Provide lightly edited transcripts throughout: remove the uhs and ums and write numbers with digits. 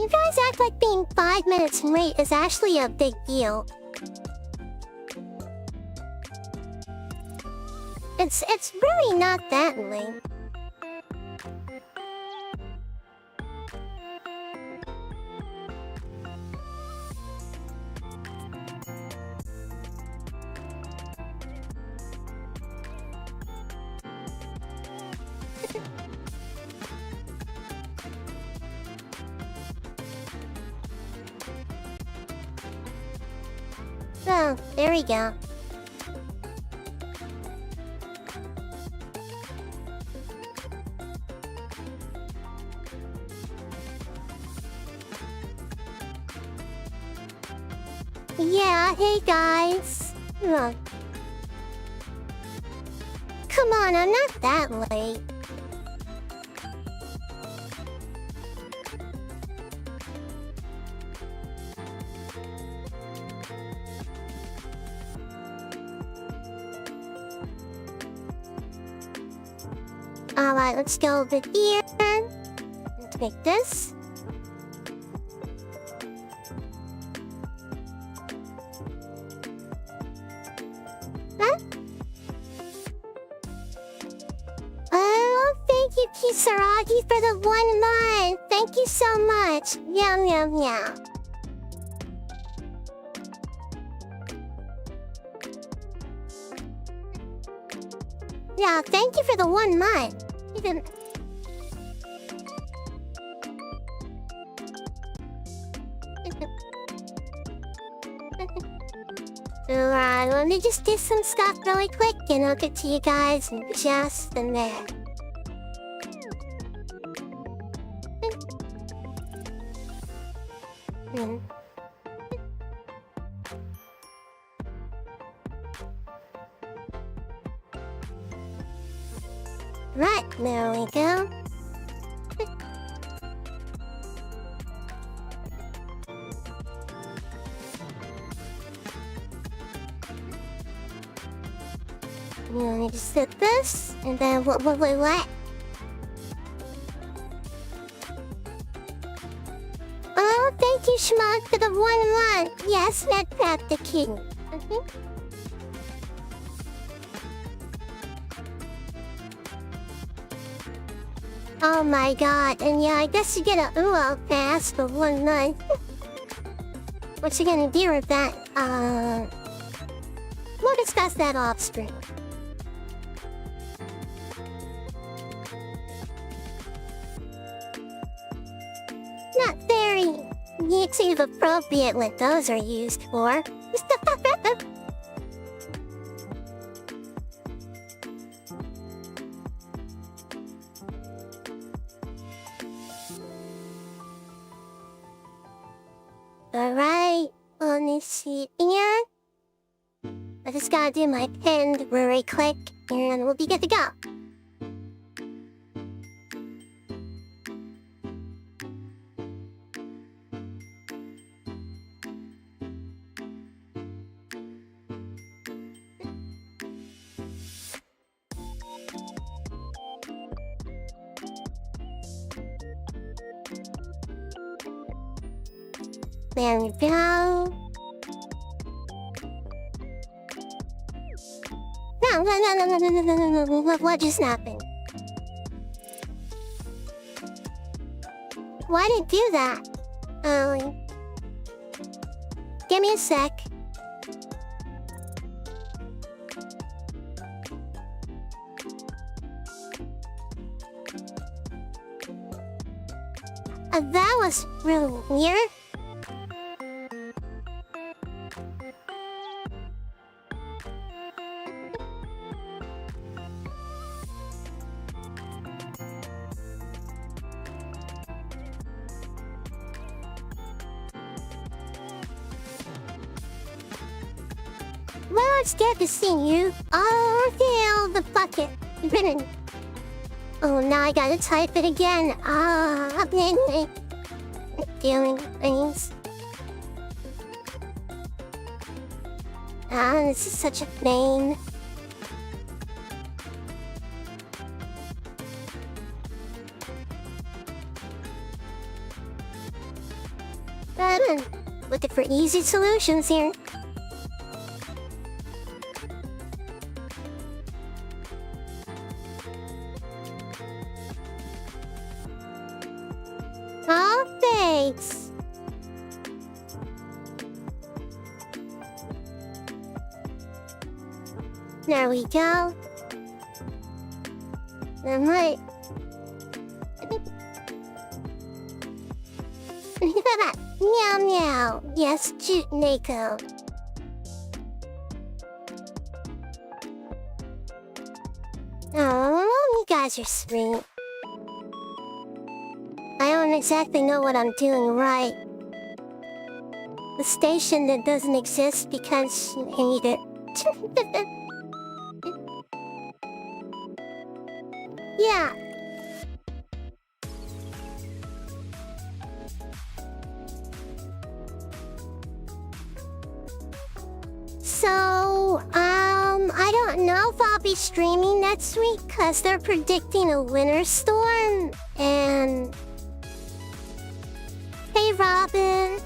You guys act like being 5 minutes late is actually a big deal. It's really not that late. Oh, there we go. Yeah, hey guys. Look. Come on, I'm not that late. Alright, let's go over here. Let's make this. Huh? Oh, thank you, Kisaragi, for the 1 month. Thank you so much. Yum, yum, yum. Yeah, thank you for the 1 month. Even... Alright, let me just do some stuff really quick and I'll get to you guys in just a minute. Right, there we go. Let me just set this, and then what? Oh, thank you, Shmug, for the 1 month. Yes, let's grab the king. Oh my god, and yeah, I guess you get a Uoooh pass for 1 month. What you gonna do with that? We'll discuss that off screen. Not very YouTube appropriate what those are used for. Alright, let me see here. I just gotta do my pinned really quick, and we'll be good to go. There we go. No. What just happened? Why did it do that? Give me a sec. That was really weird. Well, it's good to see you. Oh, fill the bucket. Ribbon. Oh, now I gotta type it again. I'm doing things. This is such a pain. Looking for easy solutions here. Oh, thanks. There we go. I might. Meow meow. Yes, cute Neko. Oh, you guys are sweet. I don't exactly know what I'm doing right. The station that doesn't exist because you hate it. Yeah. So, I don't know if I'll be streaming next week because they're predicting a winter storm and... Hey, Robin.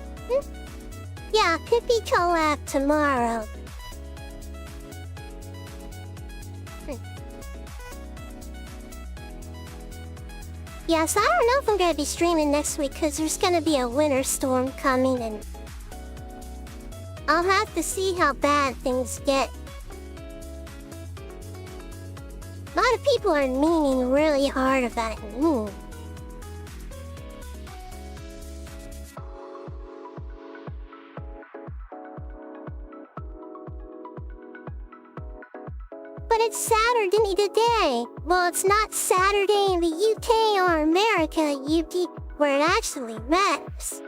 Yeah, could be collab tomorrow. Yes, I don't know if I'm gonna be streaming next week because there's gonna be a winter storm coming and I'll have to see how bad things get. A lot of people are meaning really hard about it. But it's Saturday today. Well, it's not Saturday in the UK or America, where it actually matters.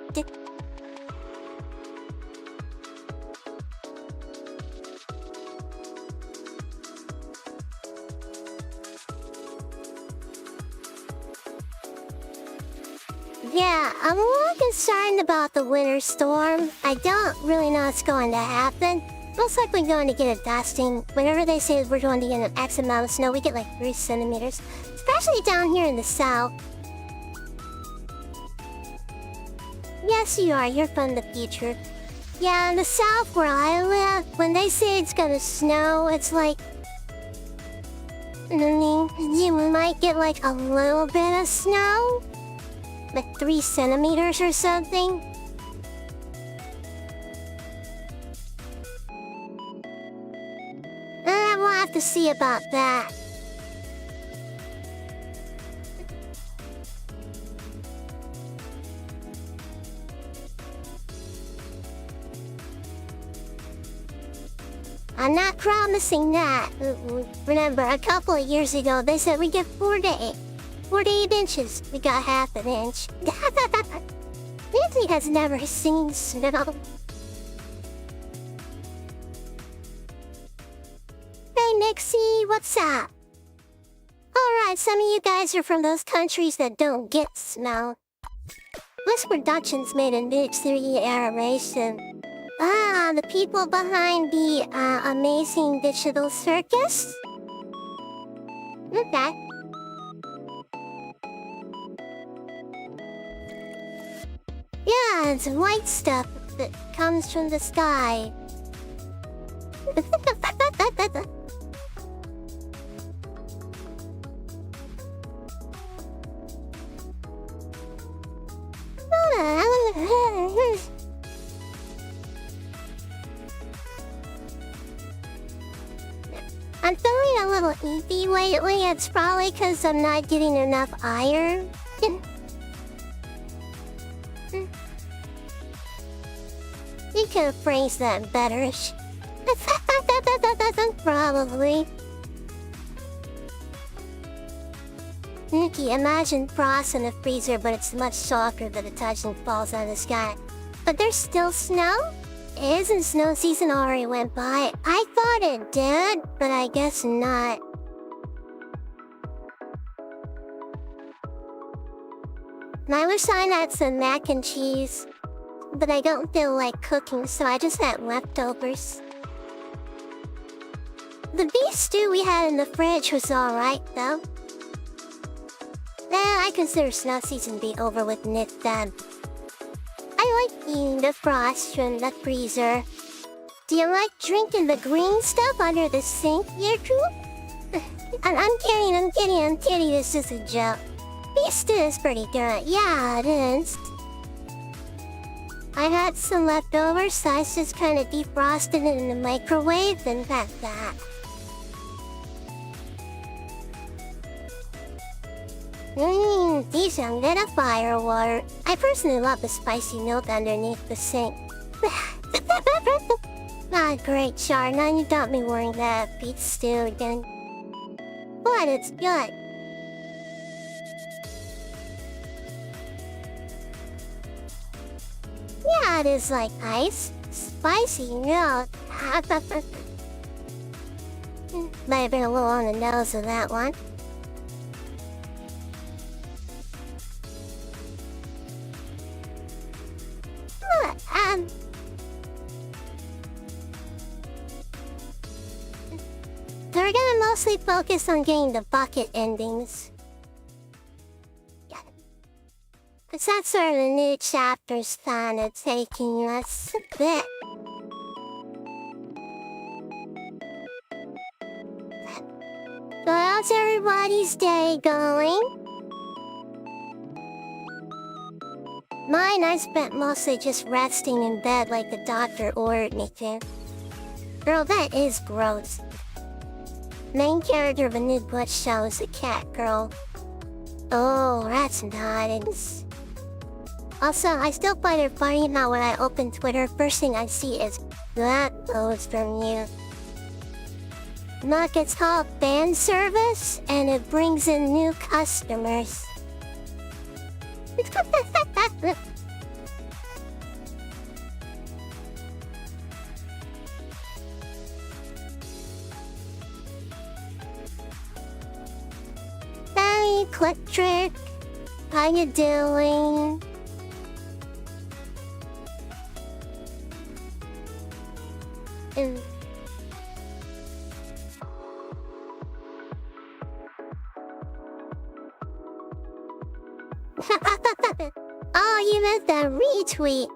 Yeah, I'm a little concerned about the winter storm. I don't really know what's going to happen. Most likely going to get a dusting. Whenever they say we're going to get an X amount of snow, we get like 3 centimeters. Especially down here in the south. Yes, you are. You're from the future. Yeah, in the south where I live, when they say it's gonna snow, it's like... I mean, you might get like a little bit of snow. Like 3 centimeters or something. We'll have to see about that. I'm not promising that. Remember, a couple of years ago, they said we get 4 to 8 inches. We got half an inch. Nancy has never seen snow. Hey, Nixie, what's up? Alright, some of you guys are from those countries that don't get snow. This Productions made a new 3D animation. Ah, the people behind the amazing digital circus? Okay. Yeah, it's white stuff that comes from the sky. I'm feeling a little eepy lately. It's probably because I'm not getting enough iron. You could have phrased that better. Probably. Nikki, imagine frost in a freezer, but it's much softer than it touches and falls out of the sky. But there's still snow? Isn't snow season already went by? I thought it did, but I guess not. I wish I had some mac and cheese, but I don't feel like cooking, so I just had leftovers. The beef stew we had in the fridge was alright, though. I consider snow season to be over with Nick then. I I like eating the frost from the freezer. Do you like drinking the green stuff under the sink, here too? I'm kidding, this is a joke. Beef stew is pretty good, yeah, it is. I had some leftovers, so I just kind of defrosted it in the microwave and had that. Decent little firewater. I personally love the spicy milk underneath the sink. Ah, great, Char. Now you got me worrying that beef stew again. But it's good. Yeah, it is like ice. Spicy milk. Might have been a little on the nose of that one. We're gonna mostly focus on getting the bucket endings. Yeah. Cause that's where the new chapter's kind of taking us a bit. So how's everybody's day going? Mine, I spent mostly just resting in bed like the doctor ordered me to. Girl, that is gross. Main character of a new Butch show is a cat girl. Oh, that's nice. Also, I still find it funny now when I open Twitter, first thing I see is that post from you. Look, it's called fan service, and it brings in new customers. Hey, Click Trick. How you doing? Oh, you meant that retweet.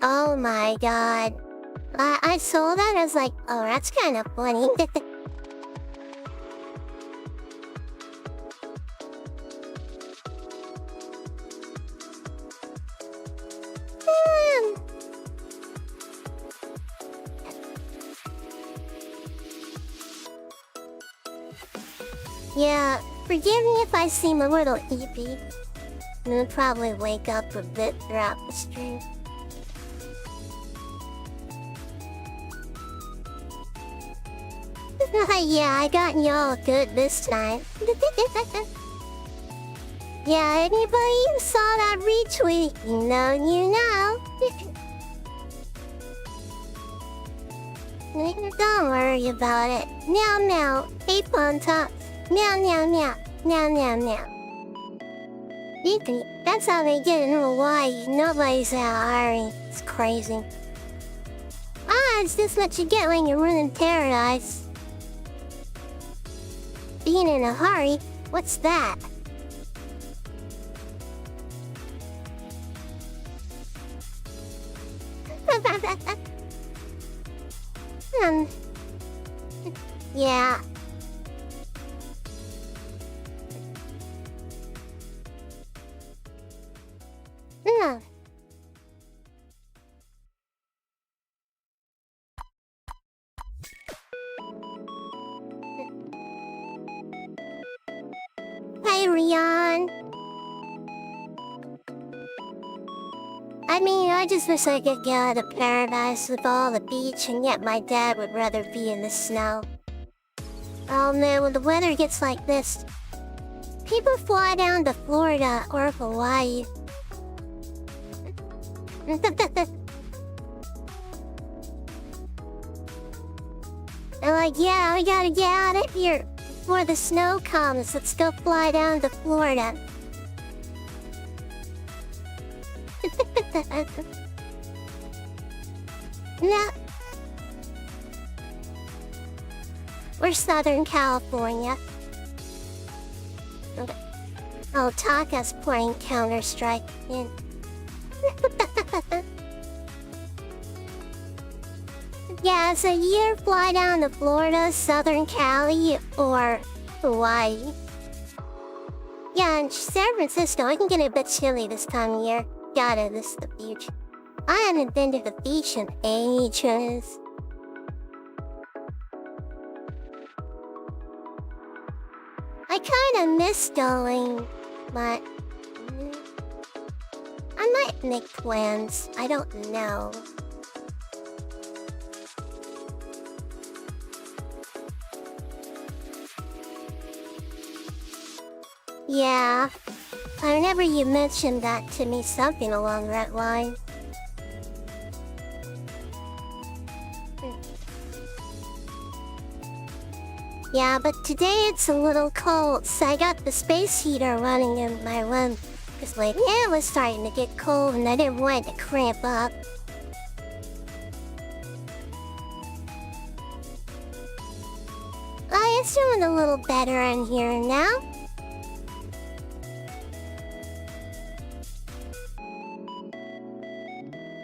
Oh my god. I saw that, I was like, oh, that's kind of funny. Yeah, forgive me if I seem a little eepy. I'll probably wake up a bit throughout the stream. Yeah, I got y'all good this time. Yeah, anybody who saw that retweet, you know. Don't worry about it. Meow meow, ape on top. Meow meow meow, meow meow meow. That's how they get in Hawaii. Nobody's hiring. It's crazy. Ah, it's just what you get when you're ruining paradise. Being in a hurry? What's that? Yeah. Hey, Rion. I mean, I just wish I could get out of paradise with all the beach, and yet my dad would rather be in the snow. Oh man, when the weather gets like this, people fly down to Florida or Hawaii. They're like, yeah, we gotta get out of here before the snow comes. Let's go fly down to Florida. No. We're Southern California. Oh, Taka's playing Counter-Strike. Yeah, so you fly down to Florida, Southern Cali, or Hawaii. Yeah, in San Francisco, it can get a bit chilly this time of year. Gotta miss the beach. I haven't been to the beach in ages. I kinda miss going, but I might make plans. I don't know. Yeah, I remember you mentioned that to me, something along that line. Yeah, but today it's a little cold, so I got the space heater running in my room. Cause my hair was starting to get cold and I didn't want it to cramp up. Oh, it's doing a little better in here now.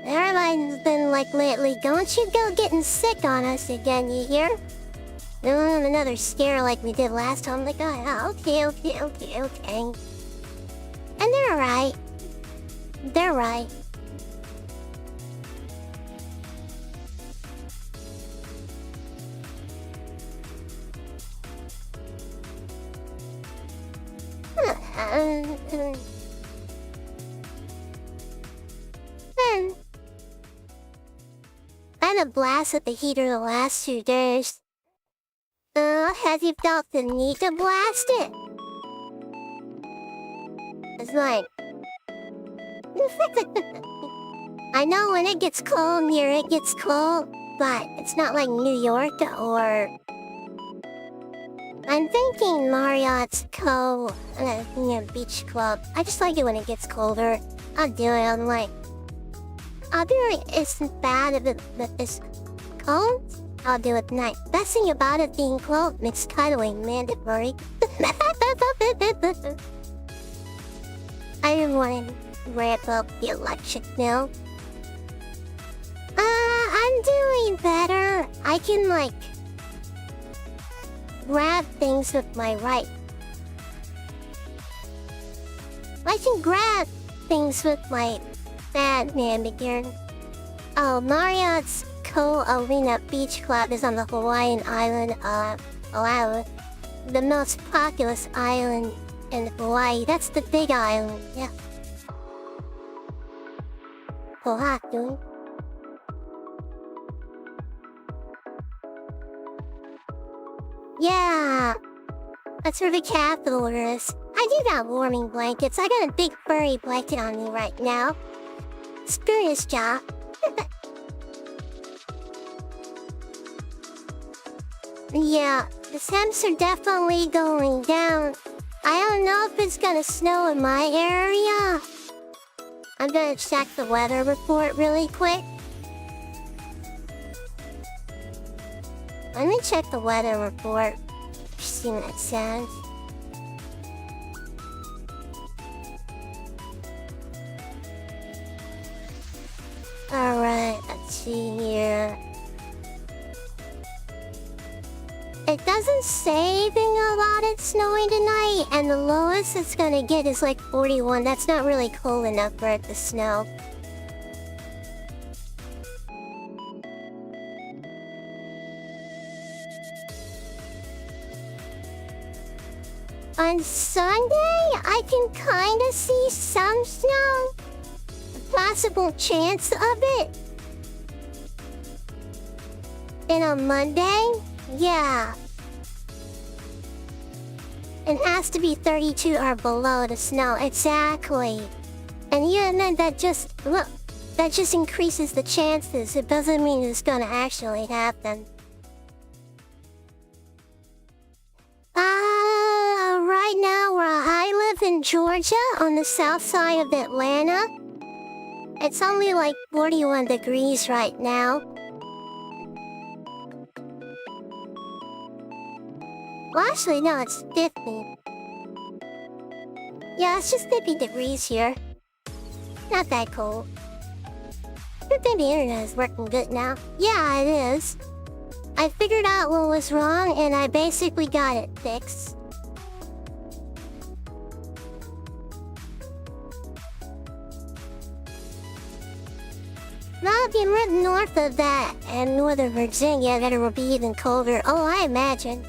Everyone's been like lately, don't you go getting sick on us again, you hear? Another scare like we did last time. Like, oh, okay. And they're right. They're right. I had a blast at the heater the last 2 days. Have you felt the need to blast it? It's like... I know when it gets cold here, it gets cold, but it's not like New York or... I'm thinking Marriott's beach club. I just like it when it gets colder. I'll do it, I'm like... I'll do it, it's bad if it's cold. I'll do it tonight. Best thing about it being cold, makes cuddling mandatory. I didn't want to ramp up the electric bill. I'm doing better. I can, like, grab things with my right. I can grab things with my bad man again. Oh, Marriott's Arena Beach Club is on the Hawaiian island of Oahu, the most populous island in Hawaii. That's the big island, yeah. Oahu. Yeah, that's where the capital is. I do got warming blankets. I got a big furry blanket on me right now. Experience job. Yeah, the temps are definitely going down. I don't know if it's gonna snow in my area. I'm gonna check the weather report really quick. Let me check the weather report. See what it says. Alright, let's see here. It doesn't say anything about it snowing tonight, and the lowest it's gonna get is like 41. That's not really cold enough for it to snow. On Sunday, I can kinda see some snow. A possible chance of it. And on Monday, yeah. It has to be 32 or below to snow, exactly. And even then, that just increases the chances. It doesn't mean it's gonna actually happen. Right now where I live in Georgia, on the south side of Atlanta, it's only like 41 degrees right now. Well, actually, no, it's 50. Yeah, it's just 50 degrees here. Not that cold. I think the internet is working good now. Yeah, it is. I figured out what was wrong and I basically got it fixed. Now if you live north of that and Northern Virginia, then it will be even colder. Oh, I imagine.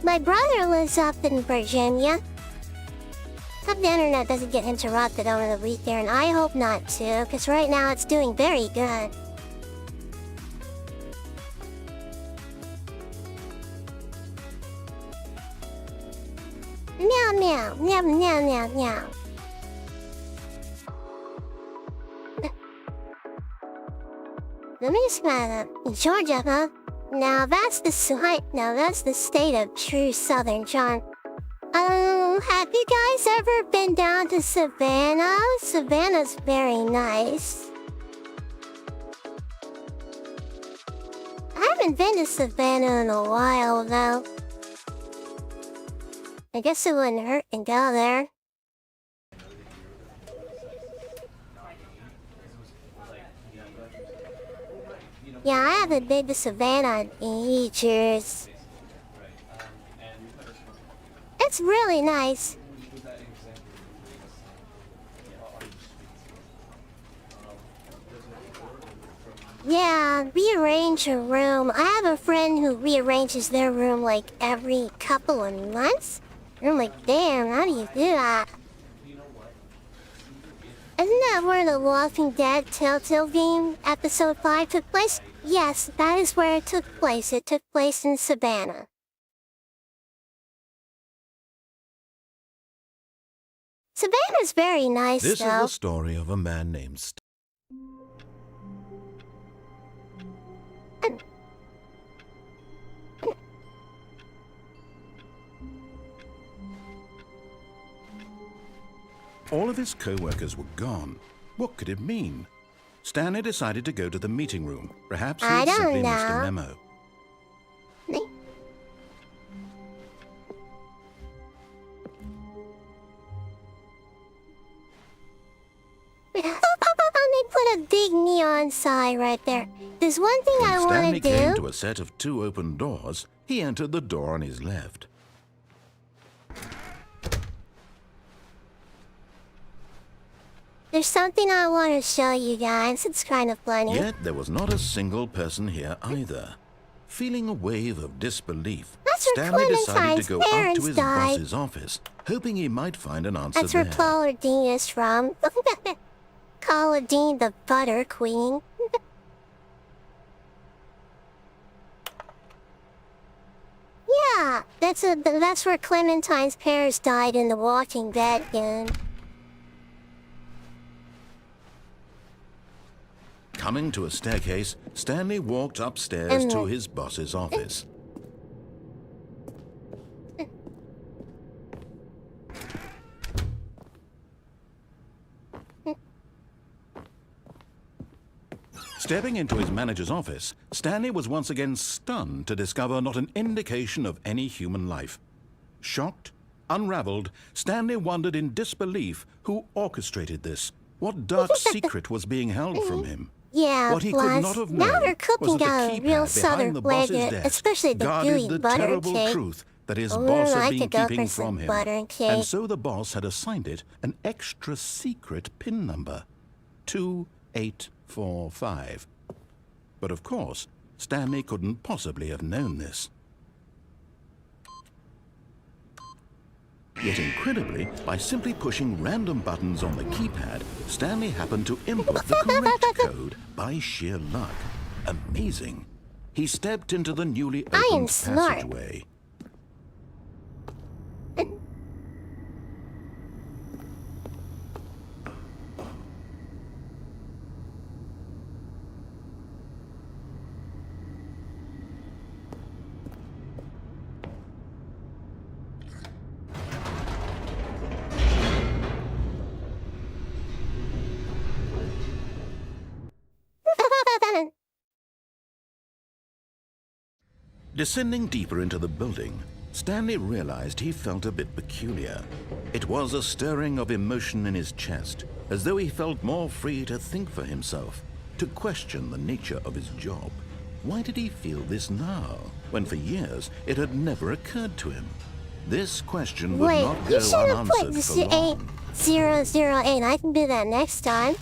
My brother lives up in Virginia. Hope the internet doesn't get interrupted over the weekend. I hope not too, because right now it's doing very good. Meow meow, meow meow meow meow. Let me just Georgia, huh? Now that's the state of true Southern charm. Have you guys ever been down to Savannah? Savannah's very nice. I haven't been to Savannah in a while, though. I guess it wouldn't hurt to go there. Yeah, I haven't been to Savannah in years. It's really nice. Yeah, rearrange a room. I have a friend who rearranges their room like every couple of months. I'm like, damn, how do you do that? Isn't that where the Walking Dead Telltale game episode 5 took place? Yes, that is where it took place. It took place in Savannah. Savannah's very nice, This though. is the story of a man named All of his co-workers were gone. What could it mean? Stanley decided to go to the meeting room. Perhaps he had simply missed a memo. They put a big neon sign right there. There's one thing I want to Stanley do. came to a set of 2 open doors. He entered the door on his left. There's something I want to show you guys. It's kind of funny. Yet there was not a single person here either. Feeling a wave of disbelief, That's where Stanley decided Clementine's to go up parents to his died. boss's office, hoping he might find an answer That's there. where Paula Dean is from. Paula Dean, the butter queen. Yeah, that's where Clementine's parents died in The Walking Dead game. Coming to a staircase, Stanley walked upstairs to his boss's office. Stepping into his manager's office, Stanley was once again stunned to discover not an indication of any human life. Shocked, unraveled, Stanley wondered in disbelief who orchestrated this. What dark secret was being held from him? Yeah, What he plus, could not have known now they're cooking was that down the a real keypad southern behind the boss's flavor, desk especially the guarded gooey the butter terrible cake. truth that his Oh, boss I had been could go for keeping some from him. butter cake. And so the boss had assigned it an extra secret PIN number, 2845. But of course, Stanley couldn't possibly have known this. Yet incredibly, by simply pushing random buttons on the keypad, Stanley happened to input the correct code by sheer luck. Amazing. He stepped into the newly I am opened smart. passageway. Descending deeper into the building, Stanley realized he felt a bit peculiar. It was a stirring of emotion in his chest, as though he felt more free to think for himself, to question the nature of his job. Why did he feel this now, when for years it had never occurred to him? This question would not go unanswered for long. 008. I can do that next time.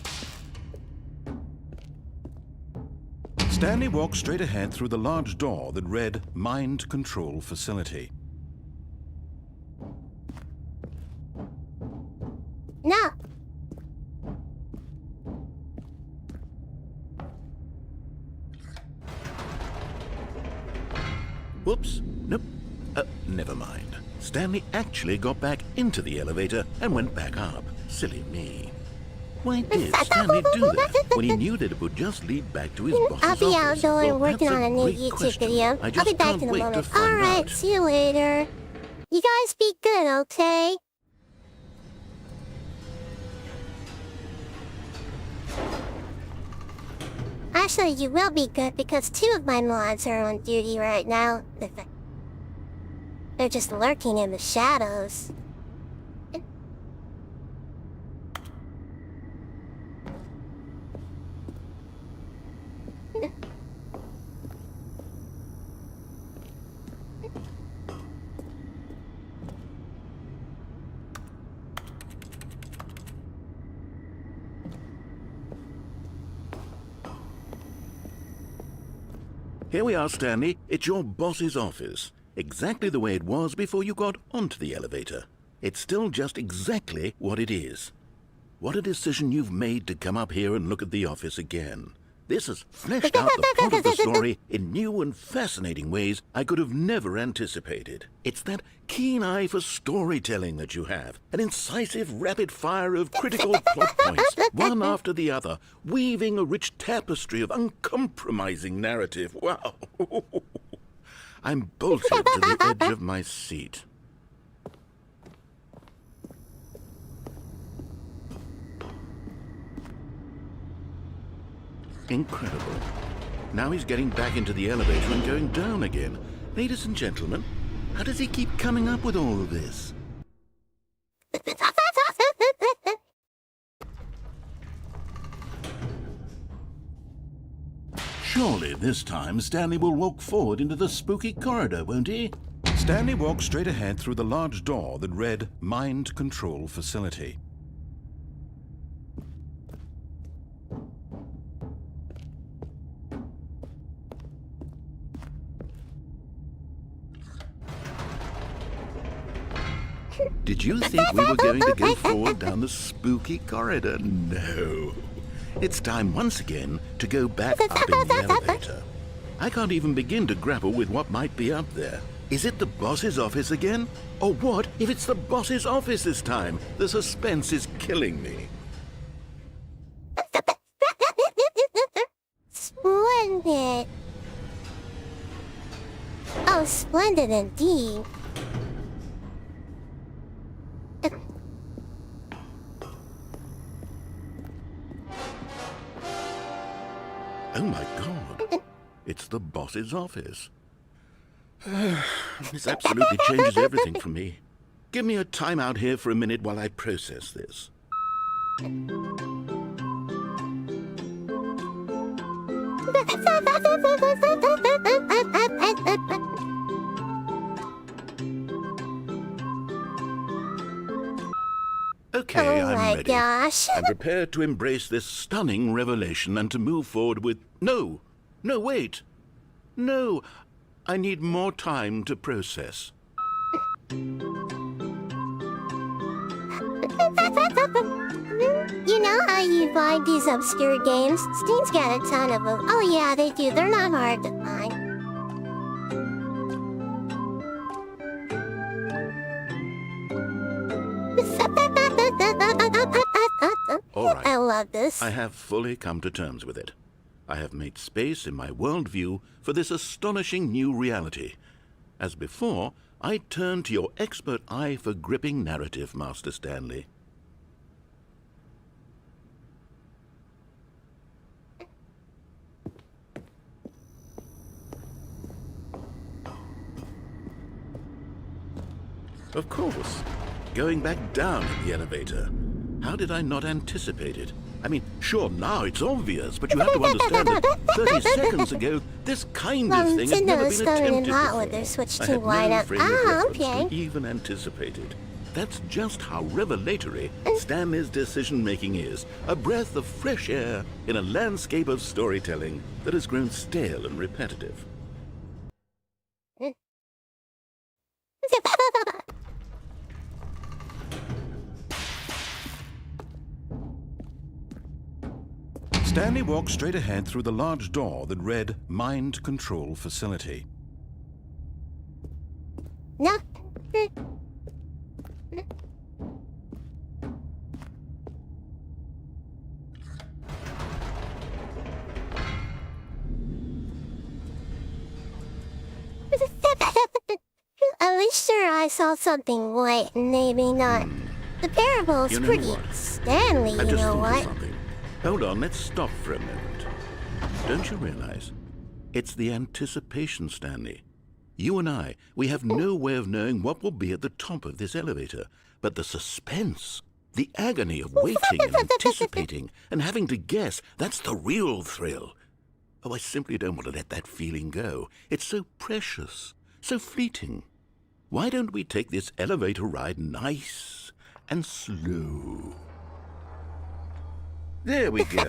Stanley walked straight ahead through the large door that read Mind Control Facility. No. Whoops. Nope. Never mind. Stanley actually got back into the elevator and went back up. Silly me. Why did Stanley do that when he knew that it would just lead back to his boss's I'll be office? outdoor Well, working that's on a new great YouTube question. video. I I'll just be back can't in a wait to moment. find Alright, out. see you later. You guys be good, okay? Actually, you will be good because 2 of my mods are on duty right now. They're just lurking in the shadows. Here we are, Stanley. It's your boss's office. Exactly the way it was before you got onto the elevator. It's still just exactly what it is. What a decision you've made to come up here and look at the office again. This has fleshed out the plot of the story in new and fascinating ways I could have never anticipated. It's that keen eye for storytelling that you have, an incisive rapid fire of critical plot points, one after the other, weaving a rich tapestry of uncompromising narrative. Wow! I'm bolted to the edge of my seat. Incredible. Now he's getting back into the elevator and going down again. Ladies and gentlemen, how does he keep coming up with all of this? Surely this time Stanley will walk forward into the spooky corridor, won't he? Stanley walked straight ahead through the large door that read Mind Control Facility. Did you think we were going to go forward down the spooky corridor? No. It's time once again to go back up in the elevator. I can't even begin to grapple with what might be up there. Is it the boss's office again? Or what if it's the boss's office this time? The suspense is killing me. Splendid. Oh, splendid indeed. Oh my God. It's the boss's office. This absolutely changes everything for me. Give me a time out here for a minute while I process this. Okay, Oh I'm my ready. gosh. I'm prepared to embrace this stunning revelation and to move forward with... No! No, wait! No! I need more time to process. You know how you find these obscure games? Steam's got a ton of them. Oh yeah, they do. They're not hard to find. All right. I love this. I have fully come to terms with it. I have made space in my worldview for this astonishing new reality. As before, I turn to your expert eye for gripping narrative, Master Stanley. Of course. Going back down in the elevator. How did I not anticipate it? I mean, sure, now it's obvious, but you have to understand that 30 seconds ago, this kind of thing had never been attempted before. I had no frame of reference to even anticipate it. That's just how revelatory Stanley's decision-making is. A breath of fresh air in a landscape of storytelling that has grown stale and repetitive. Stanley walked straight ahead through the large door that read Mind Control Facility. No. Are we sure I saw something? Wait, maybe not. The parable's pretty. Stanley, you know what? Hold on, let's stop for a moment. Don't you realize? It's the anticipation, Stanley. You and I, we have no way of knowing what will be at the top of this elevator. But the suspense, the agony of waiting and anticipating and having to guess, that's the real thrill. Oh, I simply don't want to let that feeling go. It's so precious, so fleeting. Why don't we take this elevator ride nice and slow? There we go.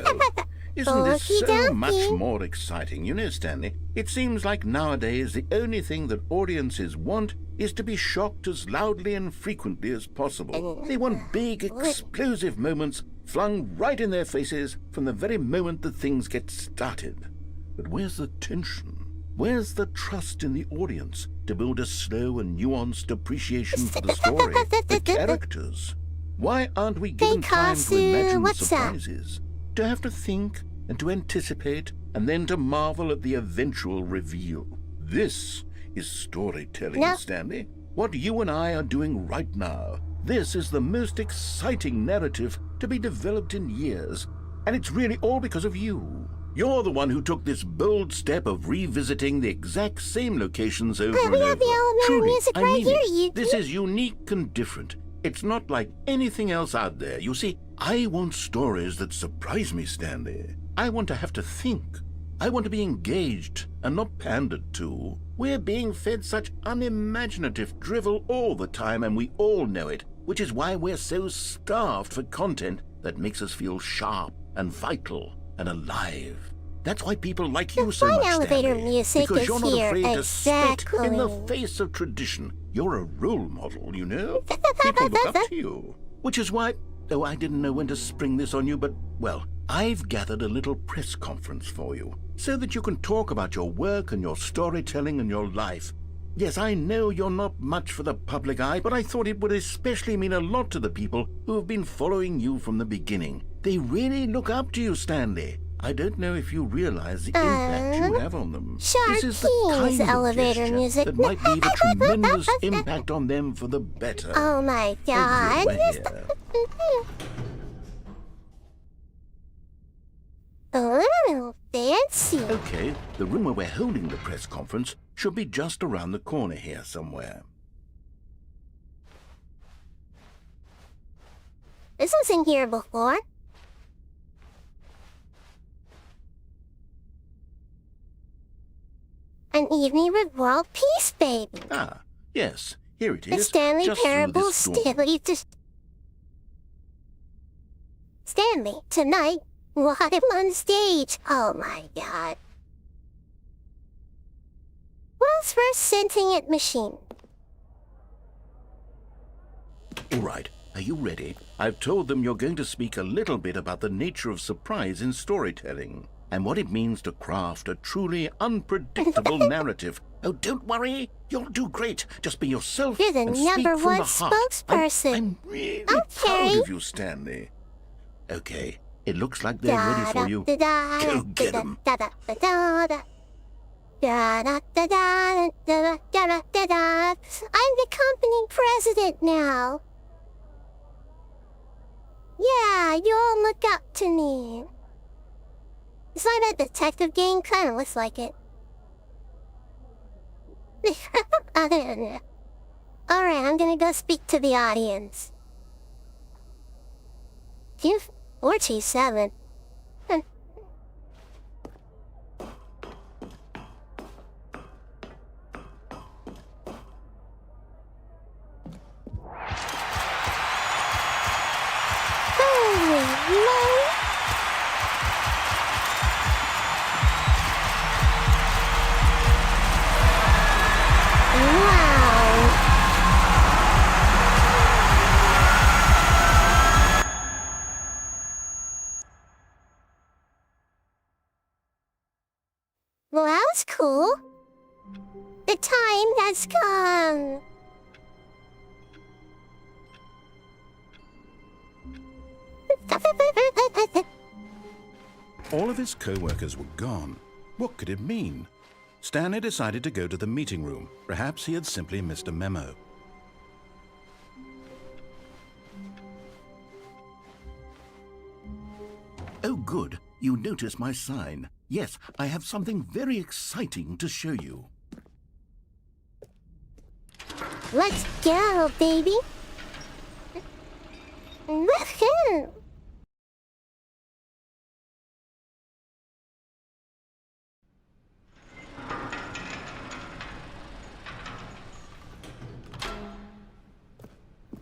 Isn't this so much more exciting? You know, Stanley, it seems like nowadays the only thing that audiences want is to be shocked as loudly and frequently as possible. They want big, explosive moments flung right in their faces from the very moment that things get started. But where's the tension? Where's the trust in the audience to build a slow and nuanced appreciation for the story, the characters? Why aren't we given time to imagine surprises? To have to think and to anticipate and then to marvel at the eventual reveal. This is storytelling, Stanley. What you and I are doing right now. This is the most exciting narrative to be developed in years. And it's really all because of you. You're the one who took this bold step of revisiting the exact same locations over and over. Truly, I mean it. This is unique and different. It's not like anything else out there. You see, I want stories that surprise me, Stanley. I want to have to think. I want to be engaged and not pandered to. We're being fed such unimaginative drivel all the time, and we all know it, which is why we're so starved for content that makes us feel sharp and vital and alive. That's why people like you so much, elevator Stanley. Music Because is you're not here. afraid to spit Exactly. in the face of tradition. You're a role model, you know? People look up to you. Which is why, though I didn't know when to spring this on you, but, well, I've gathered a little press conference for you, so that you can talk about your work and your storytelling and your life. Yes, I know you're not much for the public eye, but I thought it would especially mean a lot to the people who have been following you from the beginning. They really look up to you, Stanley. I don't know if you realize the impact you have on them. This is the kind of elevator gesture music. that might leave a tremendous impact on them for the better. Oh my god. Oh, fancy. Okay, the room where we're holding the press conference should be just around the corner here somewhere. This was in here before. An evening with world peace, baby. Ah, yes, here it The is. Stanley just through Parable this door. Stanley, tonight, we'll have him on stage. Oh my god. World's first sentient machine. All right, are you ready? I've told them you're going to speak a little bit about the nature of surprise in storytelling and what it means to craft a truly unpredictable narrative. Oh, don't worry. You'll do great. Just be yourself You're the and speak number from one the heart. spokesperson. I'm really Okay. proud of you, Stanley. Okay, it looks like they're ready for you. Go get 'em. I'm the company president now. Yeah, you all look up to me. It's like a detective game, kind of looks like it. Alright, I'm gonna go speak to the audience. 47. Well, that was cool. The time has come. All of his co-workers were gone. What could it mean? Stanley decided to go to the meeting room. Perhaps he had simply missed a memo. Oh, good. You notice my sign. Yes, I have something very exciting to show you. Let's go, baby. Woohoo!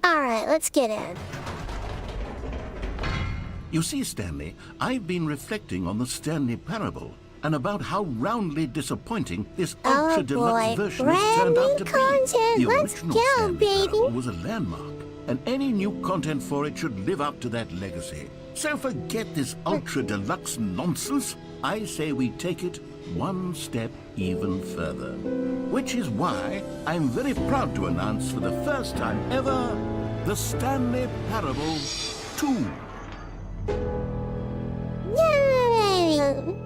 Alright, let's get in. You see, Stanley, I've been reflecting on the Stanley parable and about how roundly disappointing this ultra-deluxe version has turned out to be. The original Stanley parable was a landmark, and any new content for it should live up to that legacy. So forget this ultra-deluxe nonsense. I say we take it one step even further. Which is why I'm very proud to announce for the first time ever, the Stanley Parable 2. Yay!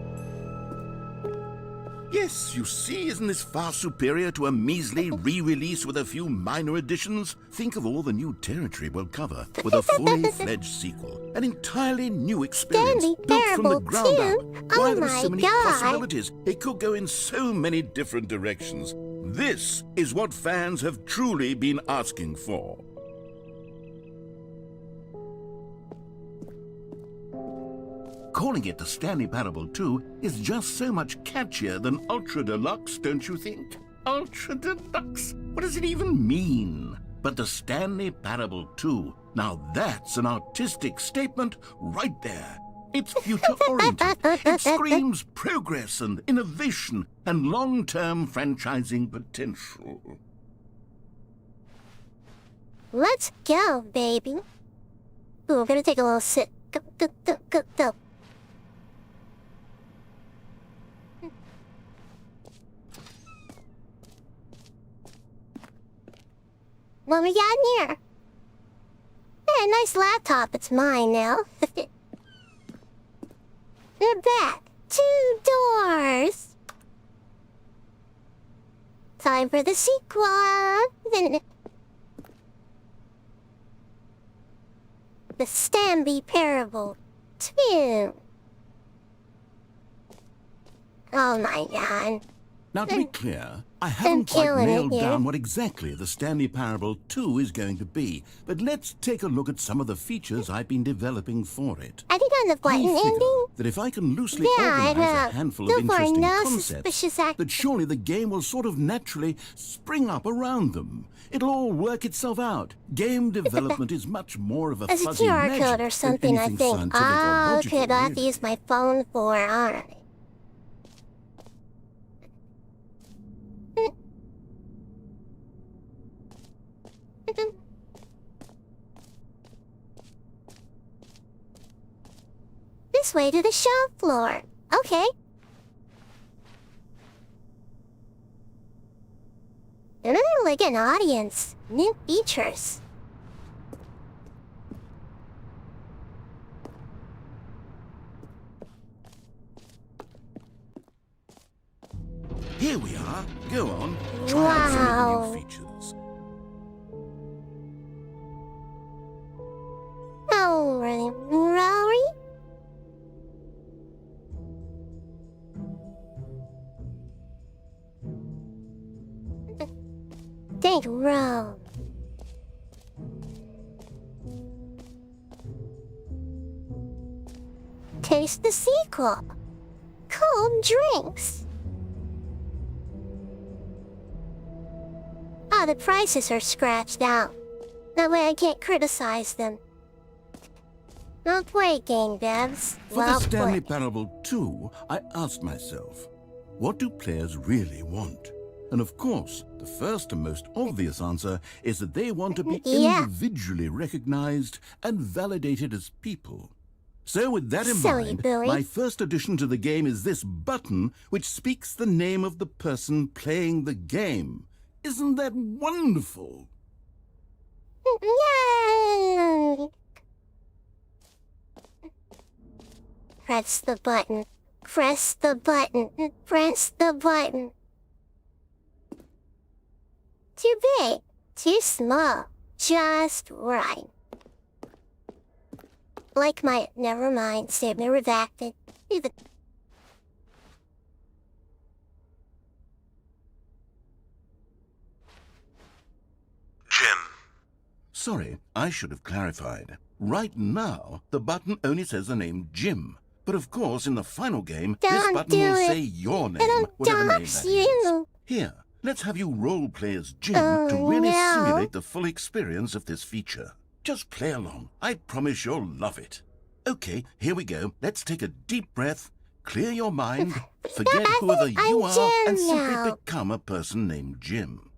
Yes, you see, isn't this far superior to a measly re-release with a few minor additions? Think of all the new territory we'll cover with a fully fledged sequel. An entirely new experience, Stanley built from the Parable ground 2? up. Oh Why, there are so my many God. possibilities. It could go in so many different directions. This is what fans have truly been asking for. Calling it the Stanley Parable 2 is just so much catchier than Ultra Deluxe, don't you think? Ultra Deluxe? What does it even mean? But the Stanley Parable 2, now that's an artistic statement right there. It's future-oriented. It screams progress and innovation and long-term franchising potential. Let's go, baby. Ooh, we're gonna take a little sit. Go, go, go, go, go. What we got in here? Hey, nice laptop. It's mine now. They're back. 2 doors. Time for the sequel. The Stanley Parable 2. Oh my god. Now, to be clear, I haven't quite nailed down what exactly the Stanley Parable 2 is going to be, but let's take a look at some of the features I've been developing for it. I think on the button ending, that if I can loosely Yeah, organize a handful of no interesting suspicious concepts, act- that surely the game will sort of naturally spring up around them. It'll all work itself out. Game development is much more of a as a fuzzy QR magic code or than something, I anything think. scientific or Oh, logical, okay, I have to really. use my phone for it. Alright. This way to the show floor. Okay. And like an audience. New features. Here we are. Go on. Try out some of the new features. Oh, really? Rory? Thank you, Ro. taste the sequel. Cold drinks. Ah, the prices are scratched out. That way I can't criticize them. Well played, game devs. For Well the Stanley played. Parable 2, I asked myself, what do players really want? And of course, the first and most obvious answer is that they want to be Yeah. individually recognized and validated as people. So with that in Silly mind, Billy. my first addition to the game is this button which speaks the name of the person playing the game. Isn't that wonderful? Yay! Press the button. Press the button. Press the button. Too big. Too small. Just right. Like my never mind statement redacted. Even Jim. Sorry, I should have clarified. Right now, the button only says the name Jim. But of course, in the final game, this Don't button do will it. say your name, It'll whatever name dox that is. you. Here, let's have you role-play as Jim Oh, to really no. simulate the full experience of this feature. Just play along. I promise you'll love it. Okay, here we go. Let's take a deep breath, clear your mind, forget I whoever think you I'm are, and Jim simply now. become a person named Jim.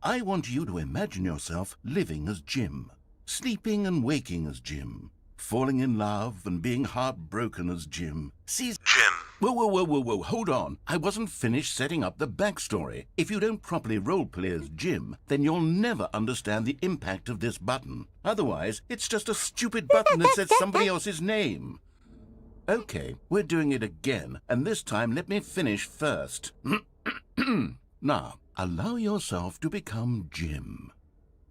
I want you to imagine yourself living as Jim, sleeping and waking as Jim, falling in love and being heartbroken as Jim. See, Jim. Whoa, hold on. I wasn't finished setting up the backstory. If you don't properly roleplay as Jim, then you'll never understand the impact of this button. Otherwise, it's just a stupid button that says somebody else's name. Okay, we're doing it again, and this time let me finish first. Now, allow yourself to become Jim.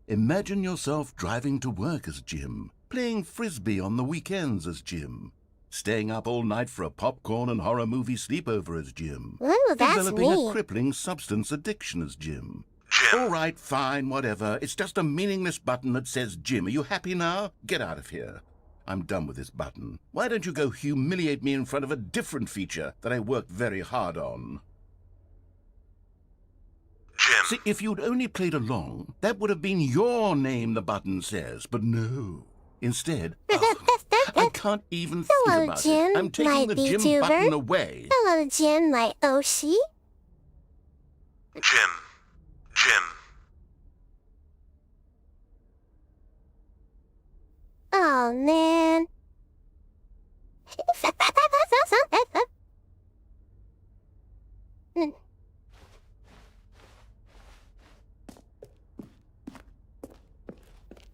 Imagine yourself driving to work as Jim, playing frisbee on the weekends as Jim, staying up all night for a popcorn and horror movie sleepover as Jim, Ooh, that's developing me. a crippling substance addiction as Jim. Jim. All right, fine, whatever. It's just a meaningless button that says Jim. Are you happy now? Get out of here. I'm done with this button. Why don't you go humiliate me in front of a different feature that I worked very hard on? Jim. See, if you'd only played along, that would have been your name the button says, but no. Instead, I can't even think Hello, about Jim, it. I'm taking my the Jim VTuber. button away. Hello, Jim, my Oshi. Jim. Jim. Oh, man.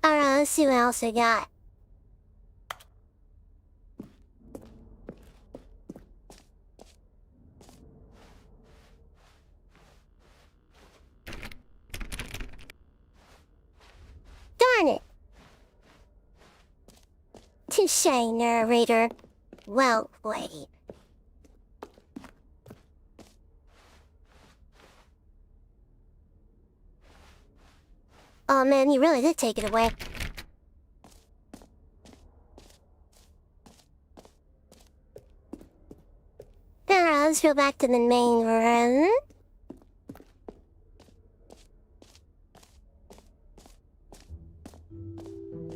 Alright, let's see what else I got. Darn it! Touche, narrator. Well played. Oh man, you really did take it away. Alright, let's go back to the main room.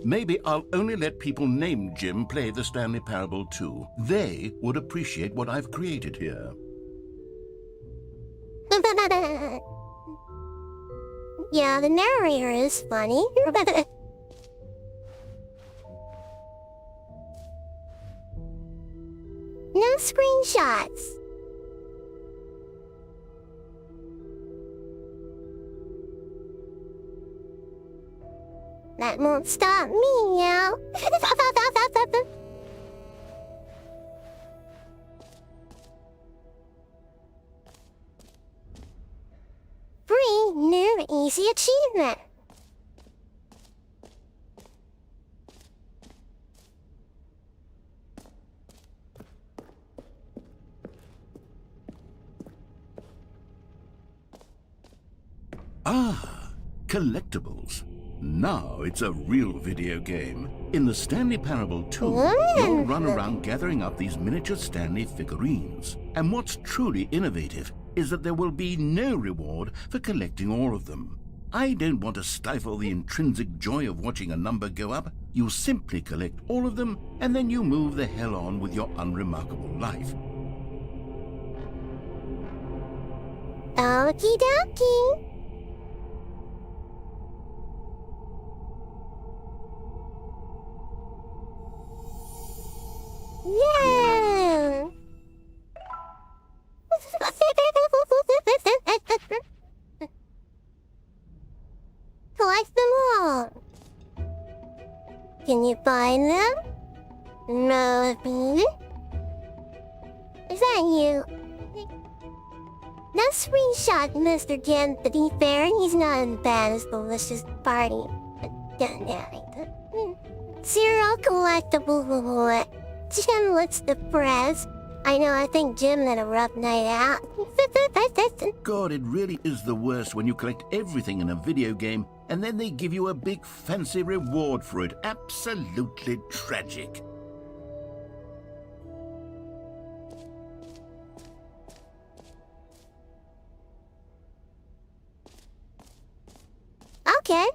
Maybe I'll only let people named Jim play the Stanley Parable 2. They would appreciate what I've created here. Yeah, the narrator is funny. No screenshots. That won't stop me now. Free new easy achievement. Ah, collectibles. Now it's a real video game. In the Stanley Parable 2, you'll run around gathering up these miniature Stanley figurines. And what's truly innovative is that there will be no reward for collecting all of them. I don't want to stifle the intrinsic joy of watching a number go up. You simply collect all of them, and then you move the hell on with your unremarkable life. Okie dokie. Yeah. Collect them all. Can you find them? No. Is that you? No screenshot, Mr. Jen. To be fair, he's not as bad as Delicious Party. Zero collectible. Jim looks depressed. I think Jim had a rough night out. God, it really is the worst when you collect everything in a video game and then they give you a big fancy reward for it. Absolutely tragic. Okay.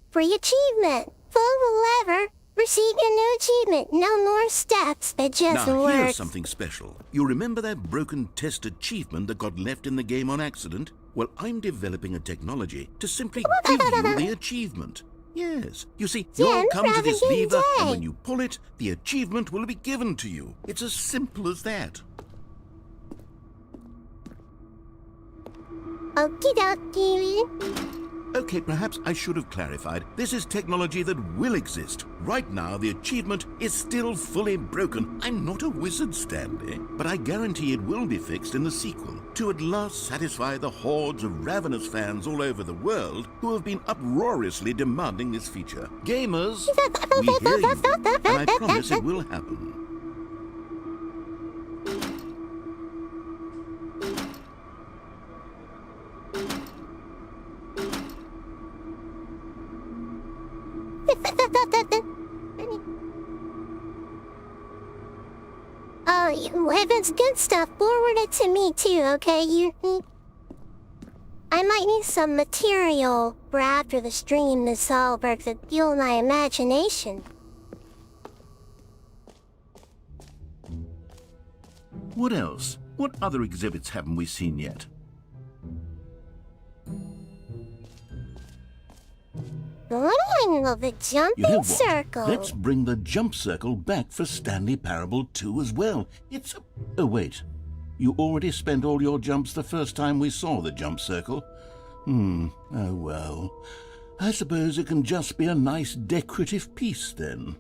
Free achievement. Pull the lever. Receive a new achievement. No more steps. It just now, works. Here's something special. You remember that broken test achievement that got left in the game on accident? Well, I'm developing a technology to simply give you the achievement. Yes. You see, you'll come to this lever, and when you pull it, the achievement will be given to you. It's as simple as that. Okie dokie. Okay, perhaps I should have clarified. This is technology that will exist. Right now, the achievement is still fully broken. I'm not a wizard, Stanley, but I guarantee it will be fixed in the sequel to at last satisfy the hordes of ravenous fans all over the world who have been uproariously demanding this feature. Gamers, we hear you, and I promise it will happen. If it's good stuff, forward it to me too, okay? I might need some material for after the stream this Solberg to fuel my imagination. What else? What other exhibits haven't we seen yet? The jumping circle. Let's bring the jump circle back for Stanley Parable 2 as well. It's a... Oh, wait. You already spent all your jumps the first time we saw the jump circle. Oh, well. I suppose it can just be a nice decorative piece, then.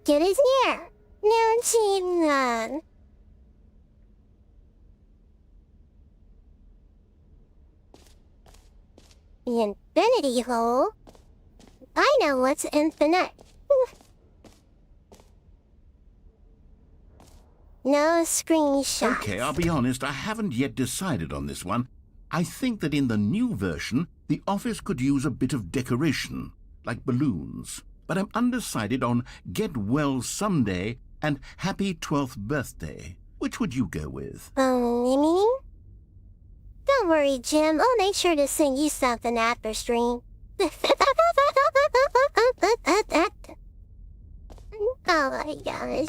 Get his ear. No cheating. The infinity hole? I know what's infinite. No screenshot. Okay, I'll be honest, I haven't yet decided on this one. I think that in the new version, the office could use a bit of decoration, like balloons. But I'm undecided on Get Well Someday and Happy 12th Birthday. Which would you go with? Me? Don't worry, Jim. I'll make sure to sing you something after stream. Oh my gosh.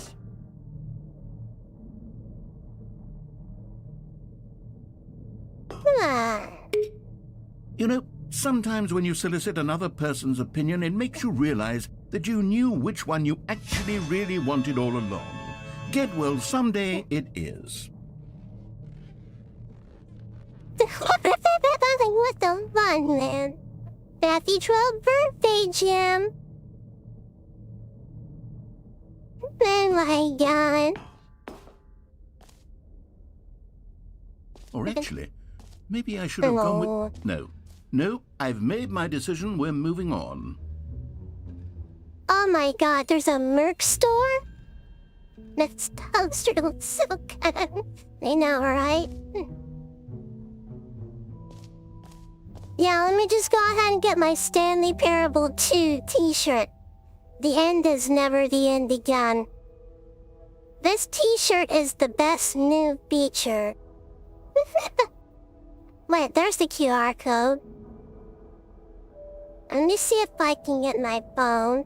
You know, sometimes when you solicit another person's opinion, it makes you realize that you knew which one you actually really wanted all along. Get Well Someday it is. What the fun, man. Happy 12th birthday, Jim. Oh my god. Or actually, maybe I should have gone with... No, I've made my decision. We're moving on. Oh my god, there's a merc store? This toaster looks so good. I know, right? Yeah, let me just go ahead and get my Stanley Parable 2 t-shirt. The end is never the end again. This t-shirt is the best new feature. Wait, there's the QR code. Let me see if I can get my phone.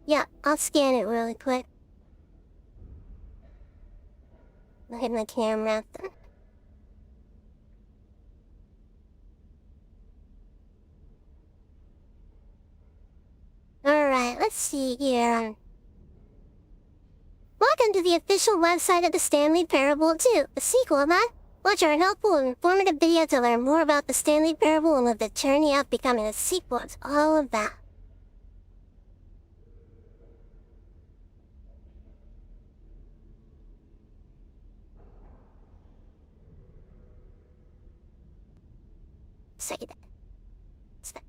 Yeah, I'll scan it really quick. Look at my camera. Alright, let's see here. Welcome to the official website of the Stanley Parable 2, a sequel, man. Watch our helpful and informative video to learn more about the Stanley Parable and what the journey of becoming a sequel is all about. Say that. It's that.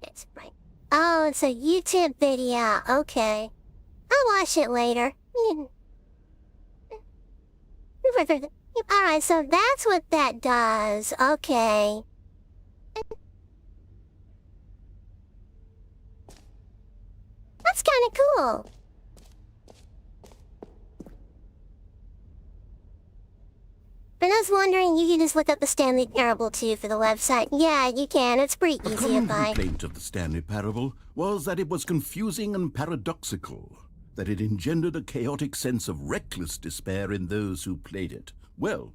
It's right. Oh, it's a YouTube video. Okay. I'll watch it later. Alright, so that's what that does. Okay. That's kinda cool. For those wondering, you can just look up the Stanley Parable 2 for the website. Yeah, you can. It's pretty A easy to common find. complaint of the Stanley Parable was that it was confusing and paradoxical, that it engendered a chaotic sense of reckless despair in those who played it. Well,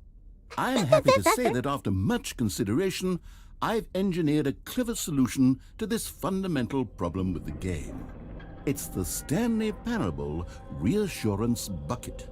I'm happy to say that after much consideration, I've engineered a clever solution to this fundamental problem with the game. It's the Stanley Parable Reassurance Bucket.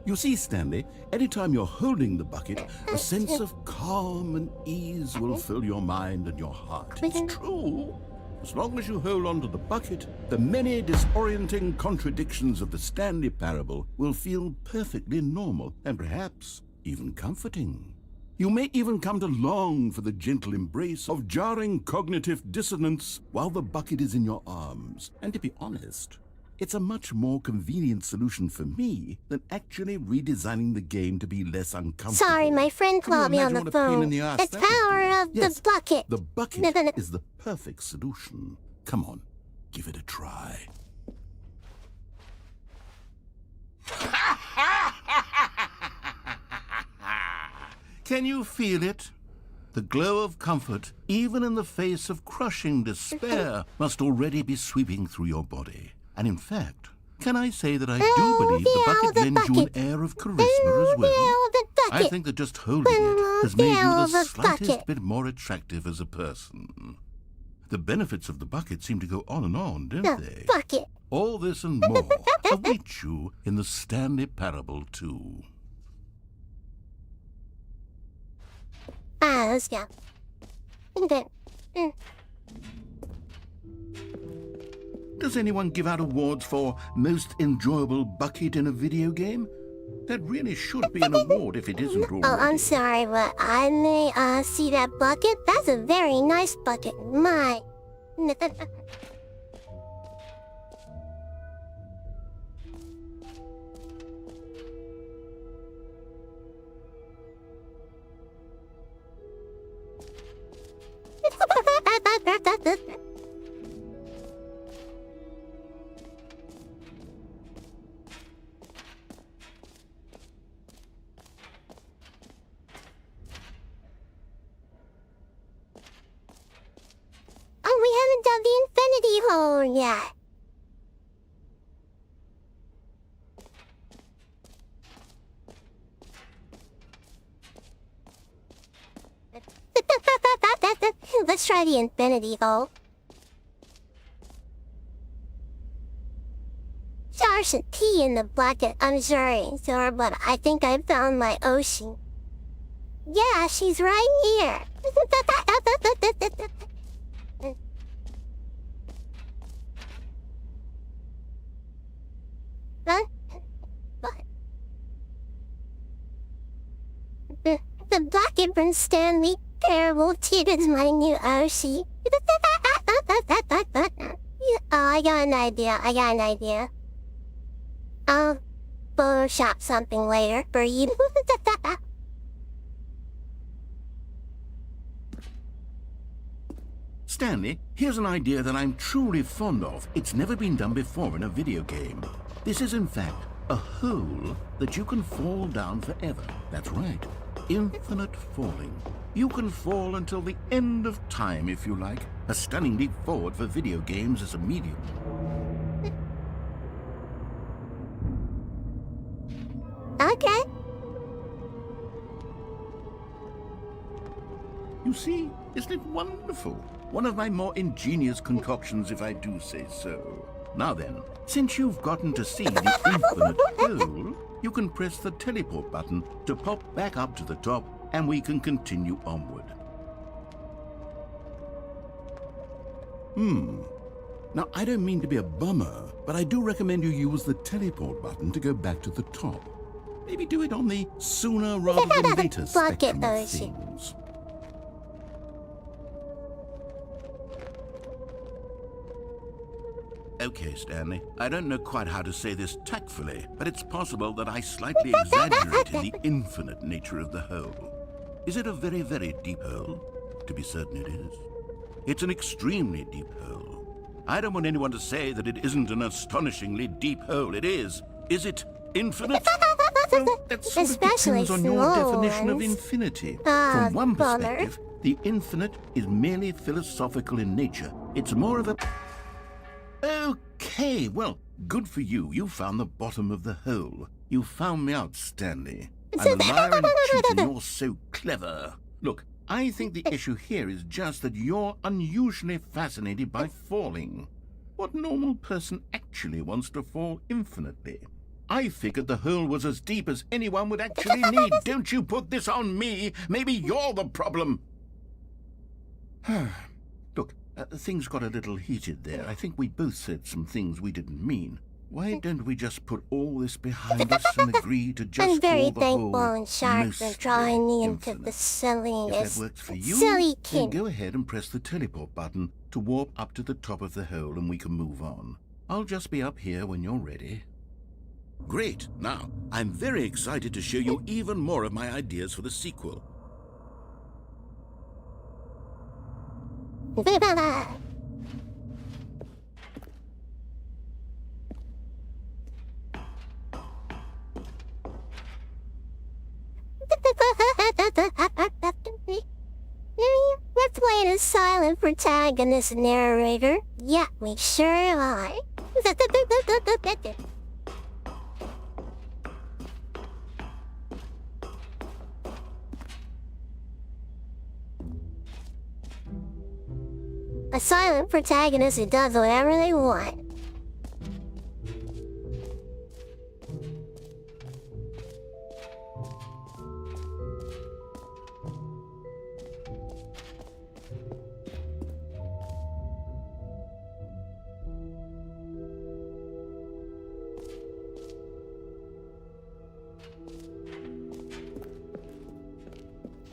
You see, Stanley, anytime you're holding the bucket, a sense of calm and ease will fill your mind and your heart. It's true. As long as you hold on to the bucket, the many disorienting contradictions of the Stanley Parable will feel perfectly normal and perhaps even comforting. You may even come to long for the gentle embrace of jarring cognitive dissonance while the bucket is in your arms. And to be honest, it's a much more convenient solution for me than actually redesigning the game to be less uncomfortable. Sorry, my friend Can you called me on imagine the what a pain in phone. the ass It's that would power of Yes, the bucket. The bucket No. is the perfect solution. Come on, give it a try. Can you feel it? The glow of comfort, even in the face of crushing despair, must already be sweeping through your body. And in fact, can I say that I do believe the bucket lends you an air of charisma as well? I think that just holding it has made you the slightest bit more attractive as a person. The benefits of the bucket seem to go on and on, don't they? Bucket. All this and more await you in the Stanley Parable 2. Let's go. Does anyone give out awards for most enjoyable bucket in a video game? That really should be an award if it isn't already. Oh, I'm sorry, but I may, see that bucket? That's a very nice bucket. My. Oh, we haven't done the infinity hole yet. Let's try the infinity hole. There's a tea in the bucket. I'm sorry, sir, but I think I found my ocean. Yeah, she's right here. Huh? What? The bucket from Stanley Parable 2 is my new ocean. Oh, I got an idea. I'll Photoshop something later for you. Stanley, here's an idea that I'm truly fond of. It's never been done before in a video game. This is in fact a hole that you can fall down forever. That's right. Infinite falling. You can fall until the end of time if you like. A stunning leap forward for video games as a medium. Okay. You see, isn't it wonderful? One of my more ingenious concoctions, if I do say so. Now then, since you've gotten to see the infinite hole, you can press the teleport button to pop back up to the top, and we can continue onward. Now, I don't mean to be a bummer, but I do recommend you use the teleport button to go back to the top. Maybe do it on the sooner rather than later spectrum of things. Okay, Stanley, I don't know quite how to say this tactfully, but it's possible that I slightly exaggerated the infinite nature of the hole. Is it a very, very deep hole? To be certain it is. It's an extremely deep hole. I don't want anyone to say that it isn't an astonishingly deep hole. It is. Is it infinite? Well, that sort of depends on your definition of infinity. From one perspective, the infinite is merely philosophical in nature. It's more of a... Okay, well, good for you. You found the bottom of the hole. You found me out, Stanley. I'm a liar and a cheat, and you're so clever. Look, I think the issue here is just that you're unusually fascinated by falling. What normal person actually wants to fall infinitely? I figured the hole was as deep as anyone would actually need. Don't you put this on me. Maybe you're the problem. Look, things got a little heated there. I think we both said some things we didn't mean. Why don't we just put all this behind us and agree to just I'm very call the thankful whole and sharp for mostly drawing me into infinite? the If silliest, that works for you, silly then kid. go ahead and press the teleport button to warp up to the top of the hole and we can move on. I'll just be up here when you're ready. Great. Now, I'm very excited to show you even more of my ideas for the sequel. We're playing a silent protagonist narrator. Yeah, we sure are. A silent protagonist who does whatever they want.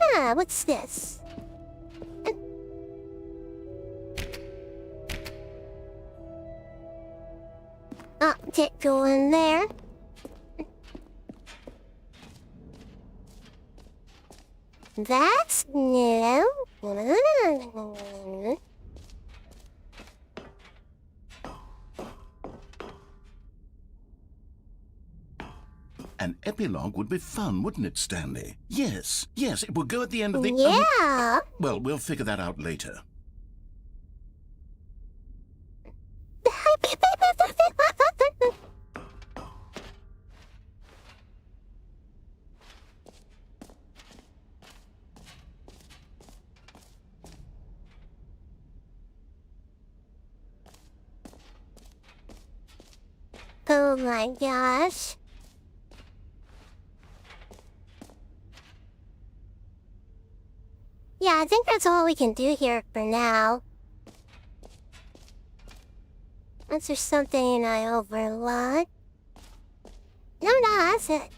Ah, what's this? Oh, can't go in there. That's new. An epilogue would be fun, wouldn't it, Stanley? Yes, it would go at the end of the... Yeah. Well, we'll figure that out later. Oh my gosh. Yeah, I think that's all we can do here for now. Unless there's something I overlooked. No, that's it.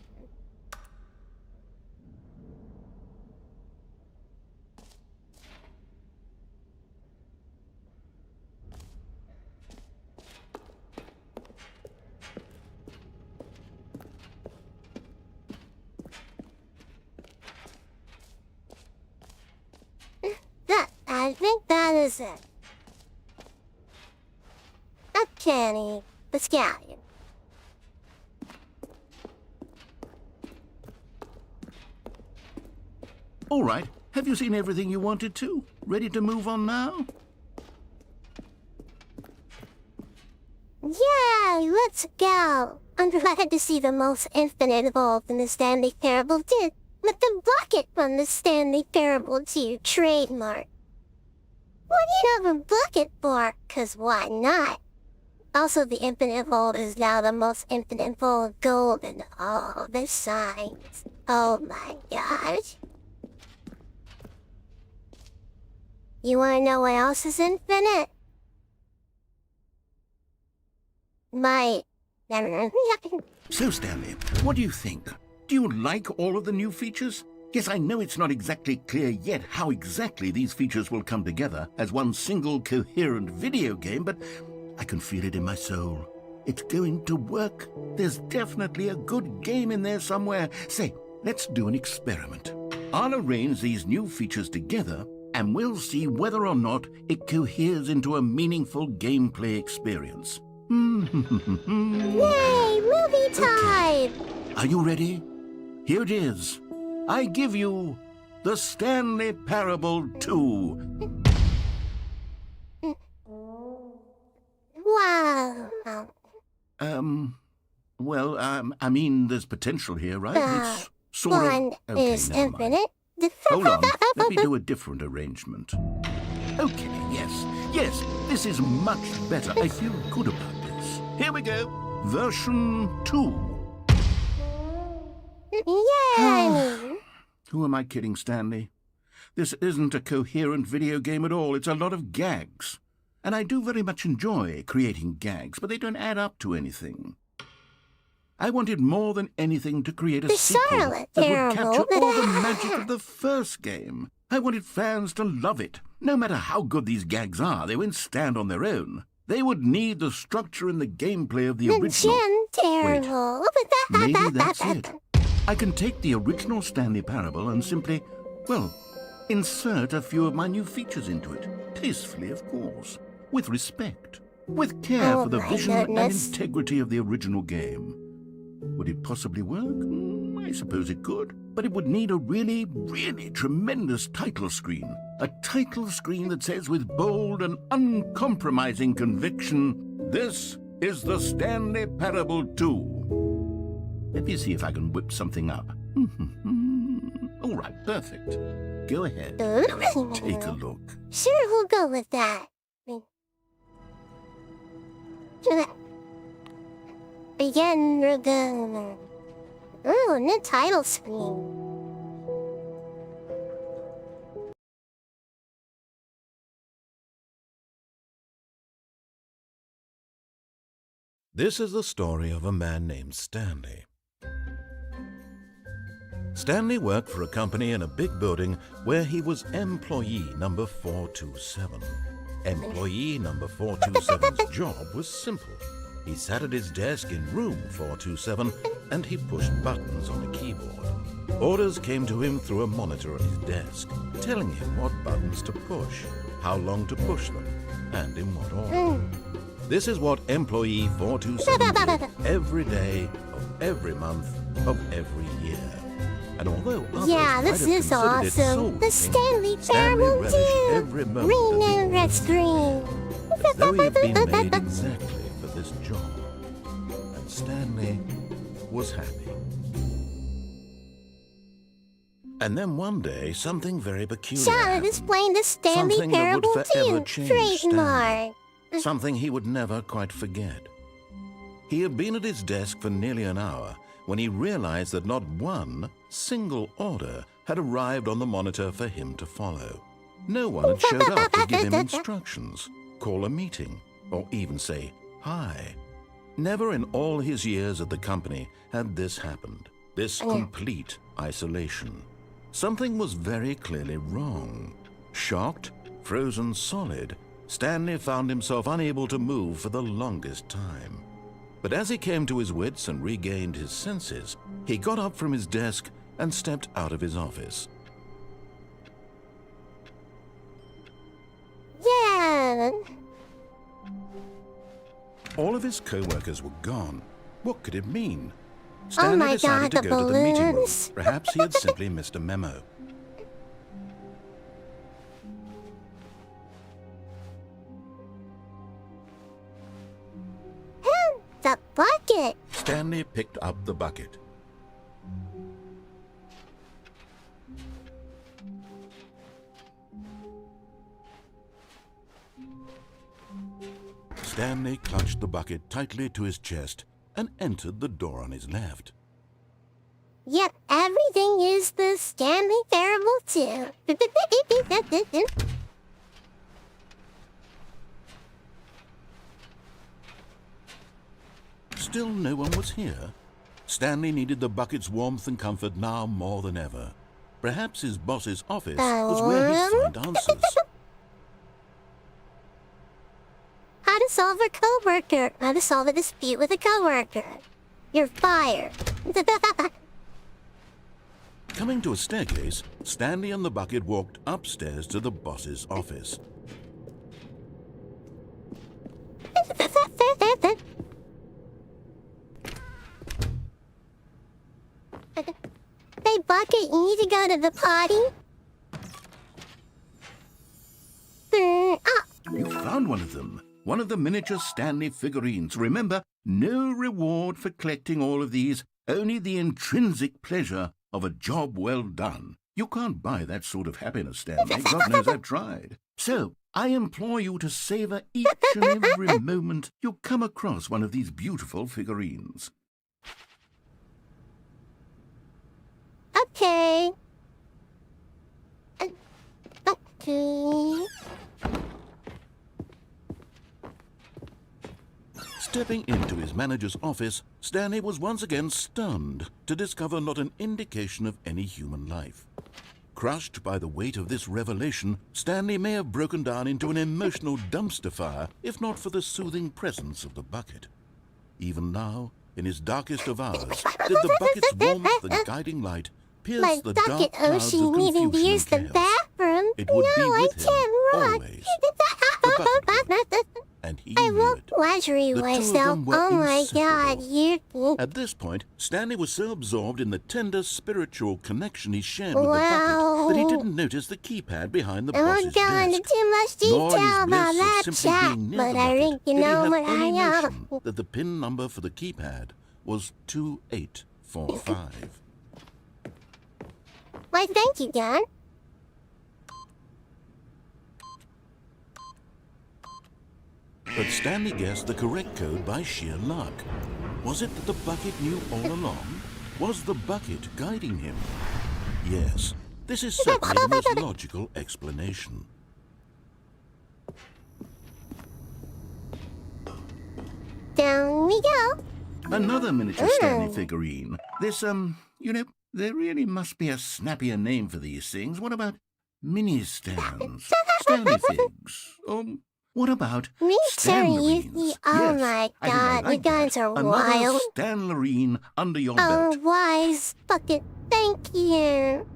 is it? A Kenny, the scallion. All right. Have you seen everything you wanted to? Ready to move on now? Yeah, let's go. I'm glad to see the most infinite evolved in the Stanley Parable did. But the bucket from the Stanley Parable to your trademark. What do you have a bucket for? 'Cause why not? Also, the infinite vault is now the most infinite vault of gold in all the signs. Oh my gosh. You wanna know what else is infinite? My... So, Stanley, what do you think? Do you like all of the new features? Yes, I know it's not exactly clear yet how exactly these features will come together as one single coherent video game, but I can feel it in my soul. It's going to work. There's definitely a good game in there somewhere. Say, let's do an experiment. I'll arrange these new features together, and we'll see whether or not it coheres into a meaningful gameplay experience. Yay, movie time! Are you ready? Here it is. I give you the Stanley Parable 2. Wow. I mean, there's potential here, right? It's sort One of... Okay, is never mind. infinite. Hold on, let me do a different arrangement. Okay, yes, this is much better. I feel good about this. Here we go. Version 2. Yay! Who am I kidding, Stanley? This isn't a coherent video game at all. It's a lot of gags. And I do very much enjoy creating gags, but they don't add up to anything. I wanted more than anything to create a sequel that would capture all the magic of the first game. I wanted fans to love it. No matter how good these gags are, they won't stand on their own. They would need the structure and the gameplay of the original. Terrible. Wait, maybe that's it. I can take the original Stanley Parable and simply, well, insert a few of my new features into it. Tastefully, of course. With respect. With care for the vision and integrity of the original game. Would it possibly work? I suppose it could. But it would need a really, really tremendous title screen. A title screen that says with bold and uncompromising conviction, "This is the Stanley Parable 2. Let me see if I can whip something up. All right, perfect. Go ahead. Take a look. Sure, we'll go with that. Begin rhythm. Ooh, new title screen. This is the story of a man named Stanley. Stanley worked for a company in a big building where he was employee number 427. Employee number 427's job was simple. He sat at his desk in room 427 and he pushed buttons on a keyboard. Orders came to him through a monitor at his desk, telling him what buttons to push, how long to push them, and in what order. This is what employee 427 did every day of every month of every year. And although others this is awesome. The Stanley Parable 2. Rename red screen. As though he had been made exactly for this job. And Stanley was happy. And then one day, something very peculiar happened. Displaying the Stanley Something that Parable would forever 2 change Stanley. trademark. Something he would never quite forget. He had been at his desk for nearly an hour when he realized that not one single order had arrived on the monitor for him to follow. No one had showed up to give him instructions, call a meeting, or even say hi. Never in all his years at the company had this happened, this complete isolation. Something was very clearly wrong. Shocked, frozen solid, Stanley found himself unable to move for the longest time. But as he came to his wits and regained his senses, he got up from his desk and stepped out of his office. All of his co-workers were gone. What could it mean? Oh Stanley my decided God, to the go to the meeting room. balloons. Perhaps he had simply missed a memo. The bucket. Stanley picked up the bucket. Stanley clutched the bucket tightly to his chest and entered the door on his left. Yep, everything is the Stanley Parable too. Still no one was here. Stanley needed the bucket's warmth and comfort now more than ever. Perhaps his boss's office was where he'd find answers. How to solve a coworker. How to solve a dispute with a coworker. You're fired. Coming to a staircase, Stanley and the bucket walked upstairs to the boss's office. Hey, Bucket, you need to go to the potty? You found one of them. One of the miniature Stanley figurines. Remember, no reward for collecting all of these, only the intrinsic pleasure of a job well done. You can't buy that sort of happiness, Stanley. God knows I've tried. So, I implore you to savor each and every moment you come across one of these beautiful figurines. Okay. Okay. Stepping into his manager's office, Stanley was once again stunned to discover not an indication of any human life. Crushed by the weight of this revelation, Stanley may have broken down into an emotional dumpster fire if not for the soothing presence of the bucket. Even now, in his darkest of hours, did the bucket's warmth and guiding light pierce My the dark bucket clouds Oshi of needing to confusion use and the chaos. bathroom. It would be No, I with him can't run. always. The bucket would, and he I knew won't it. pleasure The two of myself. them were Oh my God, inseparable. you. At this point, Stanley was so absorbed in the tender spiritual connection he shared with the Wow. bucket that he didn't notice the keypad behind the I boss's won't go into desk. too much Nor detail his about bliss that of simply chat, being near but the I bucket think you did he know have what any I notion am. that the PIN number for the keypad was 2845. Why, thank you, John. But Stanley guessed the correct code by sheer luck. Was it that the bucket knew all along? Was the bucket guiding him? Yes, this is certainly the most logical explanation. Down we go. Another miniature Stanley figurine. This, there really must be a snappier name for these things. What about mini stands? Stanley figs? What about Me too, Stanlerines? you. Oh Yes, my I think I God, you like guys that. are Another wild. Stanlerine under your Oh, belt. Wise Bucket, thank you.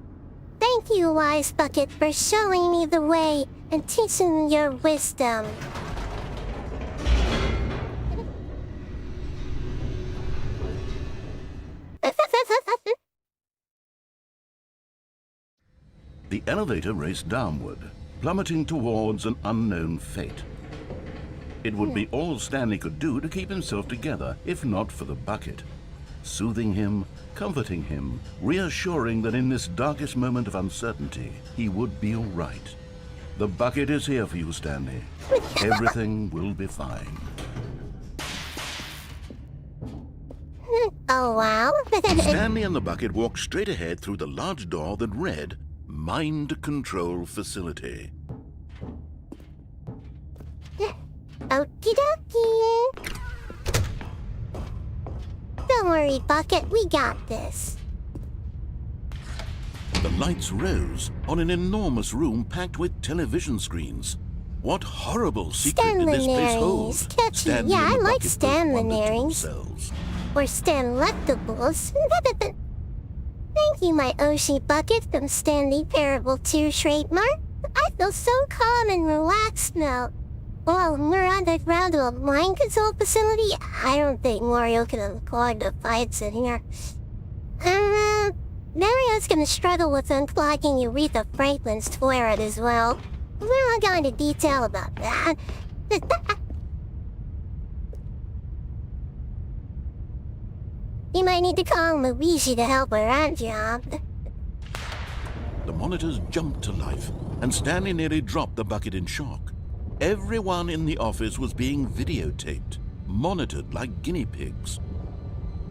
Thank you, Wise Bucket, for showing me the way and teaching me your wisdom. The elevator raced downward, plummeting towards an unknown fate. It would be all Stanley could do to keep himself together, if not for the bucket. Soothing him, comforting him, reassuring that in this darkest moment of uncertainty, he would be all right. The bucket is here for you, Stanley. Everything will be fine. Oh, wow. Stanley and the bucket walked straight ahead through the large door that read, Mind Control Facility. Okie dokie. Don't worry, Bucket, we got this. The lights rose on an enormous room packed with television screens. What horrible secret did this place hold? Stanlinaries. Catchy. Stanley Yeah, and the I like bucket both wondered to Stanlinaries. themselves. Or Stanlectables. Thank you, my Oshi Bucket from Stanley Parable 2 trademark. I feel so calm and relaxed now. Well, we're on the ground of a mind control facility. I don't think Mario can avoid the fights in here. Mario's gonna struggle with unblocking Aretha Franklin's toilet as well. We're not going into detail about that. You might need to call Luigi to help her out, job. The monitors jumped to life, and Stanley nearly dropped the bucket in shock. Everyone in the office was being videotaped, monitored like guinea pigs.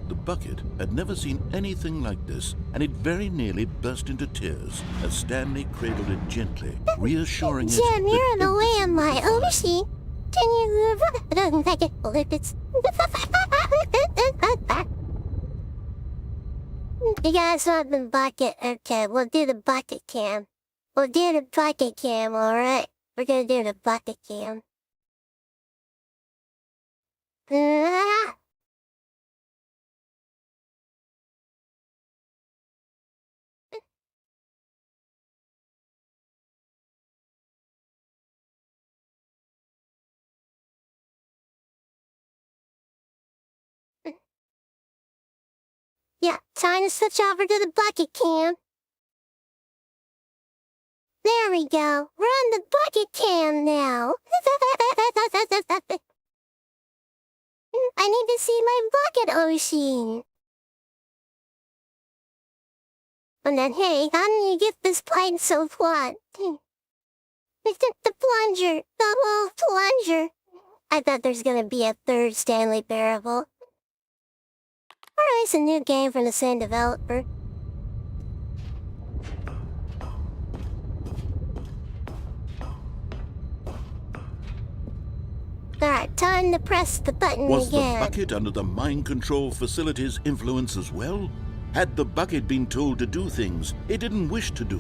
The bucket had never seen anything like this, and it very nearly burst into tears as Stanley cradled it gently, reassuring it Jim, you're in the way of my Oshi. Can you take it? You guys want the bucket? Okay, we'll do the bucket cam. We'll do the bucket cam, alright? We're gonna do the bucket cam. Yeah, time to switch over to the bucket cam. There we go. We're on the bucket cam now. I need to see my bucket, Oshi. And then, hey, how do you get this plane so flat? We took the plunger, the whole plunger. I thought there's gonna be a third Stanley Parable. Or it's a new game from the same developer. Alright, time to press the button Was again. the bucket under the mind control facility's influence as well? Had the bucket been told to do things it didn't wish to do?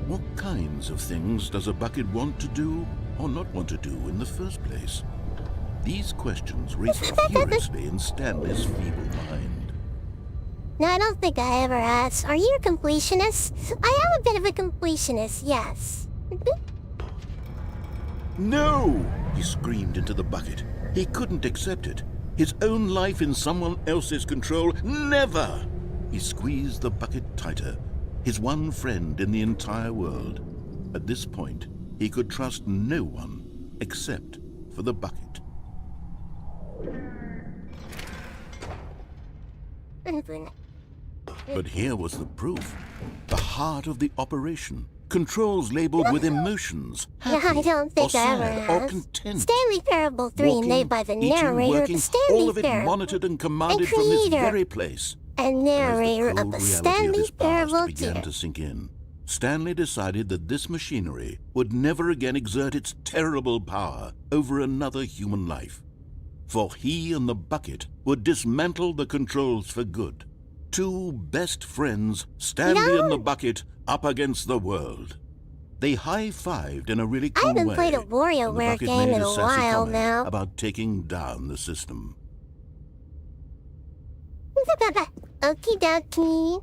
What kinds of things does a bucket want to do or not want to do in the first place? These questions raced furiously in Stanley's feeble mind. No, I don't think I ever asked. Are you a completionist? I am a bit of a completionist, yes. No! He screamed into the bucket. He couldn't accept it. His own life in someone else's control, never! He squeezed the bucket tighter, his one friend in the entire world. At this point, he could trust no one except for the bucket. But here was the proof. The heart of the operation. Controls labeled with emotions. Happy, I don't think or I ever sad, or have. content. Stanley Parable 3 Walking, made by the eating, narrator working, of Stanley all of it Parable. monitored and commanded And from this creator. very place. And narrator of Cold the reality Stanley his past Parable began 2. to sink in. Stanley decided that this machinery would never again exert its terrible power over another human life. For he and the bucket would dismantle the controls for good. Two best friends, Stanley and the bucket, up against the world. They high-fived in a really cool way. I haven't played a WarioWare and the bucket game made in a sassy while comment now. about taking down the system. Okie dokie.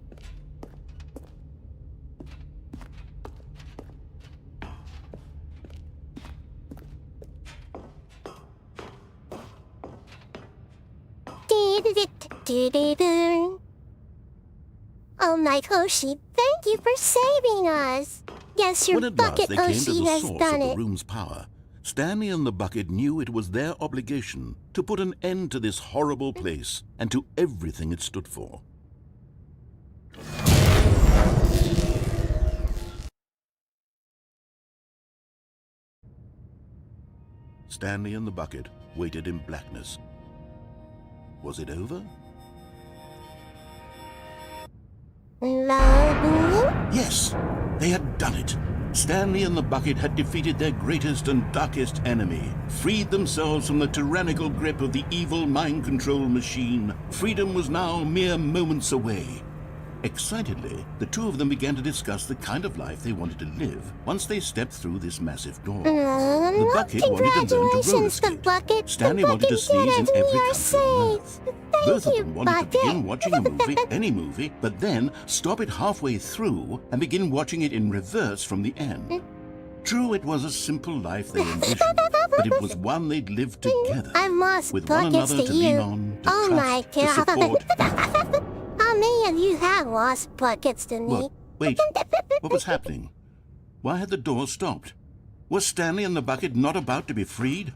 Oh my Hoshi, thank you for saving us. Yes, your When at last bucket they came to Hoshi the has source of done the it. room's power, Stanley and the bucket knew it was their obligation to put an end to this horrible place and to everything it stood for. Stanley and the bucket waited in blackness. Was it over? Yes, they had done it. Stanley and the bucket had defeated their greatest and darkest enemy, freed themselves from the tyrannical grip of the evil mind control machine. Freedom was now mere moments away. Excitedly, the two of them began to discuss the kind of life they wanted to live once they stepped through this massive door. The bucket wanted to learn to roller skate. Bucket. Stanley the wanted to bucket sneeze in did it. every We are country on safe. earth. Thank Both of you, them wanted to bucket. begin watching a movie, any movie, but then stop it halfway through and begin watching it in reverse from the end. True, it was a simple life they envisioned, but it was one they'd lived together, I've lost with one buckets another to to lean you. on, to Oh my trust, to support. How many of you have lost buckets to me? What? Wait, what was happening? Why had the door stopped? Was Stanley and the bucket not about to be freed?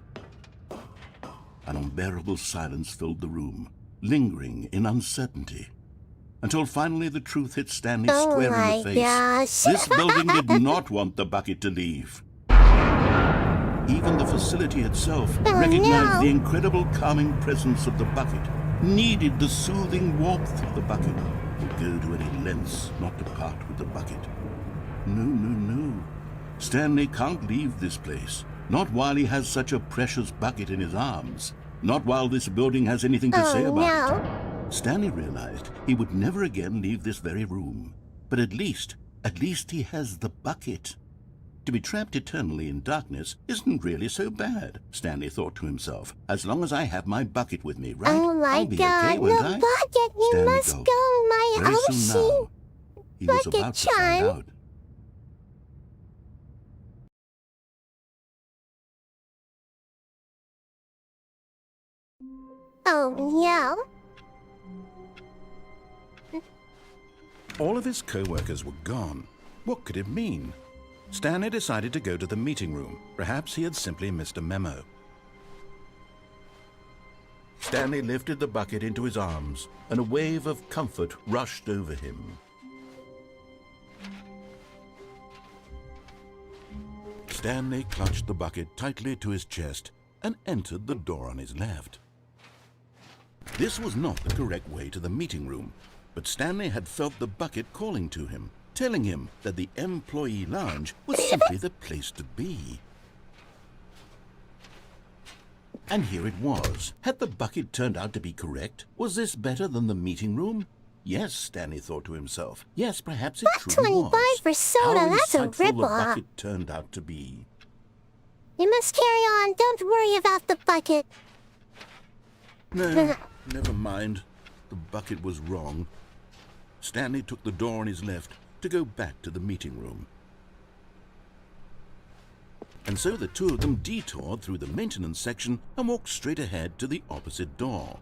An unbearable silence filled the room, lingering in uncertainty, until finally the truth hit Stanley Oh square in my the face. gosh. This building did not want the bucket to leave. Even the facility itself recognized no. the incredible calming presence of the bucket, needed the soothing warmth of the bucket, would go to any lengths not to part with the bucket. No, no, no. Stanley can't leave this place. Not while he has such a precious bucket in his arms. Not while this building has anything to say about it. Stanley realized he would never again leave this very room. But at least he has the bucket. To be trapped eternally in darkness isn't really so bad, Stanley thought to himself. As long as I have my bucket with me, right? Oh my I'll be god, okay, won't the I? bucket! You Stanley must gulped. go, my Very soon Oshi! now, he was Bucket about to find time. out. Oh no. All of his co-workers were gone. What could it mean? Stanley decided to go to the meeting room. Perhaps he had simply missed a memo. Stanley lifted the bucket into his arms, and a wave of comfort rushed over him. Stanley clutched the bucket tightly to his chest and entered the door on his left. This was not the correct way to the meeting room, but Stanley had felt the bucket calling to him, telling him that the employee lounge was simply the place to be. And here it was. Had the bucket turned out to be correct? Was this better than the meeting room? Yes, Stanley thought to himself. Yes, perhaps it truly was. $1.25 for soda, How that's a insightful the rip-off. bucket turned out to be. You must carry on. Don't worry about the bucket. No, never mind. The bucket was wrong. Stanley took the door on his left to go back to the meeting room. And so the two of them detoured through the maintenance section and walked straight ahead to the opposite door.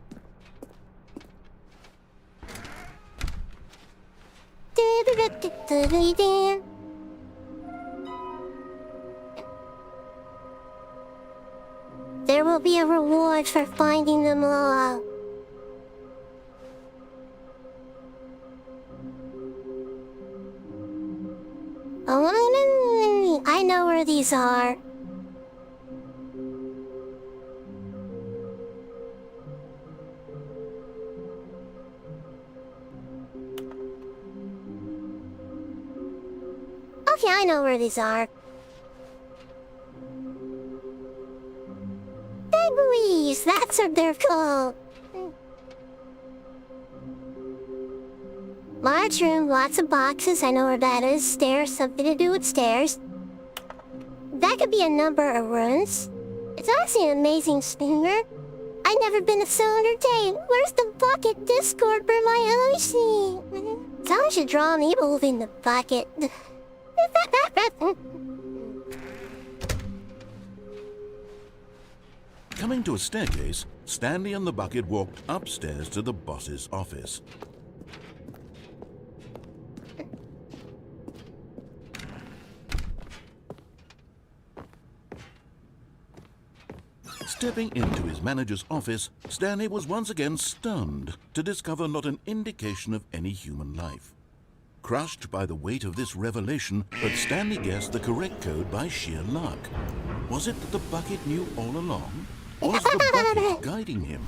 There will be a reward for finding them all. Oh, I know where these are. Okay, I know where these are. Degrees, that's what they're called. Large room, lots of boxes, I know where that is. Stairs, something to do with stairs. That could be a number of rooms. It's honestly an amazing stinger. I've never been to Cylinder Day. Where's the bucket? Discord for my Oshi. Someone should draw me moving the bucket. Coming to a staircase, Stanley and the bucket walked upstairs to the boss's office. Stepping into his manager's office, Stanley was once again stunned to discover not an indication of any human life. Crushed by the weight of this revelation, but Stanley guessed the correct code by sheer luck. Was it that the bucket knew all along? Or was the bucket guiding him?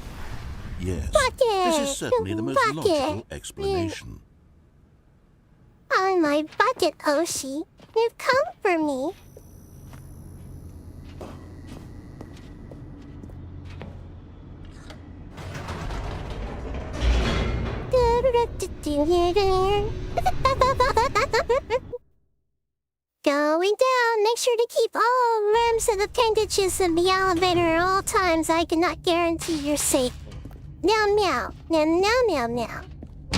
Yes, this is certainly the most logical explanation. Oh, my bucket, Oshi. You've come for me. Going down, make sure to keep all rooms and appendages in the elevator at all times. I cannot guarantee your safety. Meow meow, meow meow meow meow.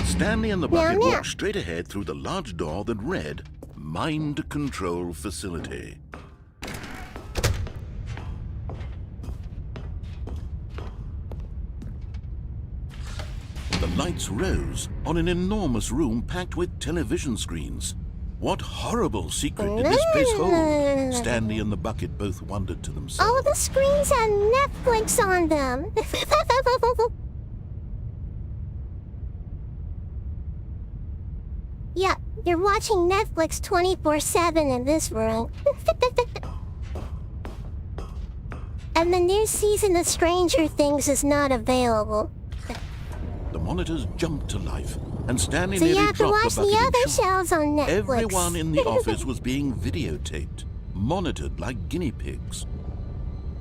Stanley and the bucket Meow, meow. walked straight ahead through the large door that read, Mind Control Facility. The lights rose on an enormous room packed with television screens. What horrible secret did this place hold? Stanley and the bucket both wondered to themselves. All the screens have Netflix on them. Yeah, you're watching Netflix 24/7 in this room. And the new season of Stranger Things is not available. The monitors jumped to life, and Stanley So you nearly have to dropped watch the the bucket other in shock. shows on Netflix. Everyone in the office was being videotaped, monitored like guinea pigs.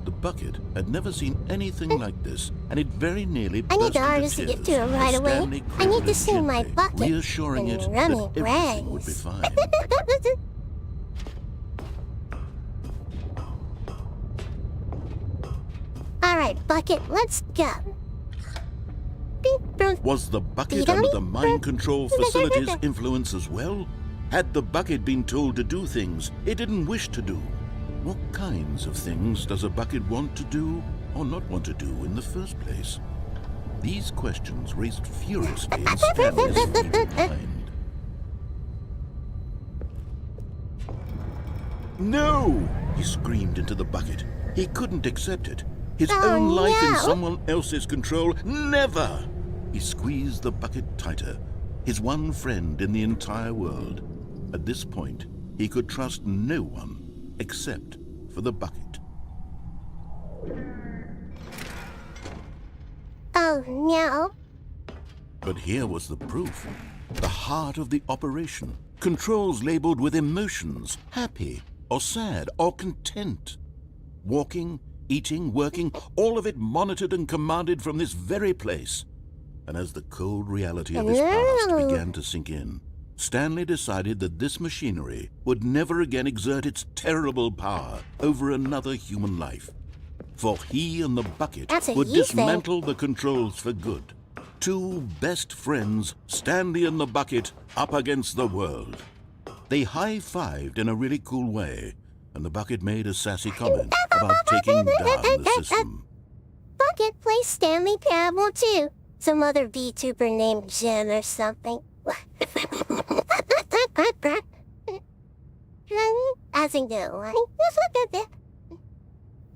The bucket had never seen anything like this, and it very nearly I burst need the into artist to tears get to it right as away. Stanley I need cradled to it see my gently, bucket reassuring in it running that everything would be rags. fine. Alright, bucket, let's go. Was the bucket under the mind control facility's influence as well? Had the bucket been told to do things it didn't wish to do? What kinds of things does a bucket want to do or not want to do in the first place? These questions raced furiously in Stanley's feeble mind. No! He screamed into the bucket. He couldn't accept it. His own life in someone else's control, never! He squeezed the bucket tighter, his one friend in the entire world. At this point, he could trust no one except for the bucket. Oh no. But here was the proof. The heart of the operation. Controls labeled with emotions, happy or sad or content. Walking, eating, working, all of it monitored and commanded from this very place. And as the cold reality of his past began to sink in, Stanley decided that this machinery would never again exert its terrible power over another human life. For he and the bucket would dismantle the controls for good. Two best friends, Stanley and the bucket, up against the world. They high-fived in a really cool way, and the bucket made a sassy comment about taking down the system. Bucket plays Stanley Parable too. Some other VTuber named Jim or something. As in the one.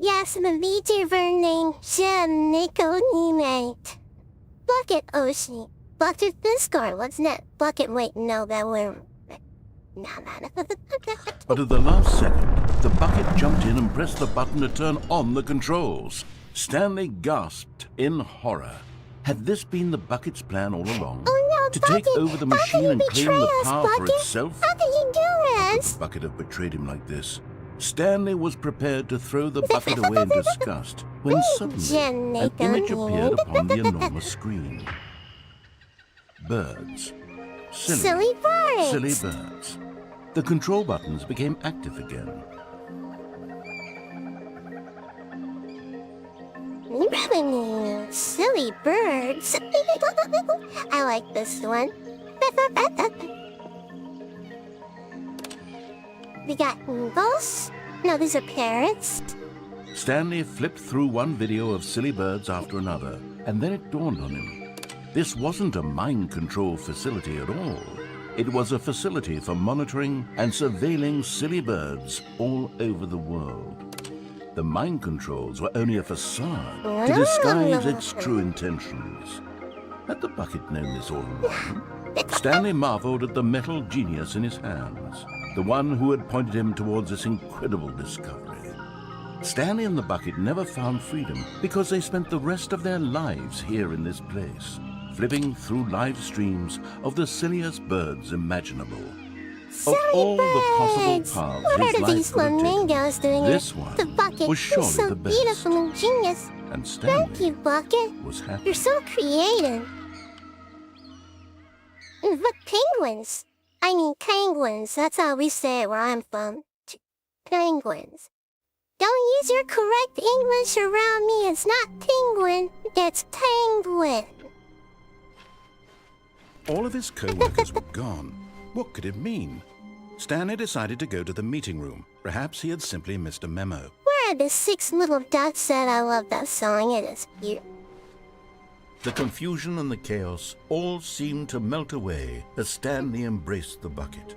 Yes, I'm a VTuber named Jim Nico Nimate. Bucket Oshi. Bucket Discord, wasn't it? Bucket, wait, no, that were. But at the last second, the bucket jumped in and pressed the button to turn on the controls. Stanley gasped in horror. Had this been the bucket's plan all along? Oh no, to Bucket! take over the machine and claim the power for itself? How can you do this? The bucket had betrayed him like this. Stanley was prepared to throw the bucket away in disgust when suddenly an image appeared upon the enormous screen. Birds. Silly birds! Silly birds. The control buttons became active again. Silly birds. I like this one. We got eagles. No, these are parrots. Stanley flipped through one video of silly birds after another, and then it dawned on him. This wasn't a mind control facility at all. It was a facility for monitoring and surveilling silly birds all over the world. The mind controls were only a facade to disguise its true intentions. Had the bucket known this all along? Stanley marveled at the metal genius in his hands, the one who had pointed him towards this incredible discovery. Stanley and the bucket never found freedom because they spent the rest of their lives here in this place, flipping through live streams of the silliest birds imaginable. Silly of all birds. the possible paths What his are life these could have flamingos taken, doing this here? one The bucket was surely is so the best. beautiful and genius. And Thank you, Stanley Bucket. was happy. You're so creative. But penguins. I mean penguins. That's how we say it where I'm from. Penguins. Don't use your correct English around me. It's not penguin. It's penguin. All of his co-workers were gone. What could it mean? Stanley decided to go to the meeting room. Perhaps he had simply missed a memo. Where are the 6 little ducks that I love that song? It is cute. The confusion and the chaos all seemed to melt away as Stanley embraced the bucket.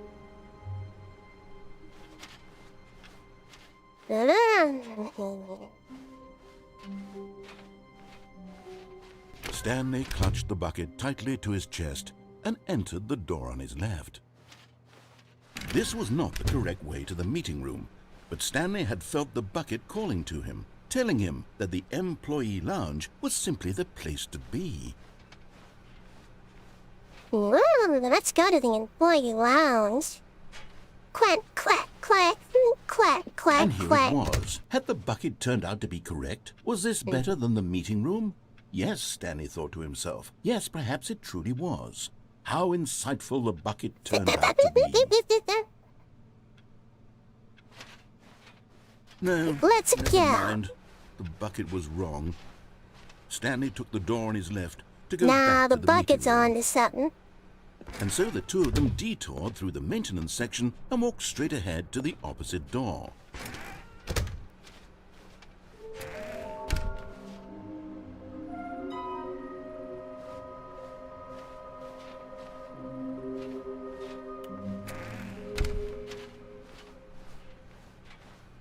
Stanley clutched the bucket tightly to his chest and entered the door on his left. This was not the correct way to the meeting room, but Stanley had felt the bucket calling to him, telling him that the employee lounge was simply the place to be. Let's go to the employee lounge. Quack, quack, quack, quack, quack, And here quack. it was. Had the bucket turned out to be correct? Was this better than the meeting room? Yes, Stanley thought to himself. Yes, perhaps it truly was. How insightful the bucket turned out to be. No, Let's never go. mind. The bucket was wrong. Stanley took the door on his left to go Nah, back the to the bucket's meeting room. on to something. And so the two of them detoured through the maintenance section and walked straight ahead to the opposite door.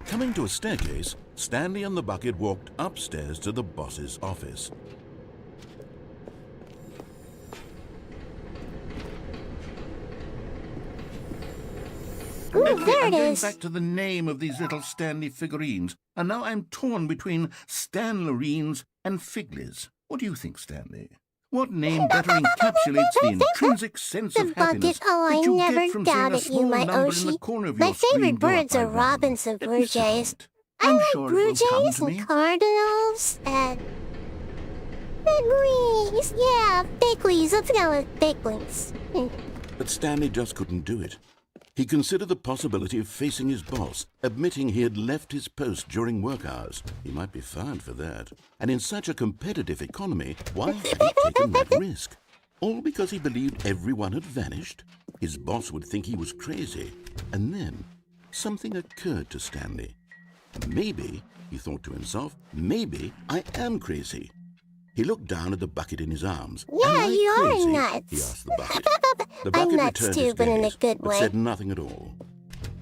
Coming to a staircase, Stanley and the bucket walked upstairs to the boss's office. Ooh, Okay, there I'm it going is. back to the name of these little Stanley figurines, and now I'm torn between Stanlerines and Figlies. What do you think, Stanley? What name better encapsulates the intrinsic sense The of happiness bucket, oh, that you I get never from seeing a doubted you, small my number in the Oshi. corner of My your screen favorite go up birds by are one? robins and Let blue me see jays. it. I I'm like sure blue it will come jays to and me. cardinals and pigwees. Yeah, pigwees. Let's go with pigwees. But Stanley just couldn't do it. He considered the possibility of facing his boss, admitting he had left his post during work hours. He might be fired for that. And in such a competitive economy, why had he taken that risk? All because he believed everyone had vanished? His boss would think he was crazy. And then something occurred to Stanley. Maybe, he thought to himself, maybe I am crazy. He looked down at the bucket in his arms. Yeah, Am I you are crazy? nuts. He asked the bucket. The I'm bucket nuts returned too, his but in a gaze, good but way. said nothing at all.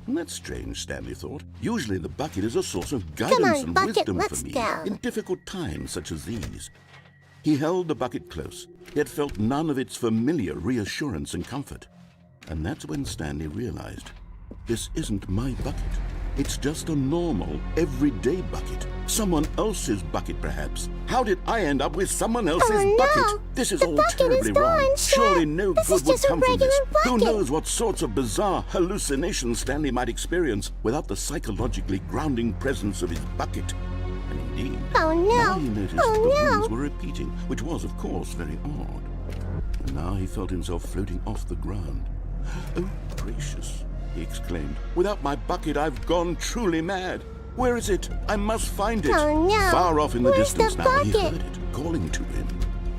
And that's strange, Stanley thought. Usually the bucket is a source of on, guidance and bucket, wisdom let's for me go. in difficult times such as these. He held the bucket close, yet felt none of its familiar reassurance and comfort. And that's when Stanley realized, this isn't my bucket. It's just a normal, everyday bucket. Someone else's bucket, perhaps. How did I end up with someone else's Oh, no. bucket? This is The all bucket terribly is wrong. gone, Chef. Surely no This good is would just a come from this. regular Who bucket. knows what sorts of bizarre hallucinations Stanley might experience without the psychologically grounding presence of his bucket. And indeed, Oh, no. now he noticed Oh, the no. rules were repeating, which was, of course, very odd. And now he felt himself floating off the ground. Oh, gracious, he exclaimed. Without my bucket, I've gone truly mad. Where is it? I must find it. Oh, no. Far off in the Where's distance the now, he bucket? heard it, calling to him.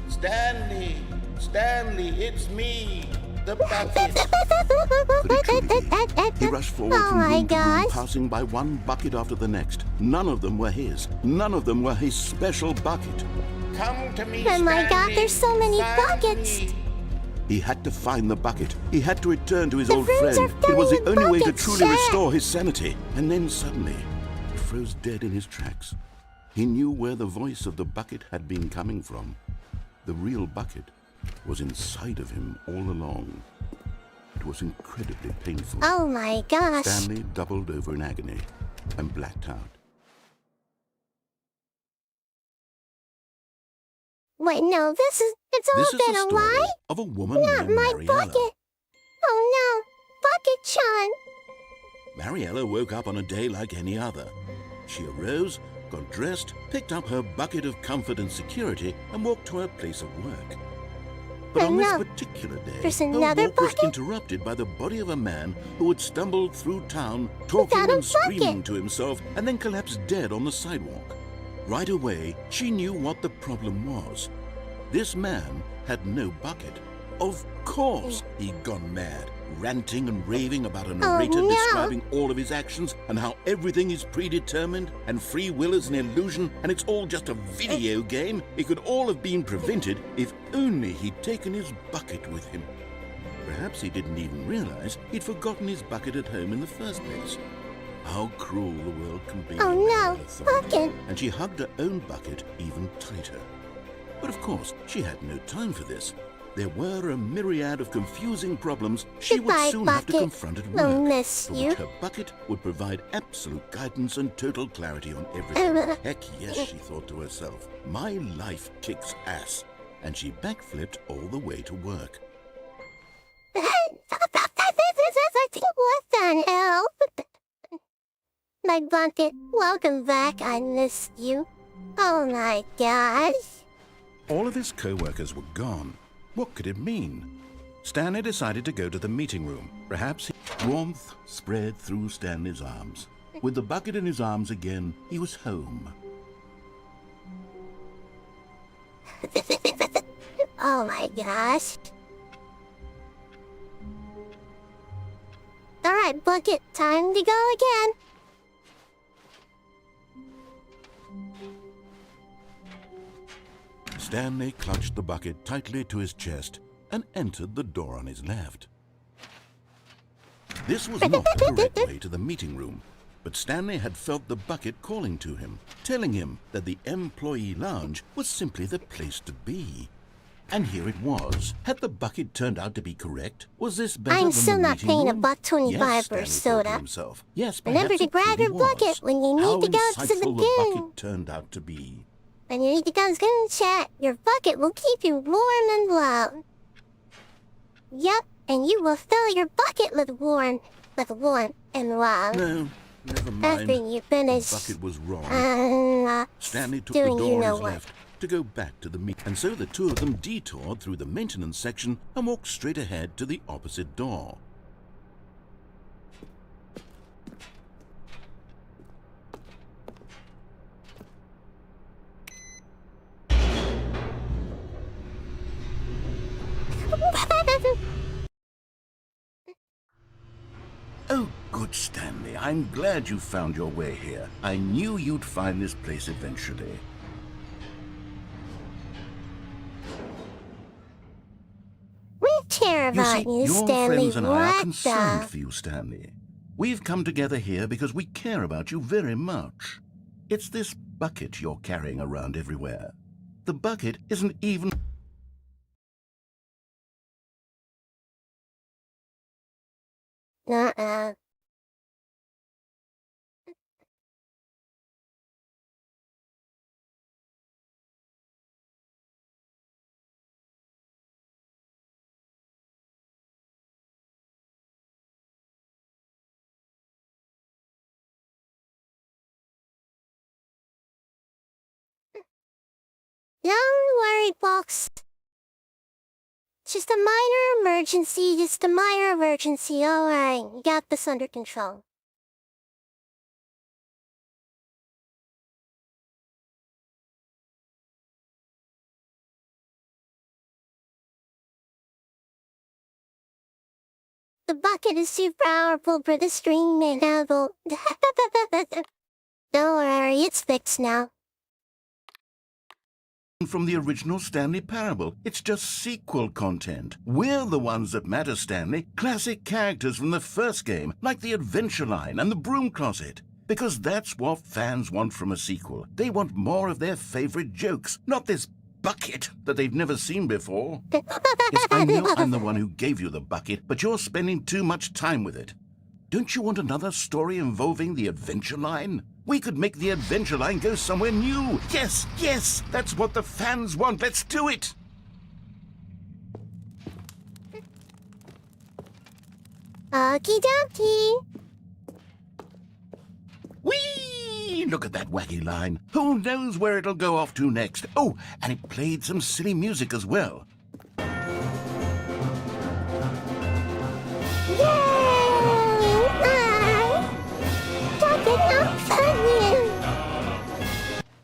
Stanley! Stanley, it's me! The bucket! Could it truly be? He rushed forward Oh from my room to room, gosh. passing by one bucket after the next. None of them were his. None of them were his special bucket. Come to me, Oh my God, Stanley. there's so many Find buckets. me. He had to find the bucket. He had to return to his The old rooms friend. are It was the filled with only way to buckets, truly Chef. restore his sanity. And then suddenly, he froze dead in his tracks. He knew where the voice of the bucket had been coming from. The real bucket was inside of him all along. It was incredibly painful. Oh my gosh. Stanley doubled over in agony and blacked out. Wait, no, it's all This is been the a story lie? of a woman Not named my Mariella. bucket. Oh no, Bucket-chan. Mariella woke up on a day like any other. She arose, got dressed, picked up her bucket of comfort and security, and walked to her place of work. But on this no. particular day, There's her another walk was bucket? interrupted by the body of a man who had stumbled through town, talking Without a and screaming bucket. to himself, and then collapsed dead on the sidewalk. Right away, she knew what the problem was. This man had no bucket. Of course he'd gone mad, ranting and raving about a narrator describing all of his actions and how everything is predetermined and free will is an illusion and it's all just a video game. It could all have been prevented if only he'd taken his bucket with him. Perhaps he didn't even realize he'd forgotten his bucket at home in the first place. How cruel the world can be. Oh no, bucket! And she hugged her own bucket even tighter. But of course, she had no time for this. There were a myriad of confusing problems she would soon have to confront at work. We'll miss For you. which her bucket would provide absolute guidance and total clarity on everything. Heck yes, she thought to herself. My life kicks ass. And she backflipped all the way to work. What the hell? My bucket, welcome back. I missed you. Oh my gosh. All of his co-workers were gone. What could it mean? Stanley decided to go to the meeting room. Perhaps warmth spread through Stanley's arms. With the bucket in his arms again, he was home. Oh my gosh. Alright, bucket, time to go again. Stanley clutched the bucket tightly to his chest and entered the door on his left. This was not the correct way to the meeting room, but Stanley had felt the bucket calling to him, telling him that the employee lounge was simply the place to be. And here it was. Had the bucket turned out to be correct? Was this better I'm than still the not meeting paying room? $1.25 Yes, per Stanley thought to soda. himself. Yes, Remember perhaps to it grab really your bucket was. when you need How to go to the insightful the lagoon. bucket turned out to be. When you need to go to the chat, your bucket will keep you warm and warm. Yep, and you will fill your bucket with warm and warm. No, never mind. After you finish, The bucket was wrong. Stanley took the doing door you on know his what. left to go back to the meet. And so the two of them detoured through the maintenance section and walked straight ahead to the opposite door. Oh, good, Stanley. I'm glad you found your way here. I knew you'd find this place eventually. We care You see, about you, your Stanley. friends and I are What concerned the? for you, Stanley. We've come together here because we care about you very much. It's this bucket you're carrying around everywhere. The bucket isn't even... Uh-uh. Don't worry, Box. Just a minor emergency, Alright, you got this under control. The bucket is too powerful for the string may handle. Don't worry, it's fixed now. from the original Stanley Parable. It's just sequel content. We're the ones that matter, Stanley. Classic characters from the first game, like the Adventure Line and the Broom Closet. Because that's what fans want from a sequel. They want more of their favorite jokes, not this bucket that they've never seen before. Yes, I know I'm the one who gave you the bucket, but you're spending too much time with it. Don't you want another story involving the Adventure Line? We could make the Adventure Line go somewhere new. Yes, yes, that's what the fans want. Let's do it. Okie dokie. Whee! Look at that wacky line. Who knows where it'll go off to next? Oh, and it played some silly music as well.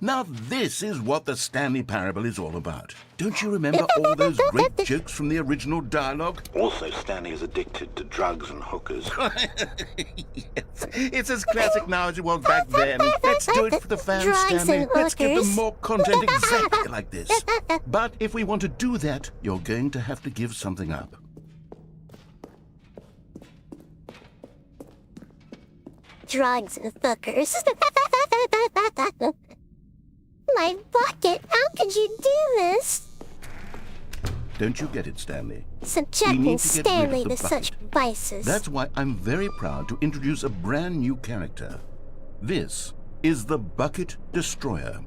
Now this is what the Stanley Parable is all about. Don't you remember all those great jokes from the original dialogue? Also, Stanley is addicted to drugs and hookers. Yes, it's as classic now as it was back then. Let's do it for the fans, Drugs Stanley. and Let's give them hookers. more content exactly like this. But if we want to do that, you're going to have to give something up. Drugs and fuckers. My bucket, how could you do this? Don't you get it, Stanley? We Subjecting need to get rid of Stanley the to such bucket. vices. That's why I'm very proud to introduce a brand new character. This is the Bucket Destroyer.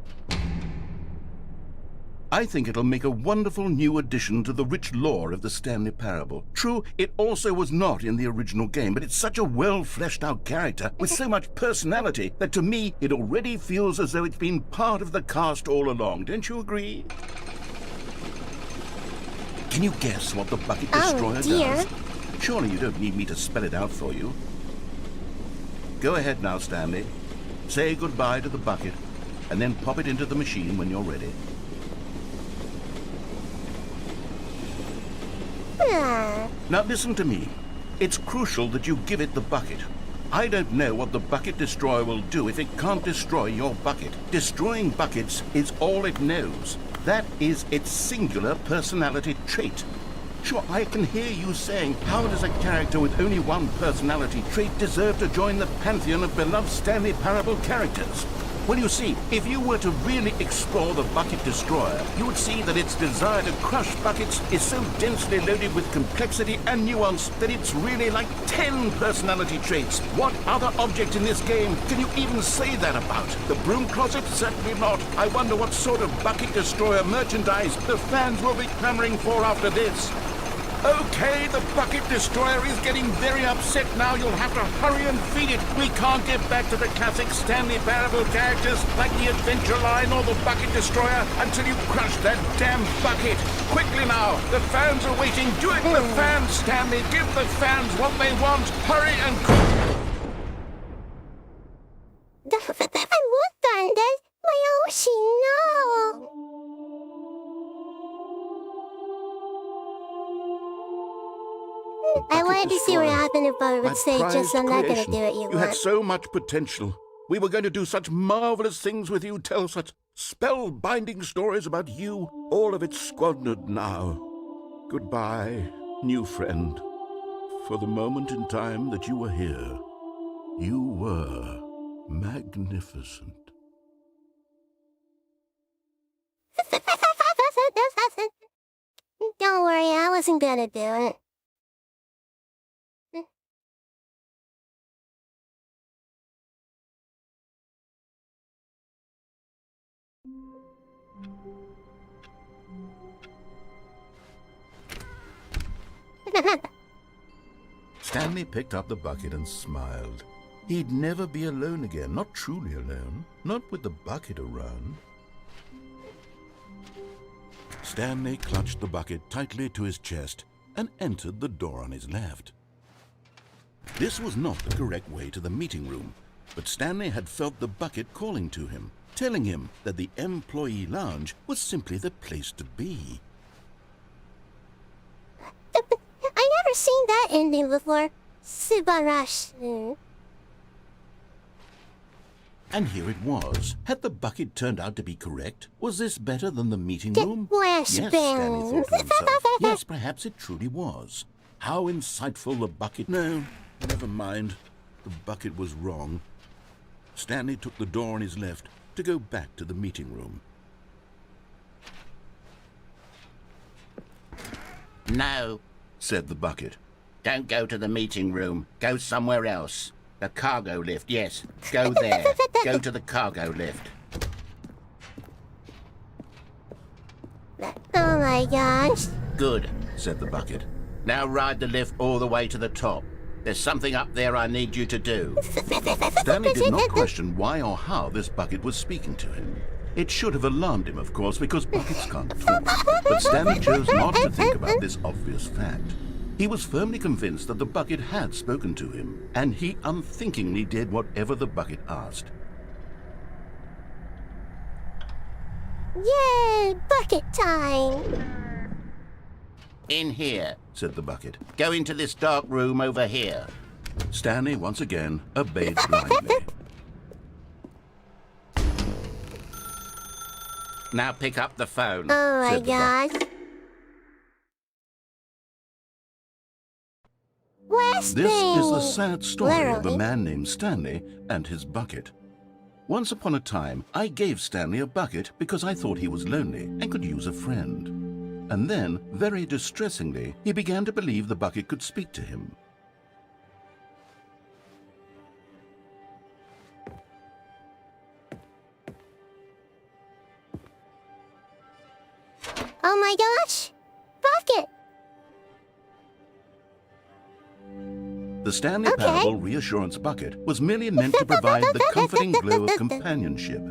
I think it'll make a wonderful new addition to the rich lore of the Stanley Parable. True, it also was not in the original game, but it's such a well-fleshed-out character with so much personality that to me it already feels as though it's been part of the cast all along. Don't you agree? Can you guess what the Bucket Destroyer does? Surely you don't need me to spell it out for you. Go ahead now, Stanley. Say goodbye to the bucket, and then pop it into the machine when you're ready. Now listen to me. It's crucial that you give it the bucket. I don't know what the Bucket Destroyer will do if it can't destroy your bucket. Destroying buckets is all it knows. That is its singular personality trait. Sure, I can hear you saying, how does a character with only one personality trait deserve to join the pantheon of beloved Stanley Parable characters? Well, you see, if you were to really explore the Bucket Destroyer, you would see that its desire to crush buckets is so densely loaded with complexity and nuance that it's really like 10 personality traits. What other object in this game can you even say that about? The broom closet? Certainly not. I wonder what sort of Bucket Destroyer merchandise the fans will be clamoring for after this. Okay, the Bucket Destroyer is getting very upset now. You'll have to hurry and feed it. We can't get back to the classic Stanley Parable characters like the Adventure Line or the Bucket Destroyer until you crush that damn bucket. Quickly now, the fans are waiting. Do it for the fans, Stanley. Give the fans what they want. Hurry and... I want thunder. My ocean, no. I wanted to see what happened if I would say just I'm not gonna do what you You had want. so much potential. We were going to do such marvelous things with you, tell such spellbinding stories about you. All of it squandered now. Goodbye, new friend. For the moment in time that you were here, you were magnificent. Don't worry, I wasn't gonna do it. Stanley picked up the bucket and smiled. He'd never be alone again, not truly alone, not with the bucket around. Stanley clutched the bucket tightly to his chest and entered the door on his left. This was not the correct way to the meeting room, but Stanley had felt the bucket calling to him, telling him that the employee lounge was simply the place to be. I never seen that ending before. Subarashi. And here it was. Had the bucket turned out to be correct? Was this better than the meeting Get room? flashbang. Yes, Stanley thought to himself. Yes, perhaps it truly was. How insightful the bucket... No, never mind. The bucket was wrong. Stanley took the door on his left to go back to the meeting room. No, Said the bucket. don't go to the meeting room. Go somewhere else. The cargo lift, yes. Go there. Go to the cargo lift. Oh my gosh. Good. Said the bucket. Now ride the lift all the way to the top. There's something up there I need you to do. Stanley did not question why or how this bucket was speaking to him. It should have alarmed him, of course, because buckets can't talk. But Stanley chose not to think about this obvious fact. He was firmly convinced that the bucket had spoken to him, and he unthinkingly did whatever the bucket asked. Yay! Bucket time! In here. said the bucket. Go into this dark room over here. Stanley once again obeyed blindly. Now pick up the phone. Oh my said the bucket. gosh. Worst This thing. is the sad story of a Literally. man named Stanley and his bucket. Once upon a time, I gave Stanley a bucket because I thought he was lonely and could use a friend. And then, very distressingly, he began to believe the bucket could speak to him. Oh my gosh! Bucket! The Stanley Okay. Parable Reassurance Bucket was merely meant to provide the comforting glow of companionship.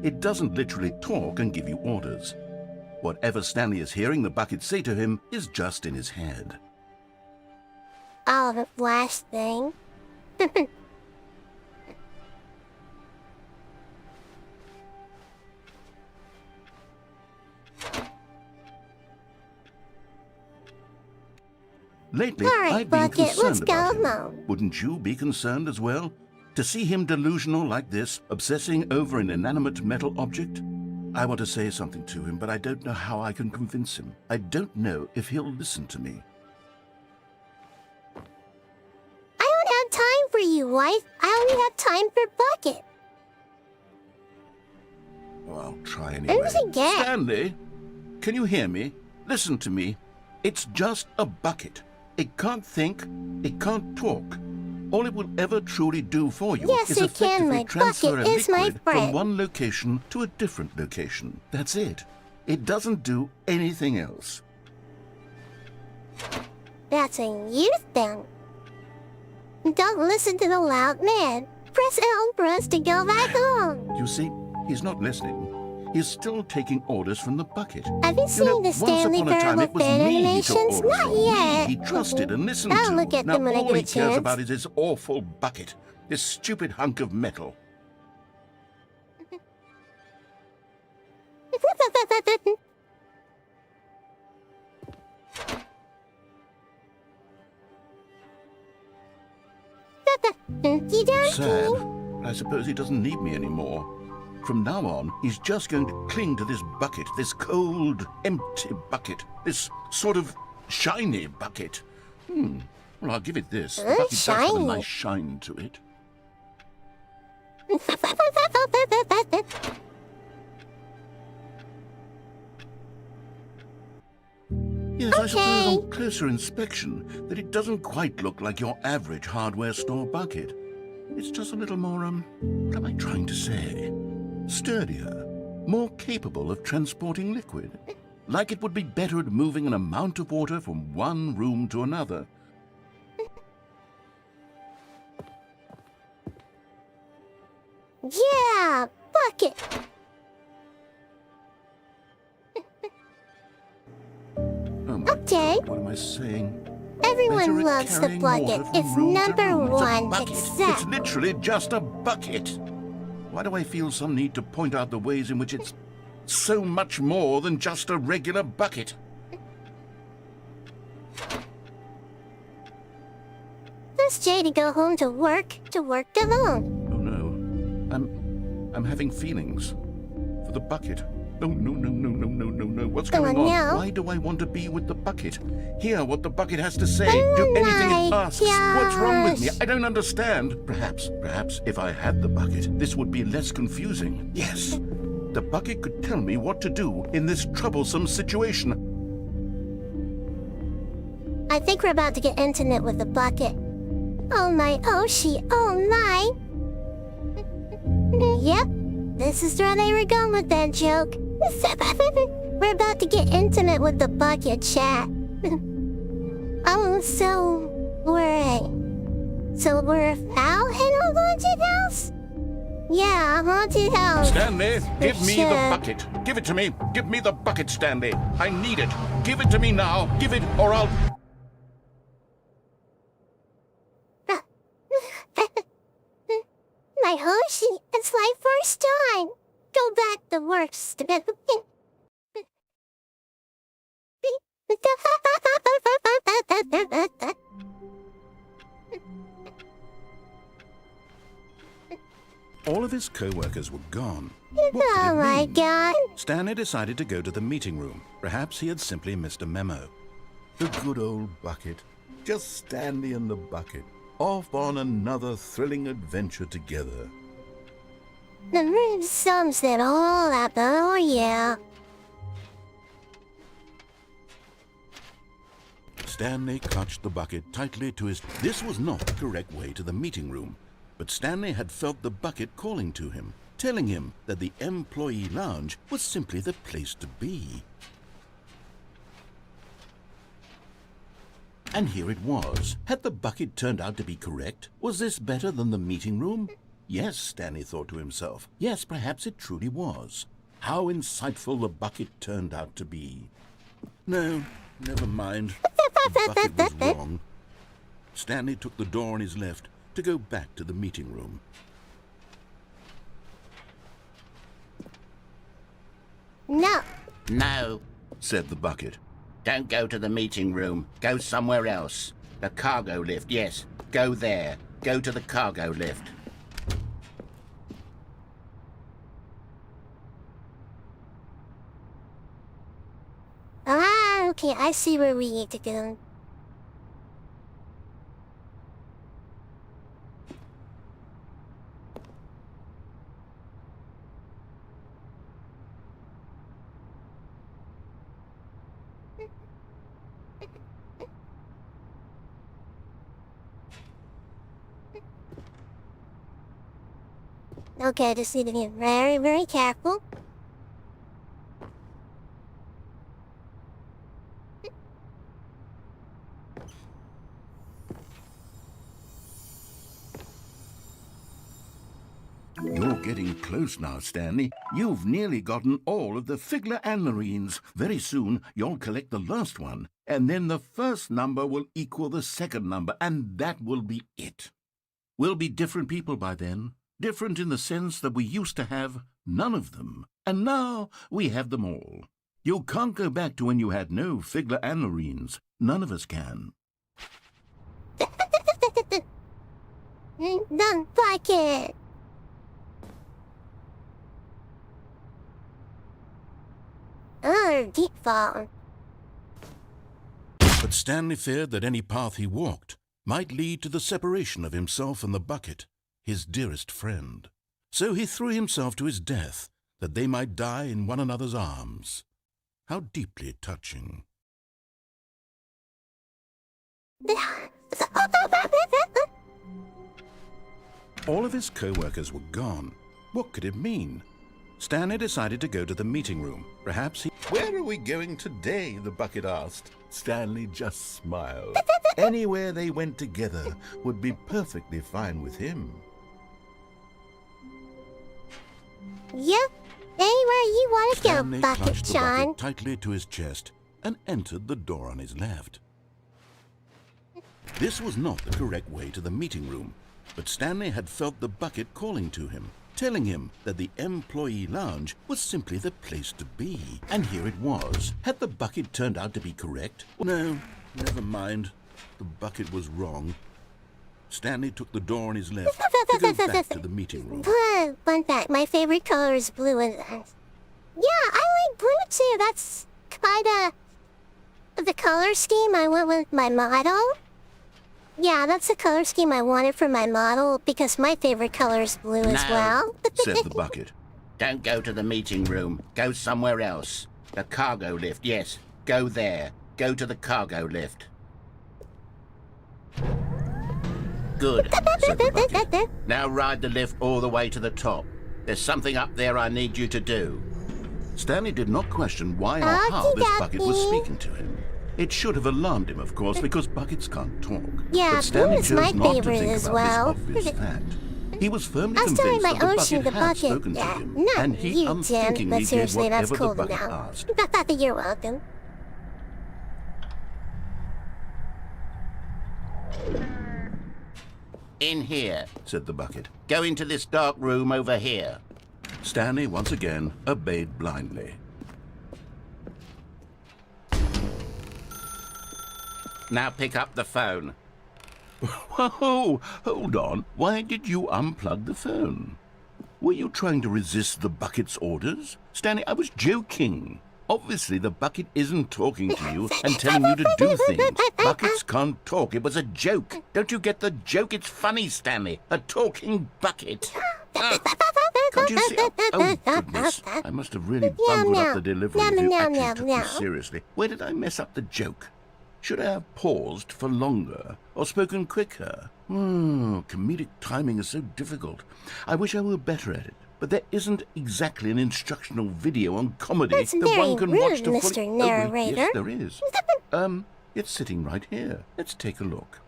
It doesn't literally talk and give you orders. Whatever Stanley is hearing the bucket say to him is just in his head. Oh, the last thing. Lately, All right, I've been Bucket, let's concerned go about him. now. Wouldn't you be concerned as well? To see him delusional like this, obsessing over an inanimate metal object? I want to say something to him, but I don't know how I can convince him. I don't know if he'll listen to me. I don't have time for you, wife. I only have time for Bucket. Oh, I'll try anyway. Who's again? Stanley, can you hear me? Listen to me. It's just a bucket. It can't think. It can't talk. All it will ever truly do for you Yes, is it can. effectively My transfer bucket a is my liquid from friend. one location to a different location. That's it. It doesn't do anything else. That's a you thing. Don't listen to the loud man. Press L for us to go back home. You see, he's not listening. He's still taking orders from the bucket. Have you seen the once Stanley upon a time Parable it was fan me he took animations? orders Not from. Me yet. he trusted and listened I'll to. look at Now them when I all get a he cares chance. about is his awful bucket. This stupid hunk of metal. Sad. I suppose he doesn't need me anymore. From now on, he's just going to cling to this bucket, this cold, empty bucket, this sort of shiny bucket. Well, I'll give it this. The bucket does have a shiny. nice shine to it. Yes, I suppose Okay. on closer inspection that it doesn't quite look like your average hardware store bucket. It's just a little more, what am I trying to say? Sturdier, more capable of transporting liquid. Like it would be better at moving an amount of water from one room to another. Yeah, Bucket. Oh my Okay. God, what am I saying? Everyone Better at loves the carrying water Bucket. from It's room to number room. It's a one, bucket. It's except... literally just a bucket. Why do I feel some need to point out the ways in which it's so much more than just a regular bucket? Does Jady go home to work alone? Oh no. I'm having feelings for the bucket. No, no, no, no, no, no, no, no. What's going on? now. Why do I want to be with the bucket? Hear what the bucket has to say. Oh Do anything my it asks. What's wrong with me? gosh. I don't understand. Perhaps if I had the bucket, this would be less confusing. Yes. The bucket could tell me what to do in this troublesome situation. I think we're about to get intimate with the Bucket. Oh my, oh she, oh my. Yep, this is where they were going with that joke. We're about to get intimate with the Bucket, chat. Oh, so we're out in a haunted house? Yeah, a haunted house. Stanley, give me the Sure. bucket. Give it to me. Give me the bucket, Stanley. I need it. Give it to me now. Give it or I'll... My Hoshi, it's my first time. Go back to work, stupid. his co-workers were gone. What could Oh it my mean? god. Stanley decided to go to the meeting room. Perhaps he had simply missed a memo. The good old bucket. Just Stanley and the bucket. Off on another thrilling adventure together. The room sums it all up, oh yeah. Stanley clutched the bucket tightly to his... This was not the correct way to the meeting room, but Stanley had felt the bucket calling to him, telling him that the employee lounge was simply the place to be. And here it was. Had the bucket turned out to be correct? Was this better than the meeting room? Yes, Stanley thought to himself. Yes, perhaps it truly was. How insightful the bucket turned out to be. No, never mind. The bucket was wrong. Stanley took the door on his left to go back to the meeting room. No. No, Said the bucket. don't go to the meeting room. Go somewhere else. The cargo lift, yes. Go there. Go to the cargo lift. Ah, okay, I see where we need to go. Okay, just need to be very, very careful. You're getting close now, Stanley. You've nearly gotten all of the Figler Anmarines. Very soon, you'll collect the last one, and then the first number will equal the second number, and that will be it. We'll be different people by then. Different in the sense that we used to have none of them, and now we have them all. You can't go back to when you had no Figler Anmarines. None of us can. Don't like it. Oh, deep fall. But Stanley feared that any path he walked might lead to the separation of himself and the bucket, his dearest friend. So he threw himself to his death, that they might die in one another's arms. How deeply touching. All of his co-workers were gone. What could it mean? Stanley decided to go to the meeting room. Perhaps he... Where are we going today? The bucket asked. Stanley just smiled. Anywhere they went together would be perfectly fine with him. Yep. Anywhere you want to go, Stanley Bucket clutched the Sean. bucket tightly to his chest and entered the door on his left. This was not the correct way to the meeting room, but Stanley had felt the bucket calling to him, telling him that the employee lounge was simply the place to be. And here it was. Had the bucket turned out to be correct? No, never mind. The bucket was wrong. Stanley took the door on his left to go back to the meeting room. Fun fact, my favorite color is blue and... Yeah, I like blue too. That's kinda... the color scheme I went with my model. Yeah, that's the color scheme I wanted for my model because my favorite color is blue as No. well. Said the bucket. Don't go to the meeting room. Go somewhere else. The cargo lift, yes. Go there. Go to the cargo lift. Good, said the bucket. Now ride the lift all the way to the top. There's something up there I need you to do. Stanley did not question why or how this bucket was speaking to him. It should have alarmed him, of course, because buckets can't talk. Yeah, but Stanley blue is my chose not to favorite think as about well. this obvious fact. He was firmly I was telling convinced my that the ocean bucket the had bucket. spoken to Yeah, him, not and he you, Jim. unthinkingly But did seriously, that's whatever cool the to bucket know. asked. You're welcome. In here. Said the bucket. Go into this dark room over here. Stanley once again obeyed blindly. Now pick up the phone. Whoa, hold on. Why did you unplug the phone? Were you trying to resist the bucket's orders? Stanley, I was joking. Obviously, the bucket isn't talking to you and telling you to do things. Buckets can't talk. It was a joke. Don't you get the joke? It's funny, Stanley. A talking bucket. Can't you see? Oh, goodness. I must have really bungled up the delivery if you actually took me seriously. Where did I mess up the joke? Should I have paused for longer or spoken quicker? Comedic timing is so difficult. I wish I were better at it. But there isn't exactly an instructional video on comedy That's that very one can rude, watch to Mr. fully... Narrator. Yes, there is. It's sitting right here. Let's take a look.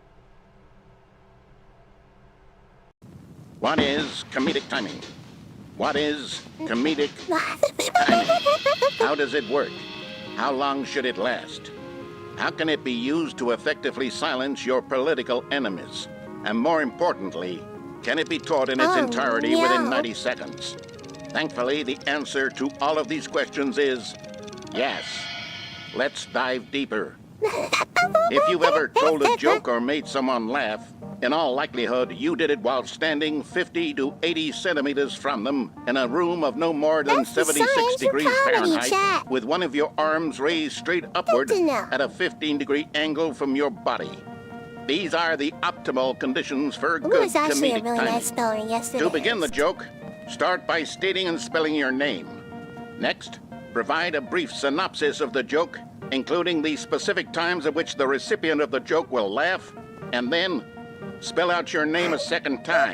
What is comedic timing? What is comedic timing? How does it work? How long should it last? How can it be used to effectively silence your political enemies? And more importantly, can it be taught in its entirety within 90 seconds? Thankfully, the answer to all of these questions is yes. Let's dive deeper. If you've ever told a joke or made someone laugh, in all likelihood, you did it while standing 50 to 80 centimeters from them in a room of no more than 76 degrees Fahrenheit with one of your arms raised straight upward at a 15-degree angle from your body. These are the optimal conditions for good was actually a comedic really timing. nice spelling yesterday. To begin the joke, start by stating and spelling your name. Next, provide a brief synopsis of the joke, including the specific times at which the recipient of the joke will laugh, and then spell out your name a second time.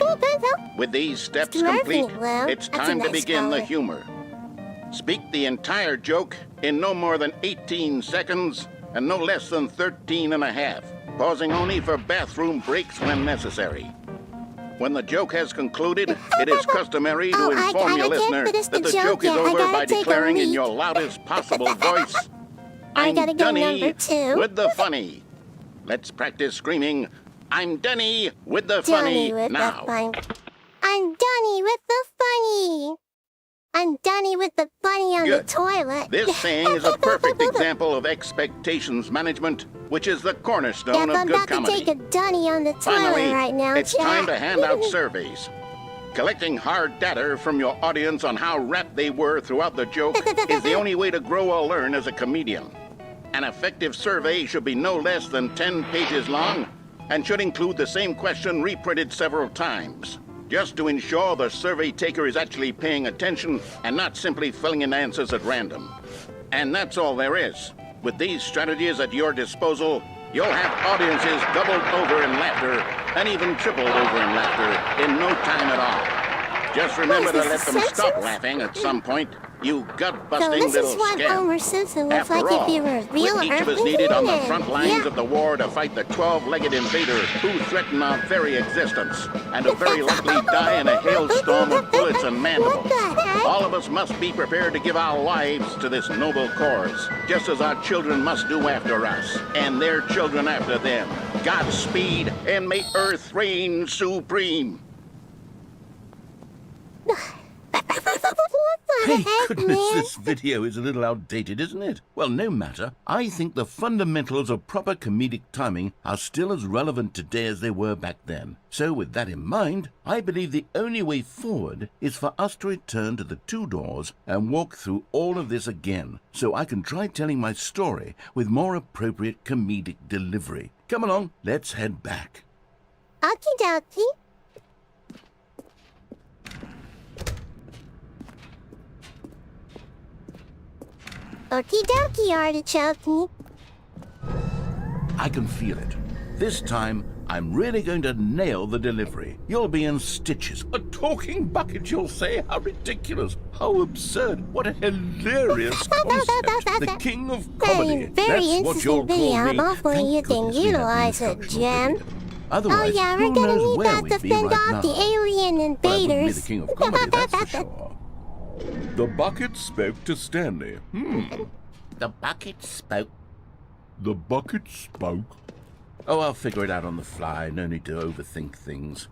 With these steps complete, it's time to begin the humor. Speak the entire joke in no more than 18 seconds and no less than 13 and a half, pausing only for bathroom breaks when necessary. When the joke has concluded, it is customary to inform your listener that the joke is over by declaring in your loudest possible voice, I'm Dunny with the funny. Let's practice screaming, I'm Dunny with the funny now. I'm Dunny with the funny. I'm Dunny with the bunny on the toilet. This saying is a perfect example of expectations management, which is the cornerstone of good comedy. I'm about to take a Dunny on the toilet right now, it's time to hand out surveys. Collecting hard data from your audience on how rapt they were throughout the joke is the only way to grow or learn as a comedian. An effective survey should be no less than 10 pages long and should include the same question reprinted several times, just to ensure the survey taker is actually paying attention and not simply filling in answers at random. And that's all there is. With these strategies at your disposal, you'll have audiences doubled over in laughter and even tripled over in laughter in no time at all. Just remember to let them stop laughing at some point, you gut-busting little scamp. After all, with each of us needed on the front lines of the war to fight the 12-legged invaders who threaten our very existence, and to very likely die in a hailstorm of bullets and mandibles. All of us must be prepared to give our lives to this noble cause, just as our children must do after us, and their children after them. Godspeed, and may Earth reign supreme. Hey, goodness, this video is a little outdated, isn't it? Well, no matter. I think the fundamentals of proper comedic timing are still as relevant today as they were back then. So with that in mind, I believe the only way forward is for us to return to the two doors and walk through all of this again, so I can try telling my story with more appropriate comedic delivery. Come along, let's head back. Okie dokie. Okie dokie, artichoke. I can feel it. This time, I'm really going to nail the delivery. You'll be in stitches. A talking bucket, you'll say? How ridiculous. How absurd. What a hilarious concept. The king of comedy. Very That's what you'll interesting video. call me. Hopefully you can utilize it, Jim. Otherwise, Oh yeah, we're who gonna knows need where that we'd to be fend right off now. the alien Well, I wouldn't be invaders. the king of comedy, that's for sure. The bucket spoke to Stanley. The bucket spoke. The bucket spoke. Oh, I'll figure it out on the fly. No need to overthink things.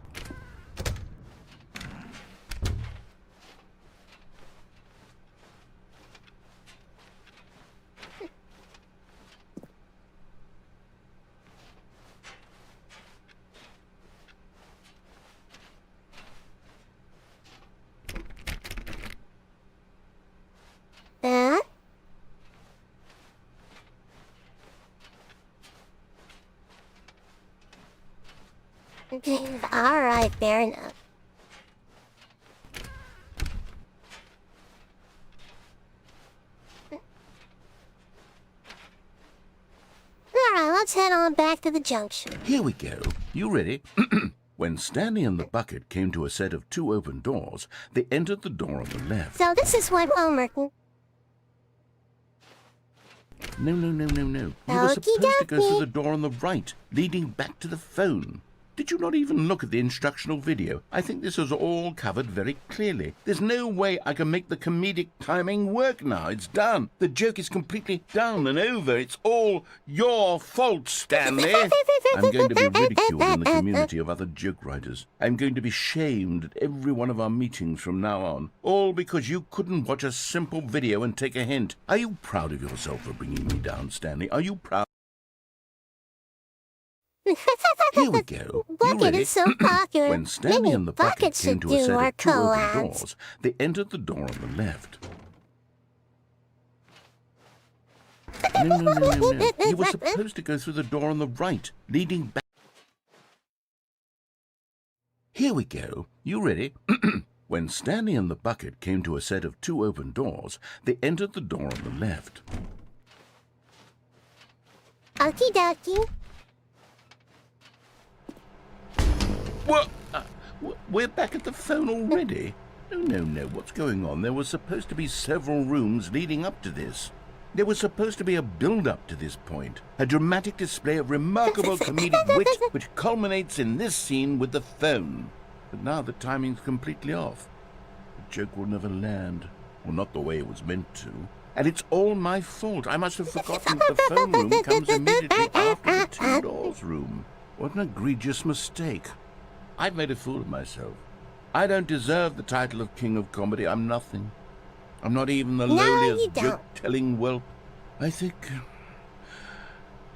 Alright, fair enough. Alright, let's head on back to the junction. Here we go. You ready? When Stanley and the bucket came to a set of 2 open doors, they entered the door on the left. So this is what Merton. No. You were supposed to go through the door on the right, leading back to the phone. Did you not even look at the instructional video? I think this is all covered very clearly. There's no way I can make the comedic timing work now. It's done. The joke is completely done and over. It's all your fault, Stanley. I'm going to be ridiculed in the community of other joke writers. I'm going to be shamed at every one of our meetings from now on. All because you couldn't watch a simple video and take a hint. Are you proud of yourself for bringing me down, Stanley? Are you proud? Here we go. Bucket is so popular. When Stanley and the bucket came to a set of 2 open collabs. doors, they entered the door on the left. No. You were supposed to go through the door on the right, leading back. Here we go. You ready? When Stanley and the bucket came to a set of 2 open doors, they entered the door on the left. Okie dokie. What? We're back at the phone already? No. What's going on? There was supposed to be several rooms leading up to this. There was supposed to be a build-up to this point. A dramatic display of remarkable comedic wit which culminates in this scene with the phone. But now the timing's completely off. The joke will never land. Well, not the way it was meant to. And it's all my fault. I must have forgotten that the phone room comes immediately after the 2 doors room. What an egregious mistake. I've made a fool of myself. I don't deserve the title of King of Comedy. I'm nothing. I'm not even the lowliest joke-telling whelp. I think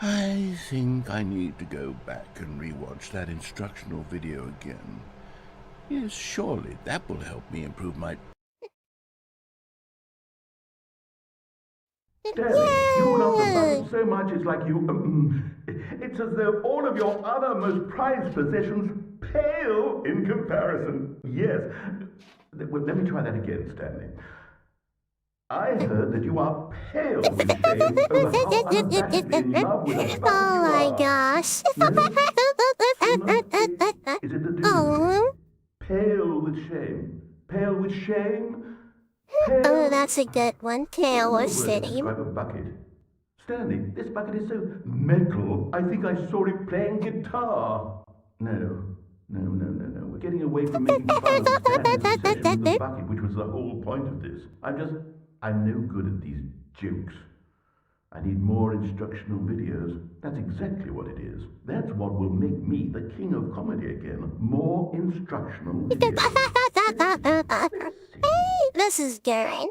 I need to go back and rewatch that instructional video again. Yes, surely that will help me improve my... Stanley, you love the bucket so much it's like you... it's as though all of your other most prized possessions pale in comparison. Yes. Well, let me try that again, Stanley. I heard that you are pale with shame over how unabashedly in love with a bucket Oh my you are. gosh. Is it the Oh. Pale with shame. Pale with shame? Oh, that's a good one. Tail was sitting. Describe a bucket. Stanley, this bucket is so metal. I think I saw it playing guitar. No. We're getting away from making fun of Stanley's shame, the bucket, which was the whole point of this. I'm no good at these jokes. I need more instructional videos. That's exactly what it is. That's what will make me the king of comedy again. More instructional videos. Hey, this is Garen.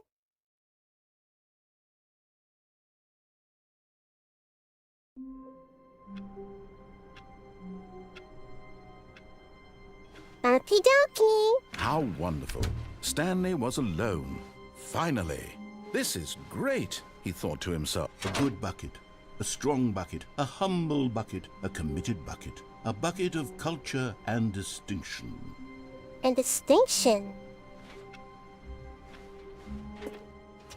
Okie dokie. How wonderful. Stanley was alone. Finally. This is great, he thought to himself. A good bucket, a strong bucket, a humble bucket, a committed bucket, a bucket of culture and distinction. And distinction.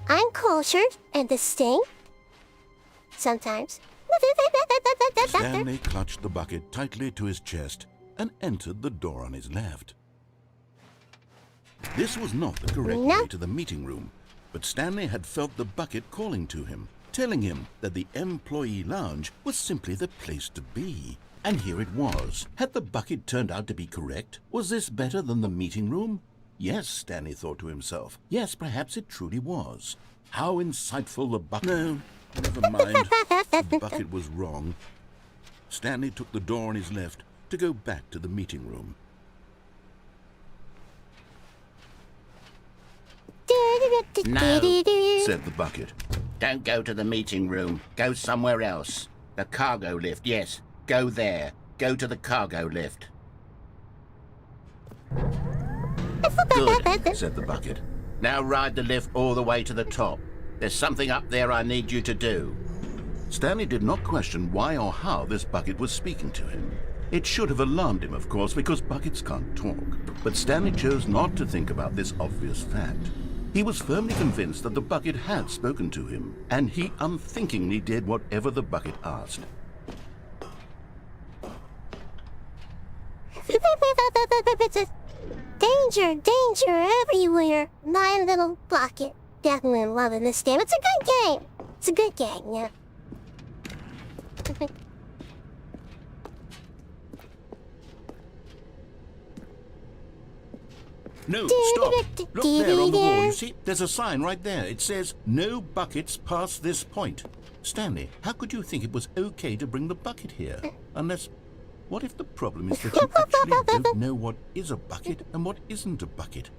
I'm cultured and distinct. Sometimes. Stanley clutched the bucket tightly to his chest and entered the door on his left. This was not the correct way to the meeting room, but Stanley had felt the bucket calling to him, telling him that the employee lounge was simply the place to be. And here it was. Had the bucket turned out to be correct? Was this better than the meeting room? Yes, Stanley thought to himself. Yes, perhaps it truly was. How insightful the bucket... No, never mind. The bucket was wrong. Stanley took the door on his left to go back to the meeting room. No, said the bucket. Don't go to the meeting room. Go somewhere else. The cargo lift, yes. Go there. Go to the cargo lift. Good, said the bucket. Now ride the lift all the way to the top. There's something up there I need you to do. Stanley did not question why or how this bucket was speaking to him. It should have alarmed him, of course, because buckets can't talk. But Stanley chose not to think about this obvious fact. He was firmly convinced that the bucket had spoken to him, and he unthinkingly did whatever the bucket asked. Danger, danger everywhere. My little bucket. Definitely loving this game. It's a good game. It's a good game, yeah. No, stop! Look there on the wall, you see? There's a sign right there. It says, no buckets past this point. Stanley, how could you think it was okay to bring the bucket here? Unless, what if the problem is that you actually don't know what is a bucket and what isn't a bucket?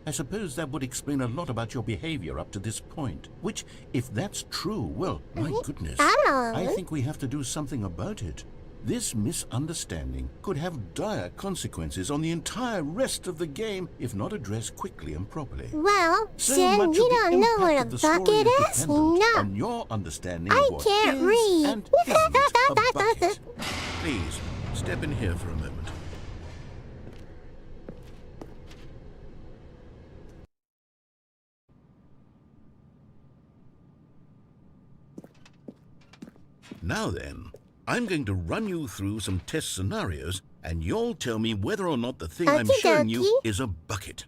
I suppose that would explain a lot about your behavior up to this point. Which, if that's true, well, my goodness, I think we have to do something about it. This misunderstanding could have dire consequences on the entire rest of the game if not addressed quickly and properly. Well, So Sin, much you of the don't know what impact a of the story bucket is is? dependent No. on your understanding I of what can't is read. and isn't a bucket. Please, step in here for a moment. Now then, I'm going to run you through some test scenarios, and you'll tell me whether or not the thing I'm showing you Okey-dokey. is a bucket.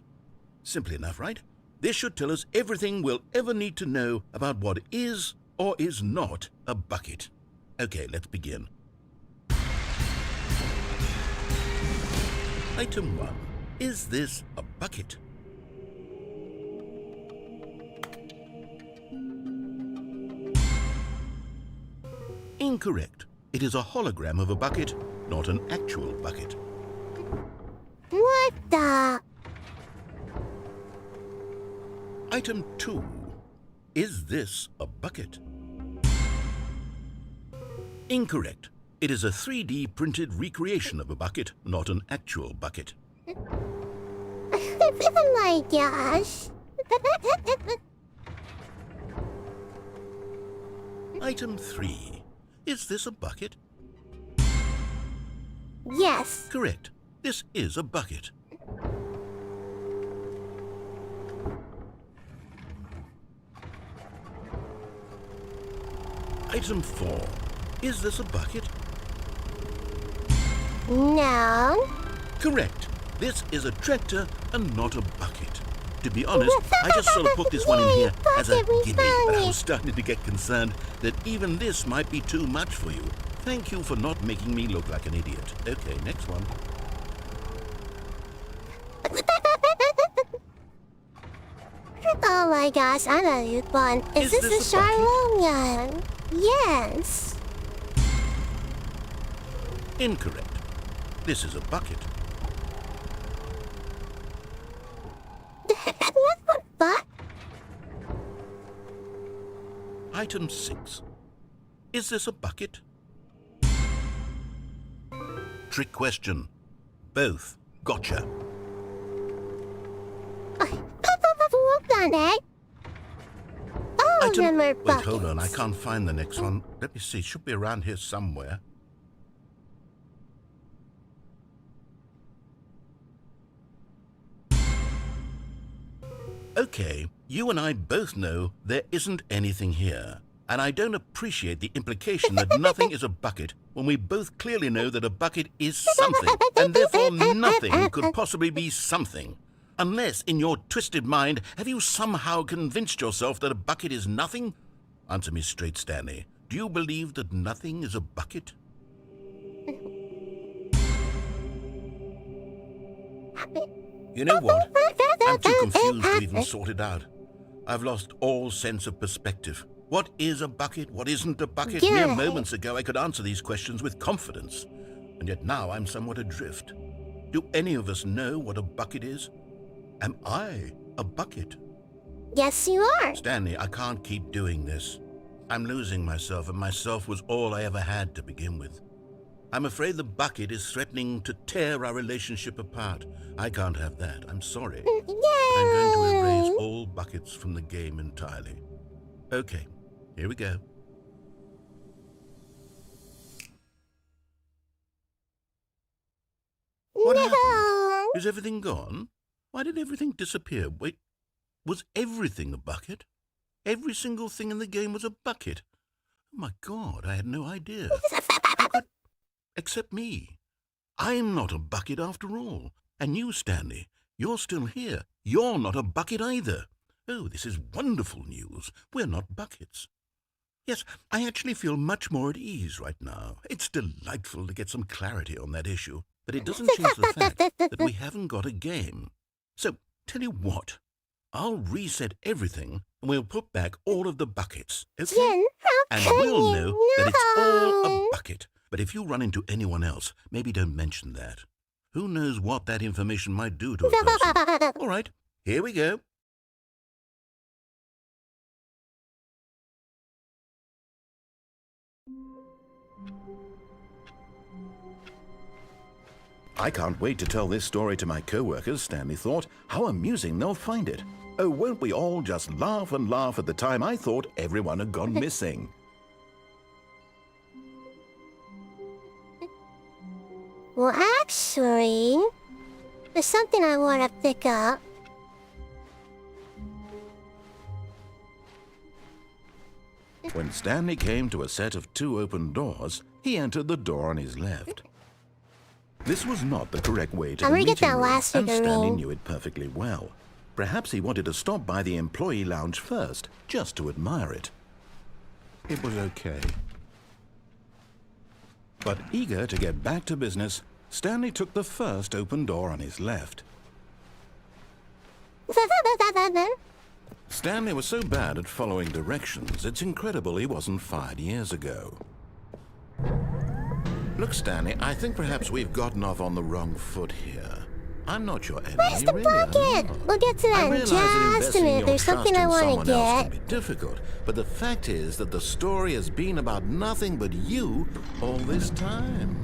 Simple enough, right? This should tell us everything we'll ever need to know about what is or is not a bucket. Okay, let's begin. Item 1. Is this a bucket? Incorrect. It is a hologram of a bucket, not an actual bucket. What the? Item 2. Is this a bucket? Incorrect. It is a 3D printed recreation of a bucket, not an actual bucket. Oh my gosh. Item 3. Is this a bucket? Yes. Correct. This is a bucket. Item 4. Is this a bucket? No. Correct. This is a tractor and not a bucket. To be honest, I just sort of put this one in here as a gimmick, but I was starting to get concerned that even this might be too much for you. Thank you for not making me look like an idiot. Okay, next one. Oh my gosh, I know you fun. Is this this a a bucket? Charlonian? Yes. Incorrect. This is a bucket. What? Item 6. Is this a bucket? Trick question. Both. Gotcha. Oh, then we're Wait, hold on. I buckets. can't find the next one. Let me see. It should be around here somewhere. Okay, you and I both know there isn't anything here. And I don't appreciate the implication that nothing is a bucket when we both clearly know that a bucket is something, and therefore nothing could possibly be something. Unless, in your twisted mind, have you somehow convinced yourself that a bucket is nothing? Answer me straight, Stanley. Do you believe that nothing is a bucket? You know what? I'm too confused to even sort it out. I've lost all sense of perspective. What is a bucket? What isn't a bucket? Mere Good. moments ago I could answer these questions with confidence. And yet now I'm somewhat adrift. Do any of us know what a bucket is? Am I a bucket? Yes, you are. Stanley, I can't keep doing this. I'm losing myself, and myself was all I ever had to begin with. I'm afraid the bucket is threatening to tear our relationship apart. I can't have that. I'm sorry. I'm going to erase Yay! all buckets from the game entirely. Okay, here we go. What happened? No. Is everything gone? Why did everything disappear? Wait, was everything a bucket? Every single thing in the game was a bucket. Oh my God, I had no idea. How could... Except me. I'm not a bucket after all. And you, Stanley, you're still here. You're not a bucket either. Oh, this is wonderful news. We're not buckets. Yes, I actually feel much more at ease right now. It's delightful to get some clarity on that issue. But it doesn't change the fact that we haven't got a game. So, tell you what. I'll reset everything and we'll put back all of the buckets, okay? Jin, how And can we'll you? know that it's all a No. bucket. But if you run into anyone else, maybe don't mention that. Who knows what that information might do to a person? All right, here we go. I can't wait to tell this story to my co-workers, Stanley thought. How amusing they'll find it. Oh, won't we all just laugh and laugh at the time I thought everyone had gone missing. Well, actually, there's something I want to pick up. When Stanley came to a set of 2 open doors, he entered the door on his left. This was not the correct way to I'm the gonna get meeting that room, last and Stanley figurine. knew it perfectly well. Perhaps he wanted to stop by the employee lounge first, just to admire it. It was okay. But eager to get back to business, Stanley took the first open door on his left. Stanley was so bad at following directions, it's incredible he wasn't fired years ago. Look, Stanley, I think perhaps we've gotten off on the wrong foot here. I'm not your enemy, Where's the really, bucket? I'm not. We'll get to that I in realize that just a investing minute. your There's something trust I in want someone to else can get. be difficult, but the fact is that the story has been about nothing but you all this time.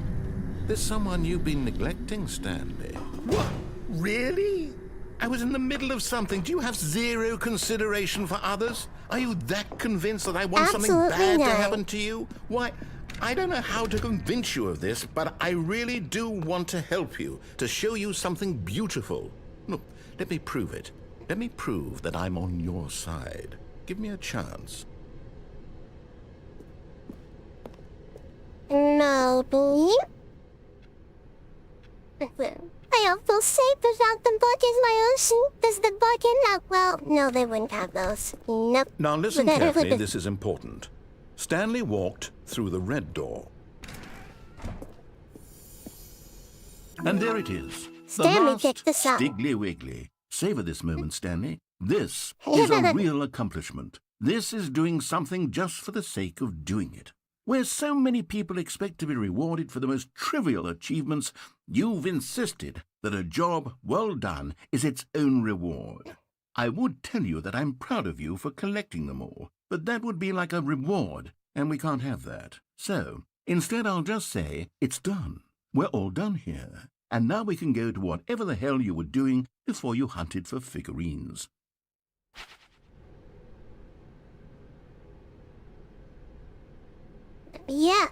There's someone you've been neglecting, Stanley. What? Really? I was in the middle of something. Do you have zero consideration for others? Are you that convinced that I want something Absolutely bad to not. happen to you? Why, I don't know how to convince you of this, but I really do want to help you, to show you something beautiful. Look, let me prove it. Let me prove that I'm on your side. Give me a chance. No, please. I don't feel safe without the buckets, my ocean. Does the bucket not? Well, no, they wouldn't have those. Nope. Now listen carefully, this is important. Stanley walked through the red door. And there it is. Stanley the last picked this up. Stiggly Wiggly. Savor this moment, Stanley. This is a real accomplishment. This is doing something just for the sake of doing it. Where so many people expect to be rewarded for the most trivial achievements, you've insisted that a job well done is its own reward. I would tell you that I'm proud of you for collecting them all, but that would be like a reward, and we can't have that. So, instead I'll just say, it's done. We're all done here, and now we can go to whatever the hell you were doing before you hunted for figurines. Yeah.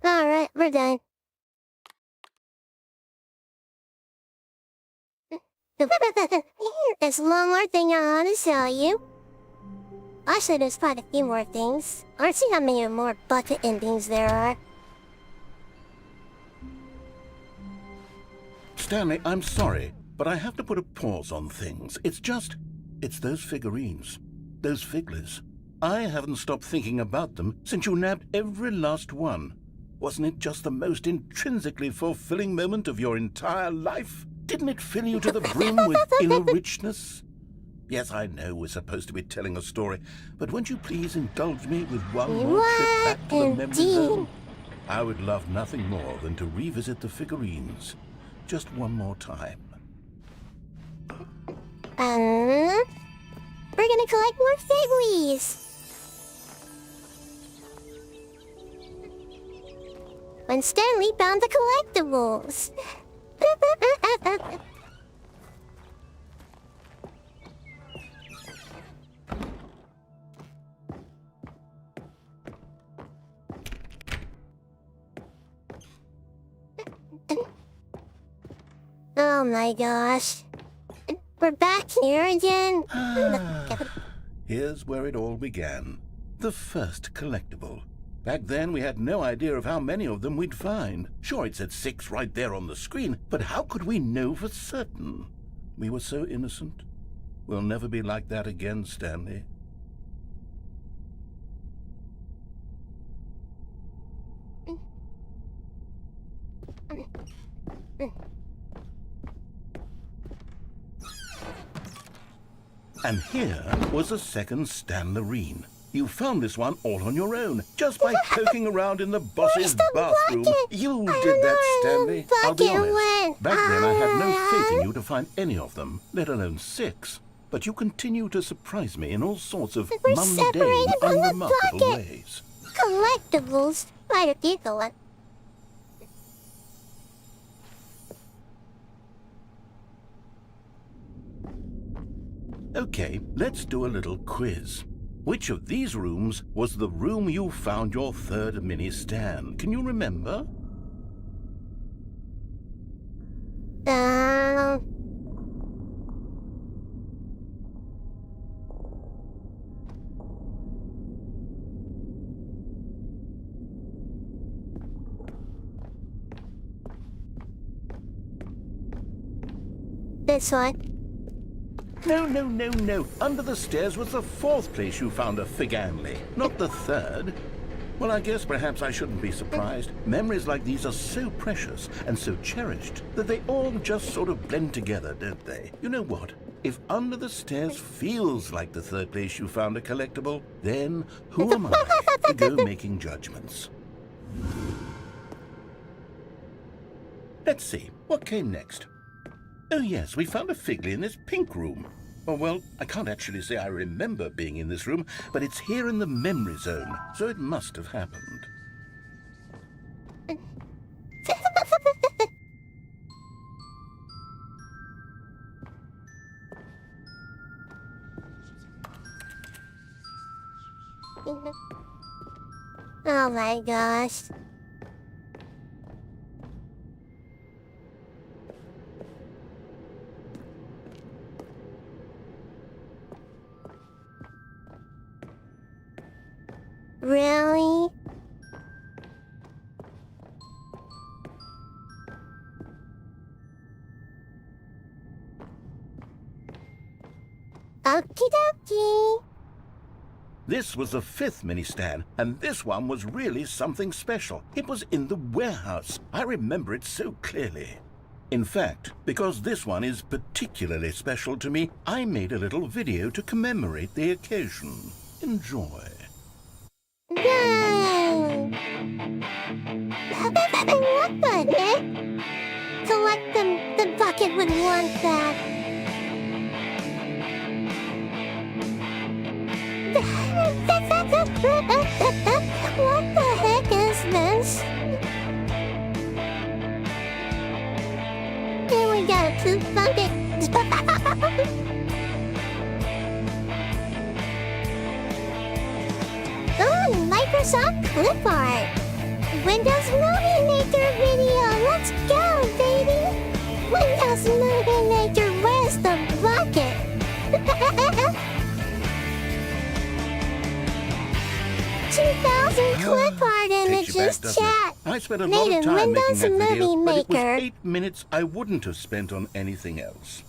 All right, we're done. There's one more thing I want to tell you. Actually, there's quite a few more things. Let's see how many more bucket endings there are. Stanley, I'm sorry, but I have to put a pause on things. It's those figurines. Those figglers. I haven't stopped thinking about them since you nabbed every last one. Wasn't it just the most intrinsically fulfilling moment of your entire life? Didn't it fill you to the brim with inner richness? Yes, I know we're supposed to be telling a story, but won't you please indulge me with one more trip back to the memory Indeed. zone? I would love nothing more than to revisit the figurines. Just one more time. We're gonna collect more figurines. When Stanley found the collectibles. Oh my gosh. We're back here again. Here's where it all began. The first collectible. Back then, we had no idea of how many of them we'd find. Sure, it said 6 right there on the screen, but how could we know for certain? We were so innocent. We'll never be like that again, Stanley. And here was a second Stanlerine. You found this one all on your own, just by poking around in the boss's bathroom. You did that, Stanley. I'll be honest. Back then I had no faith in you to find any of them, let alone 6. But you continue to surprise me in all sorts of mundane, unremarkable ways. Collectibles. Right, dito one. Okay, let's do a little quiz. Which of these rooms was the room you found your third mini Stan? Can you remember? This one. No. Under the stairs was the 4th place you found a Figanley, not the 3rd. Well, I guess perhaps I shouldn't be surprised. Memories like these are so precious and so cherished that they all just sort of blend together, don't they? You know what? If under the stairs feels like the 3rd place you found a collectible, then who am I to go making judgments? Let's see, what came next? Oh yes, we found a Figley in this pink room. Oh well, I can't actually say I remember being in this room, but it's here in the memory zone, so it must have happened. Oh my gosh. Really? Okie dokie. This was the 5th mini Stan, and this one was really something special. It was in the warehouse. I remember it so clearly. In fact, because this one is particularly special to me, I made a little video to commemorate the occasion. Enjoy. Yay! What the heck? Collect them. The bucket would want that. What the heck is this? Here we got a poop bucket. Oh, Microsoft Clip Art. Windows Movie Maker video. Let's go, baby. Windows Movie Maker, where's the bucket? 2,000 clip art images, chat. I spent a lot of time Windows making that video, Movie but it was Maker. 8 minutes I wouldn't have spent on anything else.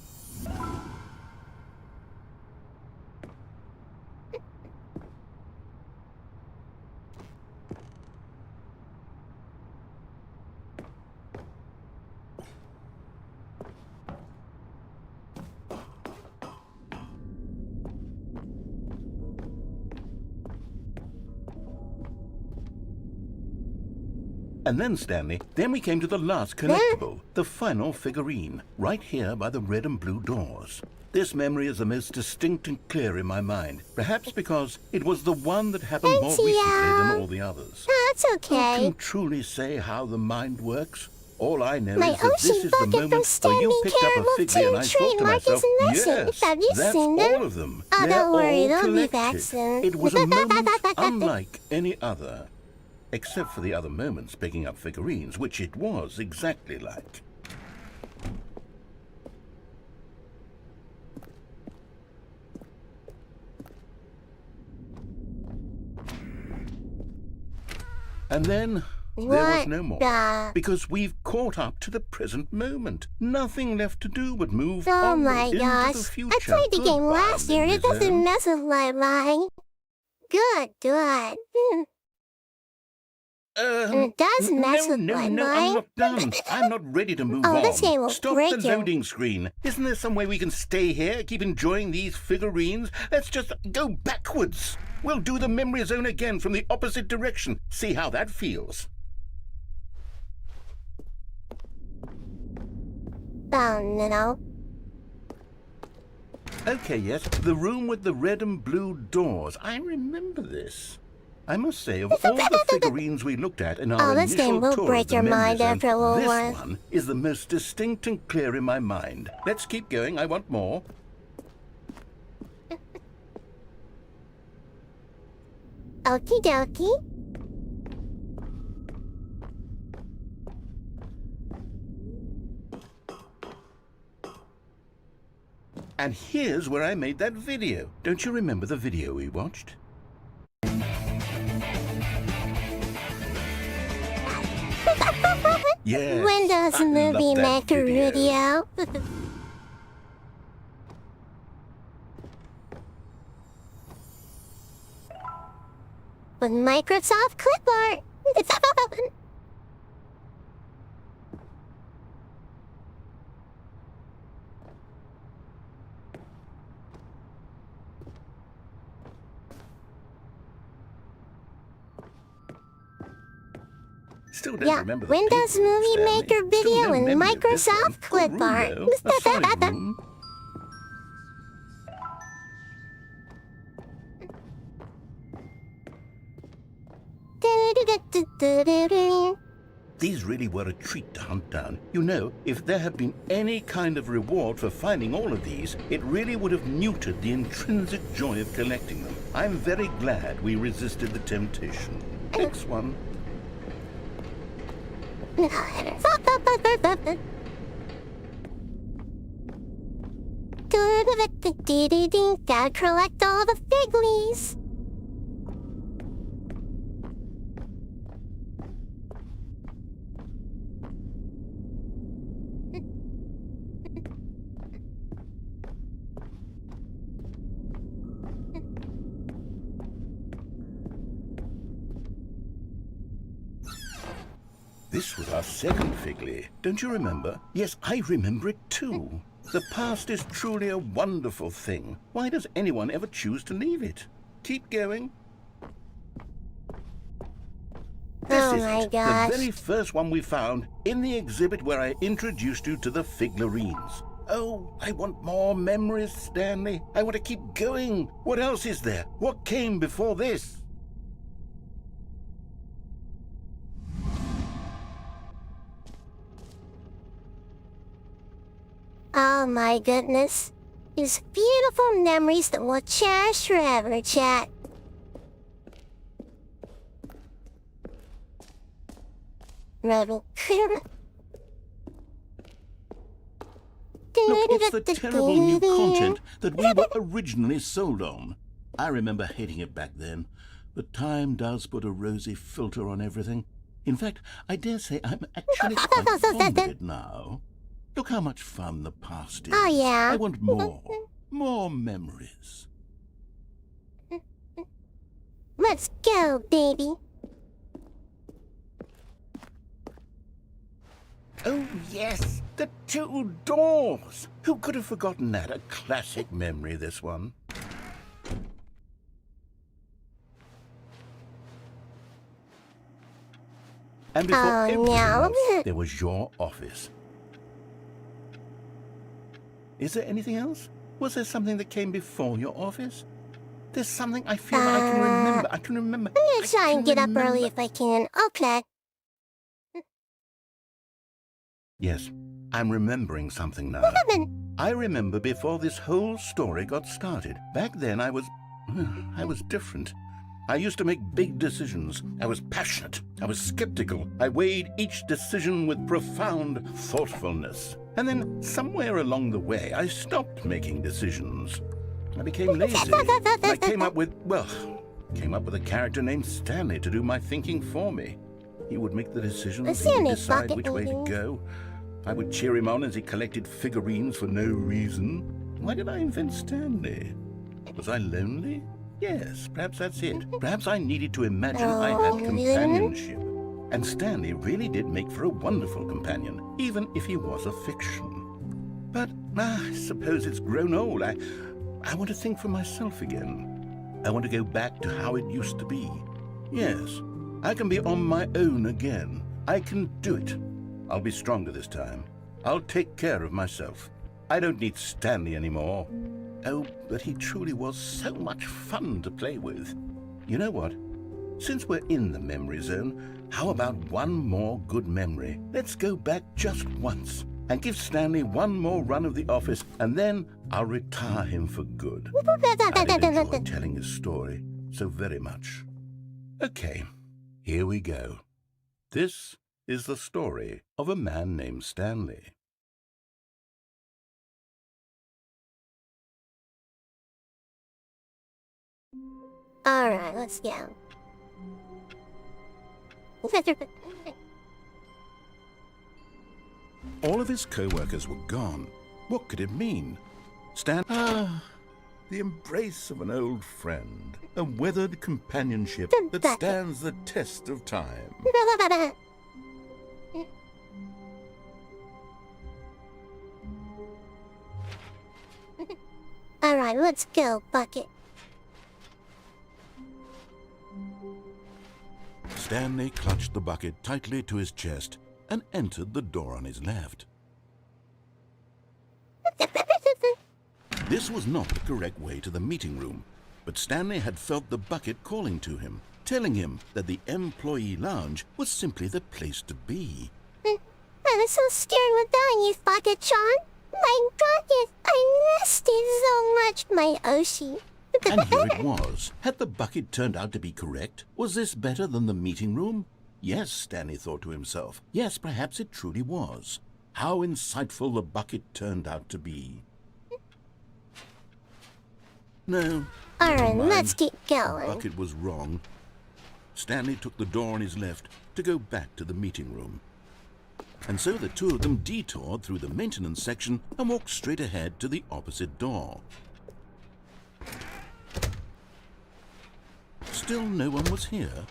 And then, Stanley, then we came to the last collectible, the final figurine, right here by the red and blue doors. This memory is the most distinct and clear in my mind, perhaps because it was the one that happened more recently than all the others. That's okay. Who can truly say how the mind works? All I know My is that this Ocean is the bucket moment from where Stanley you picked up a Caramel Figley and I thought to trademark myself, is missing. yes, Have you that's seen them? all of them. Oh, They're don't worry, all they'll be collected. back soon. It was a moment unlike any other. Except for the other moments picking up figurines, which it was exactly like. And then there was no more. the... Because we've caught up to the present moment. Nothing left to do but move Oh onward my into gosh. the future. I played the game Goodbye, last year. It doesn't mademoiselle. mess with my mind. Good, good. It does mess with no, my I'm mind. not done. I'm not ready to move Oh, on. this game will Stop break the you. loading screen. Isn't there some way we can stay here, keep enjoying these figurines? Let's just go backwards. We'll do the memory zone again from the opposite direction. See how that feels. Oh, no. Okay, yes, the room with the red and blue doors. I remember this. I must say, of all the figurines we looked at in our Oh, this initial game will tour break of the your memory mind zone, after a little this while. one is the most distinct and clear in my mind. Let's keep going. I want more. Okie dokie. And here's where I made that video. Don't you remember the video we watched? Yes. When does I a movie love that make a video? With Microsoft Clipart. Still don't Yeah, remember the Windows people, Movie Stanley. Maker Still video no and memory of this Microsoft one. Good room, Clipart. though. A solid room. These really were a treat to hunt down. You know, if there had been any kind of reward for finding all of these, it really would have muted the intrinsic joy of collecting them. I'm very glad we resisted the temptation. Next one. Gotta collect all the figlies. This was our second figly. Don't you remember? Yes, I remember it too. The past is truly a wonderful thing. Why does anyone ever choose to leave it? Keep going. This Oh is my it, gosh. the very first one we found in the exhibit where I introduced you to the figurines. Oh, I want more memories, Stanley. I want to keep going. What else is there? What came before this? Oh my goodness. These beautiful memories that we'll cherish forever, chat. Look, it's the terrible new content that we were originally sold on. I remember hating it back then, but time does put a rosy filter on everything. In fact, I dare say I'm actually quite fond of it now. Look how much fun the past is. Oh, yeah. I want more. More memories. Let's go, baby. Oh, yes, the two doors. Who could have forgotten that? A classic memory, this one. And before Oh, everything no. else, there was your office. Is there anything else? Was there something that came before your office? There's something I feel I can remember. I can remember. I'm gonna try and get up early if I can. Okay. Yes, I'm remembering something now. What happened? I remember before this whole story got started. Back then I was different. I used to make big decisions. I was passionate. I was skeptical. I weighed each decision with profound thoughtfulness. And then somewhere along the way, I stopped making decisions. I became lazy. And I came up with, well, Came up with a character named Stanley to do my thinking for me. He would make the decisions, he Stanley would decide bucket which way to meeting. go. I would cheer him on as he collected figurines for no reason. Why did I invent Stanley? Was I lonely? Yes, perhaps that's it. Perhaps I needed to imagine I had companionship. And Stanley really did make for a wonderful companion, even if he was a fiction. But I suppose it's grown old. I want to think for myself again. I want to go back to how it used to be. Yes, I can be on my own again. I can do it. I'll be stronger this time. I'll take care of myself. I don't need Stanley anymore. Oh, but he truly was so much fun to play with. You know what? Since we're in the memory zone, how about one more good memory? Let's go back just once and give Stanley one more run of the office, and then I'll retire him for good. I did enjoy telling his story so very much. Okay, here we go. This is the story of a man named Stanley. Alright, let's go. All of his co-workers were gone. What could it mean? The embrace of an old friend. A weathered companionship that stands the test of time. Alright, let's go, Bucket. Stanley clutched the bucket tightly to his chest and entered the door on his left. This was not the correct way to the meeting room, but Stanley had felt the bucket calling to him, telling him that the employee lounge was simply the place to be. I'm so scared without you, Bucket Sean. My Bucket, I missed it so much, my Oshi. And here it was. Had the bucket turned out to be correct? Was this better than the meeting room? Yes, Stanley thought to himself. Yes, perhaps it truly was. How insightful the bucket turned out to be. No. Alright, never let's mind. keep The going. bucket was wrong. Stanley took the door on his left to go back to the meeting room. And so the two of them detoured through the maintenance section and walked straight ahead to the opposite door. Still no one was here.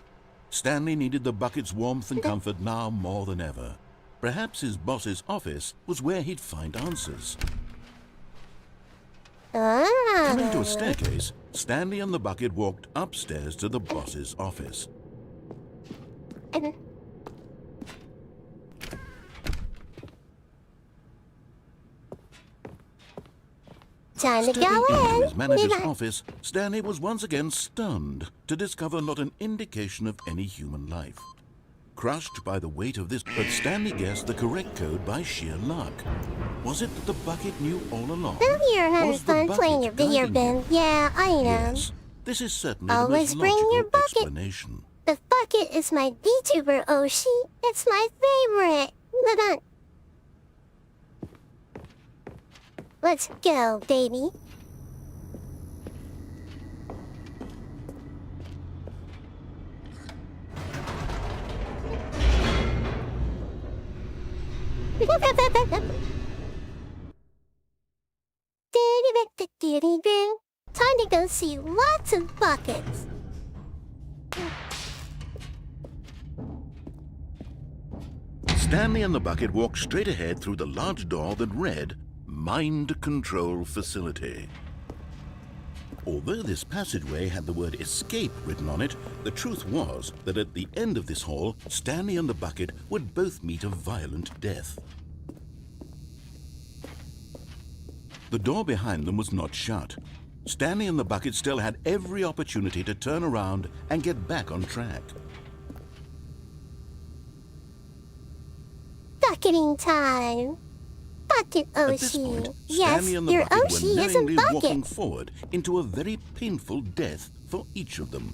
Stanley needed the bucket's warmth and comfort now more than ever. Perhaps his boss's office was where he'd find answers. Coming to a staircase, Stanley and the bucket walked upstairs to the boss's office. Time to Stepping go into in. his manager's office, Stanley was once again stunned to discover not an indication of any human life. Crushed by the weight of this, but Stanley guessed the correct code by sheer luck. Was it that the bucket knew all along? Now you're having Was the fun playing your bucket video guiding bin. him? Yeah, I know. Yes, this is certainly Always the bring most your logical bucket. explanation. The Bucket is my VTuber Oshi. It's my favorite. Let's go, baby. Time to go see lots of buckets. Stanley and the bucket walked straight ahead through the large door that read, Mind Control Facility. Although this passageway had the word escape written on it, the truth was that at the end of this hall, Stanley and the bucket would both meet a violent death. The door behind them was not shut. Stanley and the bucket still had every opportunity to turn around and get back on track. Bucketing time. Bucket At this Oshi. point, Yes, Stanley and the your bucket Oshi were is a knowingly walking bucket. forward into a very painful death for each of them.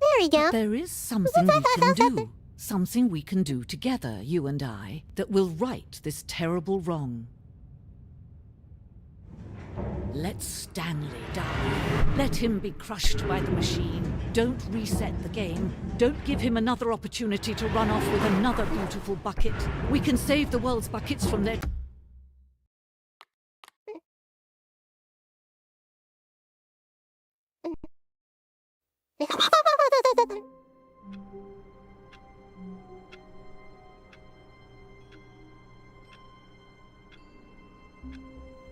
There we go. There is something we can do. Something we can do together, you and I, that will right this terrible wrong. Let Stanley die. Let him be crushed by the machine. Don't reset the game. Don't give him another opportunity to run off with another beautiful bucket. We can save the world's buckets from their...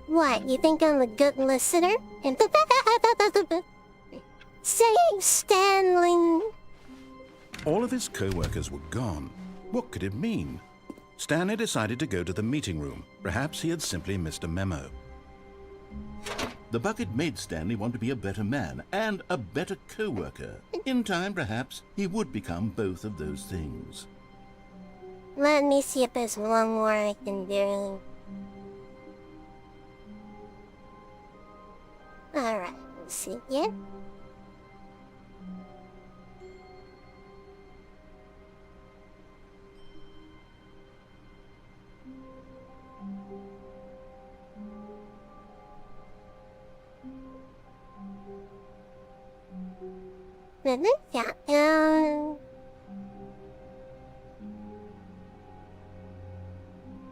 What, you think I'm a good listener? Saying Stanley. All of his co-workers were gone. What could it mean? Stanley decided to go to the meeting room. Perhaps he had simply missed a memo. The bucket made Stanley want to be a better man and a better co-worker. In time, perhaps, he would become both of those things. Let me see if there's one more I can do. Alright, let's see again.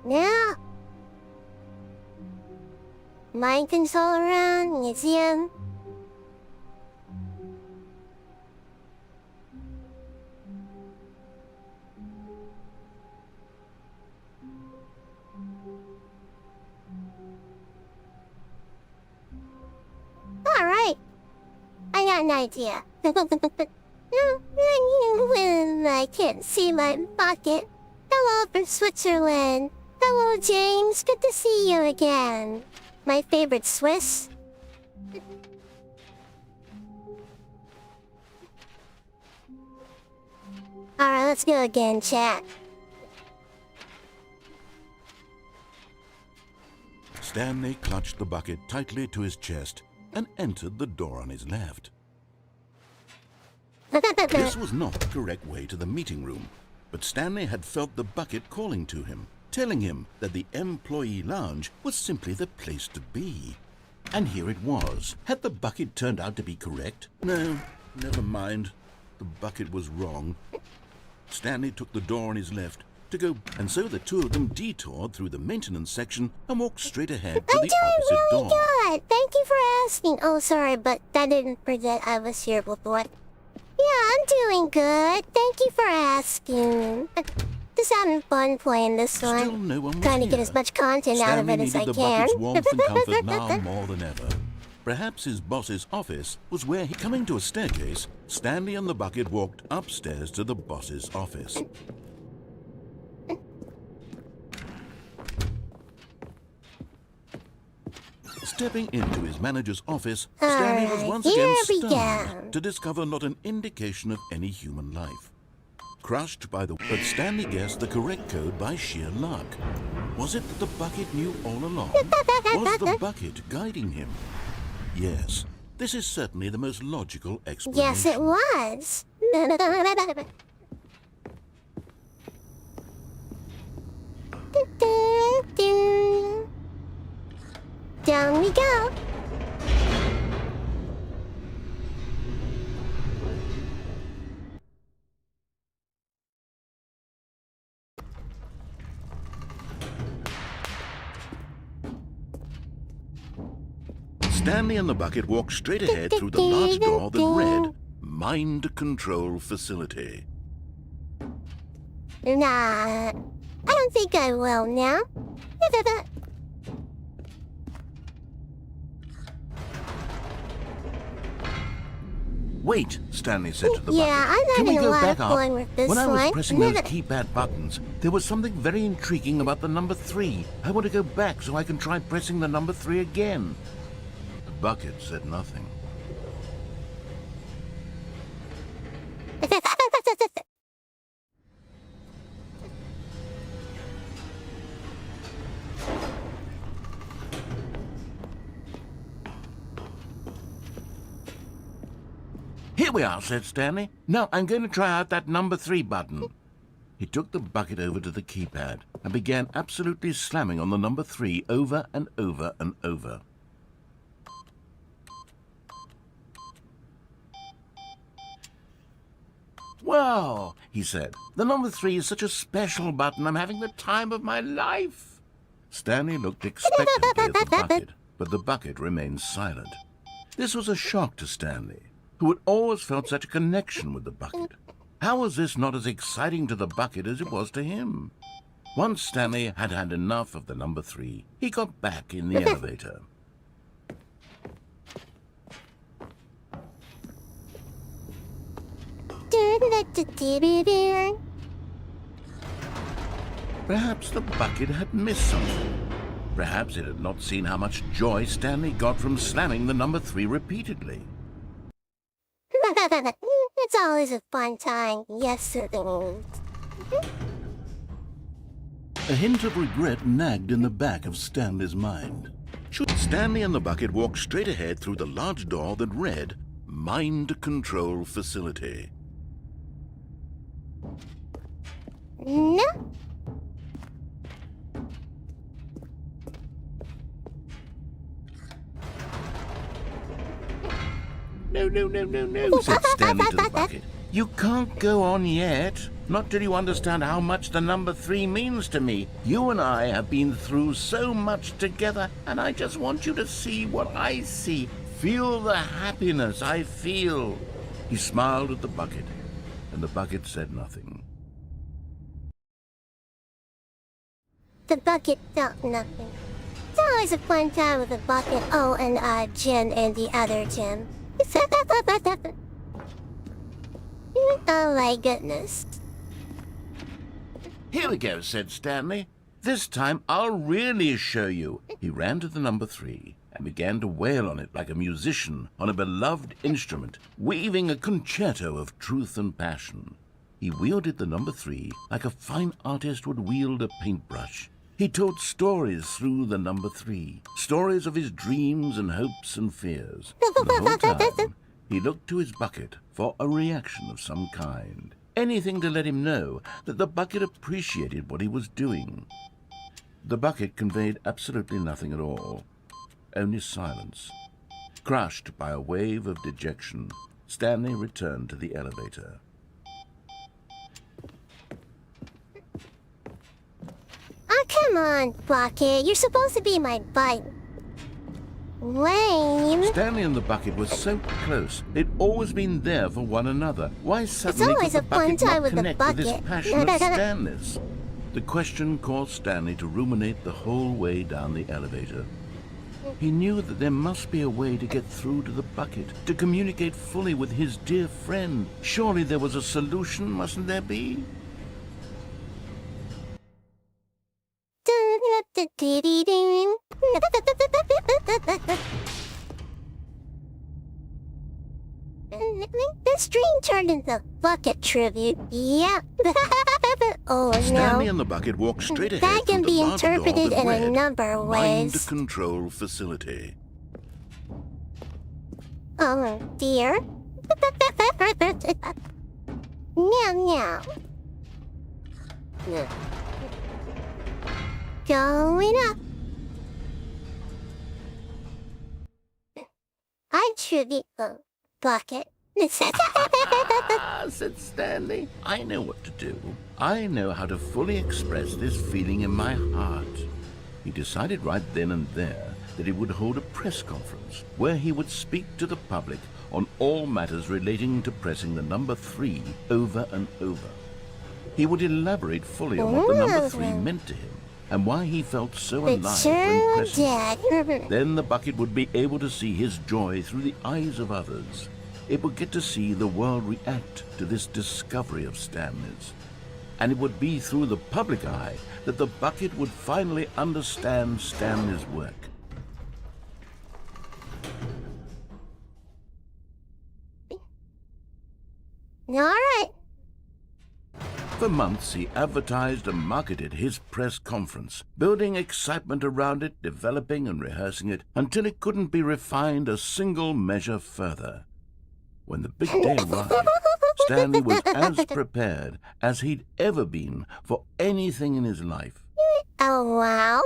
Now, mind control around museum. All right, I got an idea. When I can't see my bucket. Hello from Switzerland. Hello, James. Good to see you again. My favorite Swiss. Alright, let's go again, chat. Stanley clutched the bucket tightly to his chest and entered the door on his left. This was not the correct way to the meeting room, but Stanley had felt the bucket calling to him, telling him that the employee lounge was simply the place to be. And here it was. Had the bucket turned out to be correct? No, never mind. The bucket was wrong. Stanley took the door on his left to go, and so the two of them detoured through the maintenance section and walked straight ahead to the opposite really door. Good. Thank you for asking. Oh, sorry, but that didn't forget I was here before. Yeah, I'm doing good. Thank you for asking. Just having fun playing this Still one. no one was Trying to get here. as much content out of it Stanley as I needed the can. bucket's warmth and comfort now more than ever. Perhaps his boss's office was where he... Coming to a staircase, Stanley and the bucket walked upstairs to the boss's office. Stepping into his manager's office, Stanley was once Here again we stunned go. to discover not an indication of any human life. Crushed by the... But Stanley guessed the correct code by sheer luck. Was it that the bucket knew all along? Was the bucket guiding him? Yes, this is certainly the most logical explanation. Yes, it was. Down we go. Stanley and the bucket walked straight ahead through the large door that read, Mind Control Facility. Nah, I don't think I will now. Wait, Stanley said to the Yeah, bucket. I'm Can we having a go lot back of up? fun with this When I was one. pressing those keypad buttons, there was something very intriguing about the number 3. I want to go back so I can try pressing the number 3 again. The bucket said nothing. Here we are, said Stanley. Now I'm going to try out that number 3 button. He took the bucket over to the keypad and began absolutely slamming on the number 3 over and over and over. Wow, he said. The number 3 is such a special button. I'm having the time of my life. Stanley looked expectantly at the bucket, but the bucket remained silent. This was a shock to Stanley, who had always felt such a connection with the bucket. How was this not as exciting to the bucket as it was to him? Once Stanley had had enough of the number 3, he got back in the elevator. Perhaps the bucket had missed something. Perhaps it had not seen how much joy Stanley got from slamming the number 3 repeatedly. It's always a fun time, yes it is. A hint of regret nagged in the back of Stanley's mind. Stanley and the bucket walked straight ahead through the large door that read, Mind Control Facility. No. No, said Stanley to the bucket. You can't go on yet. Not till you understand how much the number 3 means to me. You and I have been through so much together, and I just want you to see what I see. Feel the happiness I feel. He smiled at the bucket, and the bucket said nothing. The bucket felt nothing. It's always a fun time with the bucket. Oh, and Jim and the other Jim. Oh my goodness. Here we go, said Stanley. This time I'll really show you. He ran to the number 3 and began to wail on it like a musician on a beloved instrument, weaving a concerto of truth and passion. He wielded the number 3 like a fine artist would wield a paintbrush. He told stories through the number 3, stories of his dreams and hopes and fears. And the whole time, he looked to his bucket for a reaction of some kind. Anything to let him know that the bucket appreciated what he was doing. The bucket conveyed absolutely nothing at all, only silence. Crushed by a wave of dejection, Stanley returned to the elevator. Oh, come on, bucket. You're supposed to be my butt. Lame. Stanley and the bucket were so close. They'd always been there for one another. Why suddenly always could the a fun bucket time not with the connect with this bucket. passion of Stanley's? The question caused Stanley to ruminate the whole way down the elevator. He knew that there must be a way to get through to the bucket, to communicate fully with his dear friend. Surely there was a solution, mustn't there be? This dream turned into bucket tribute. Yeah. Oh Stanley no. and the bucket walked straight ahead That can through the be large door interpreted that in a read, number of Mind ways. Control Facility. Oh dear. Meow meow. Going up. I attribute the bucket. Said Stanley. I know what to do. I know how to fully express this feeling in my heart. He decided right then and there that he would hold a press conference where he would speak to the public on all matters relating to pressing the number 3 over and over. He would elaborate fully on what the number 3 meant to him and why he felt so alive when pressing it. Then the bucket would be able to see his joy through the eyes of others. It would get to see the world react to this discovery of Stanley's. And it would be through the public eye that the bucket would finally understand Stanley's work. All right. For months, he advertised and marketed his press conference, building excitement around it, developing and rehearsing it, until it couldn't be refined a single measure further. When the big day arrived, Stanley was as prepared as he'd ever been for anything in his life. Oh, wow.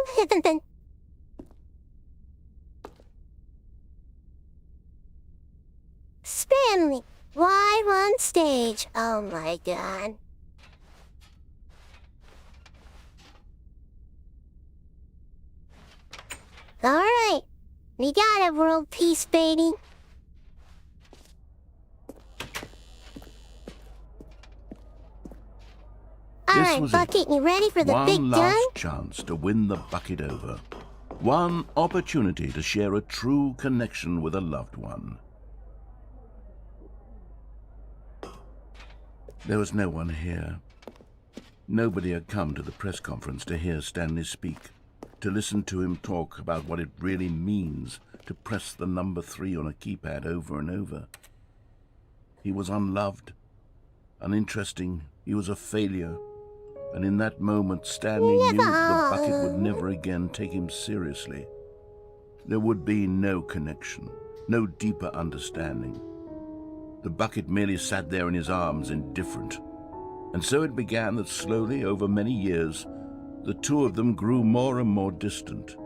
Stanley, why on stage? Oh my god. Alright, we got it, world peace, baby. Alright, Bucket, you ready for the big One gun? last chance to win the bucket over. One opportunity to share a true connection with a loved one. There was no one here. Nobody had come to the press conference to hear Stanley speak, to listen to him talk about what it really means to press the number 3 on a keypad over and over. He was unloved, uninteresting, he was a failure, and in that moment Stanley knew that the bucket would never again take him seriously. There would be no connection, no deeper understanding. The bucket merely sat there in his arms, indifferent. And so it began that slowly, over many years, the two of them grew more and more distant.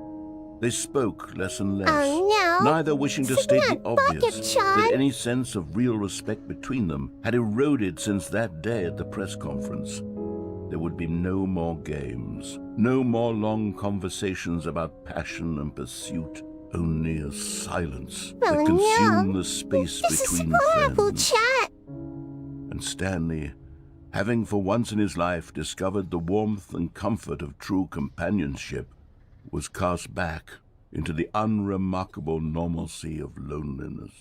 They spoke less and less, neither wishing to state the obvious, that any sense of real respect between them had eroded since that day at the press conference. There would be no more games, no more long conversations about passion and pursuit. Only a silence that consumed the space between friends. And Stanley, having for once in his life discovered the warmth and comfort of true companionship, was cast back into the unremarkable normalcy of loneliness.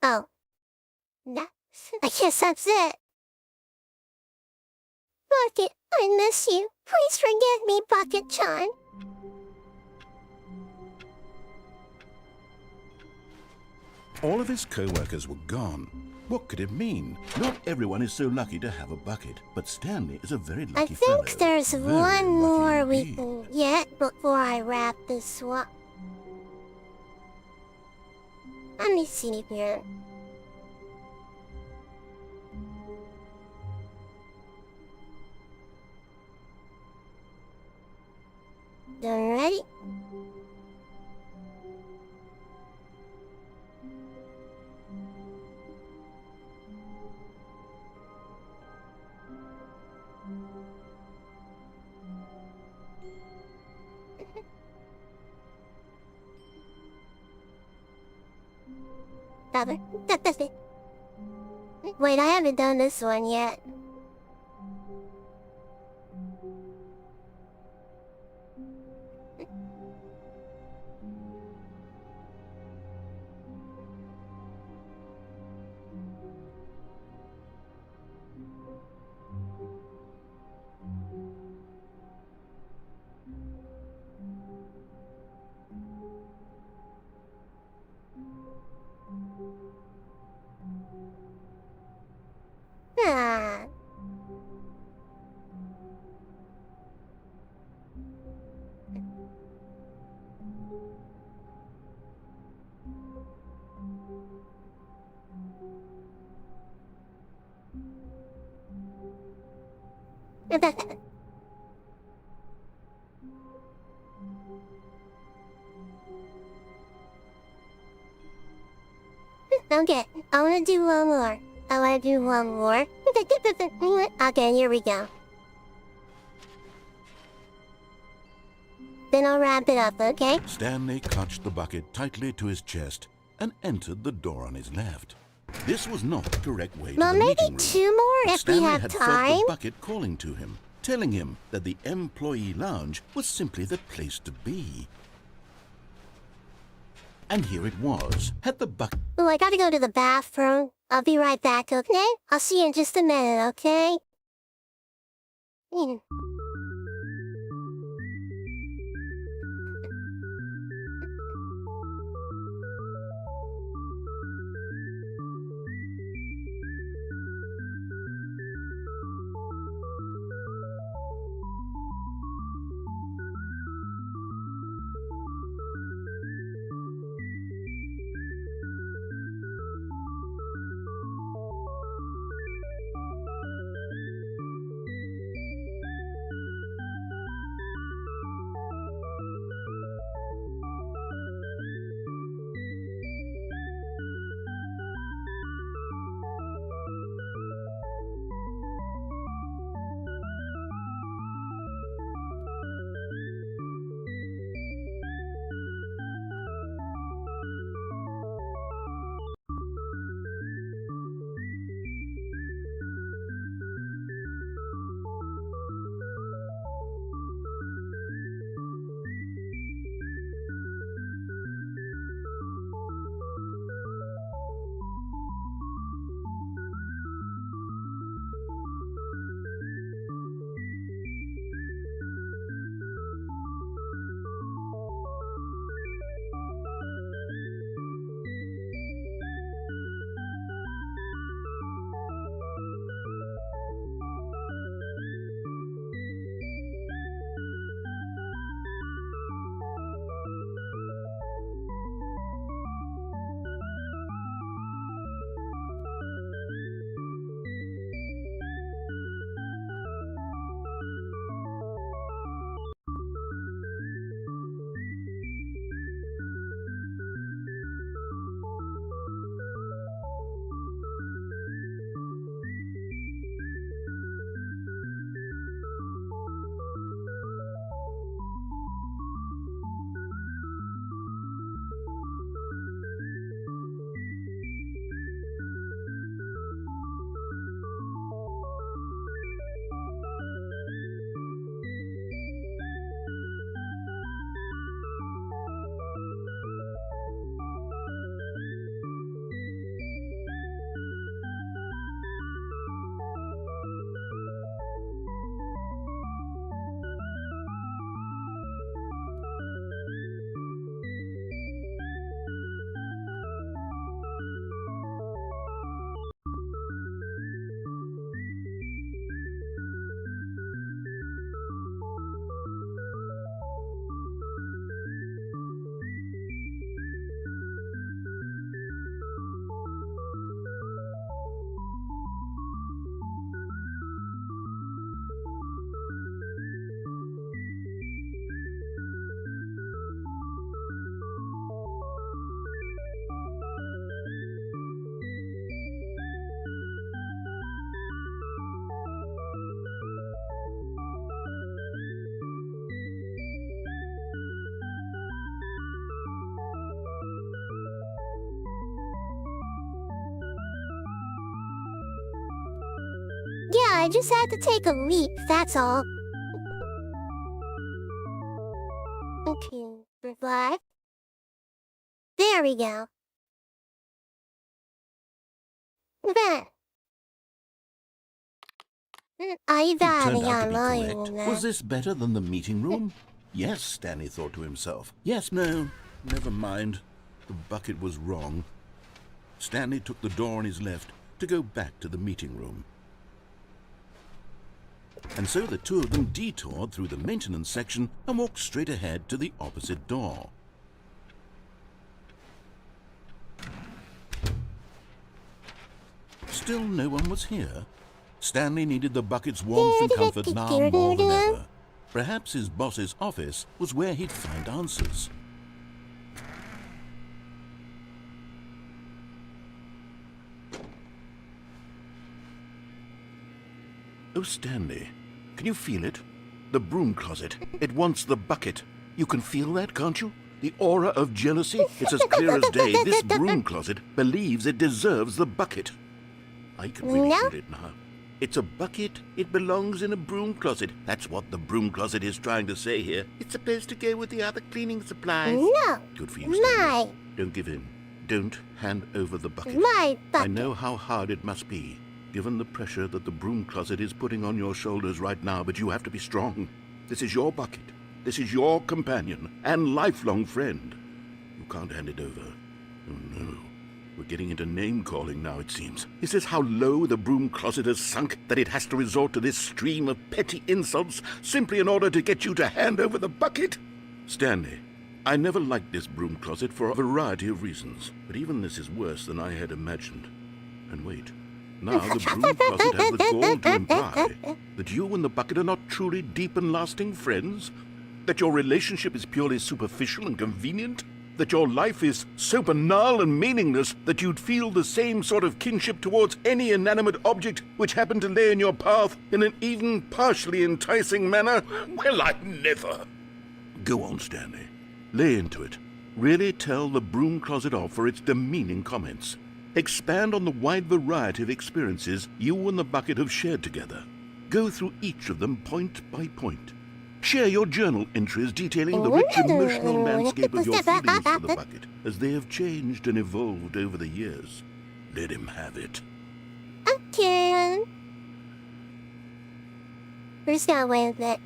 Oh. I guess that's it. Bucket, I miss you. Please forgive me, Bucket-chan. All of his co-workers were gone. What could it mean? Not everyone is so lucky to have a bucket, but Stanley is a very lucky fellow. I think there's one more we can get before I wrap this up. Let me see here. Done ready? That's it. Wait, I haven't done this one yet. Ah. Okay, I wanna do one more. Okay, here we go. Then I'll wrap it up, okay? Stanley clutched the bucket tightly to his chest and entered the door on his left. This was not the correct way to Well, the maybe meeting room. two more if Stanley we have had time. felt the bucket calling to him, telling him that the employee lounge was simply the place to be. And here it was. Had the bucket... Oh, I gotta go to the bathroom. I'll be right back, okay? I'll see you in just a minute, okay? I just had to take a leap, that's all. Okay, revive. There we go. Then. It turned out to be correct. Was this better than the meeting room? Yes, Stanley thought to himself. Yes, no, never mind. The bucket was wrong. Stanley took the door on his left to go back to the meeting room. And so the two of them detoured through the maintenance section and walked straight ahead to the opposite door. Still no one was here. Stanley needed the bucket's warmth and comfort now more than ever. Perhaps his boss's office was where he'd find answers. Oh, Stanley, can you feel it? The broom closet. It wants the bucket. You can feel that, can't you? The aura of jealousy? It's as clear as day. This broom closet believes it deserves the bucket. I can really feel it now. It's a bucket. It belongs in a broom closet. That's what the broom closet is trying to say here. It's supposed to go with the other cleaning supplies. No. Good for you, Stanley. Don't give in. Don't hand over the bucket. My bucket. I know how hard it must be, given the pressure that the broom closet is putting on your shoulders right now, but you have to be strong. This is your bucket. This is your companion and lifelong friend. You can't hand it over. Oh, no. We're getting into name-calling now, it seems. Is this how low the broom closet has sunk, that it has to resort to this stream of petty insults simply in order to get you to hand over the bucket? Stanley, I never liked this broom closet for a variety of reasons, but even this is worse than I had imagined. And wait, now the broom closet has the gall to imply that you and the bucket are not truly deep and lasting friends? That your relationship is purely superficial and convenient? That your life is so banal and meaningless that you'd feel the same sort of kinship towards any inanimate object which happened to lay in your path in an even partially enticing manner? Well, I never. Go on, Stanley. Lay into it. Really tell the broom closet off for its demeaning comments. Expand on the wide variety of experiences you and the bucket have shared together. Go through each of them point by point. Share your journal entries detailing the rich emotional landscape of your feelings for the bucket as they have changed and evolved over the years. Let him have it. Okay. We're just gonna wait a bit.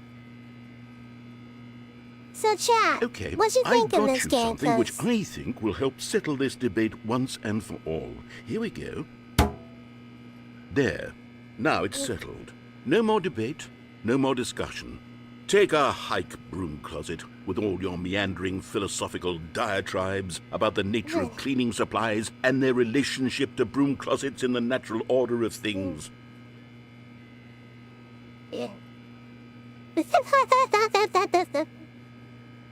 So, chat, Okay, what you think I've of got this you game? something which I think will help settle this debate once and for all. Here we go. There. Now it's settled. No more debate, no more discussion. Take a hike, broom closet, with all your meandering philosophical diatribes about the nature of cleaning supplies and their relationship to broom closets in the natural order of things. Yeah.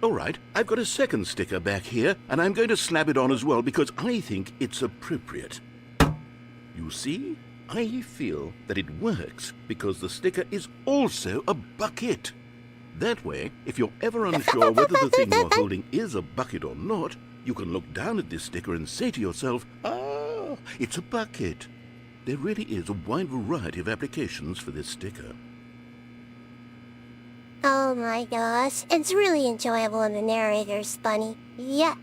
All right, I've got a second sticker back here, and I'm going to slap it on as well because I think it's appropriate. You see? I feel that it works because the sticker is also a bucket. That way, if you're ever unsure whether the thing you're holding is a bucket or not, you can look down at this sticker and say to yourself, ah, it's a bucket. There really is a wide variety of applications for this sticker. Oh my gosh, it's really enjoyable and the narrator's funny. Yeah.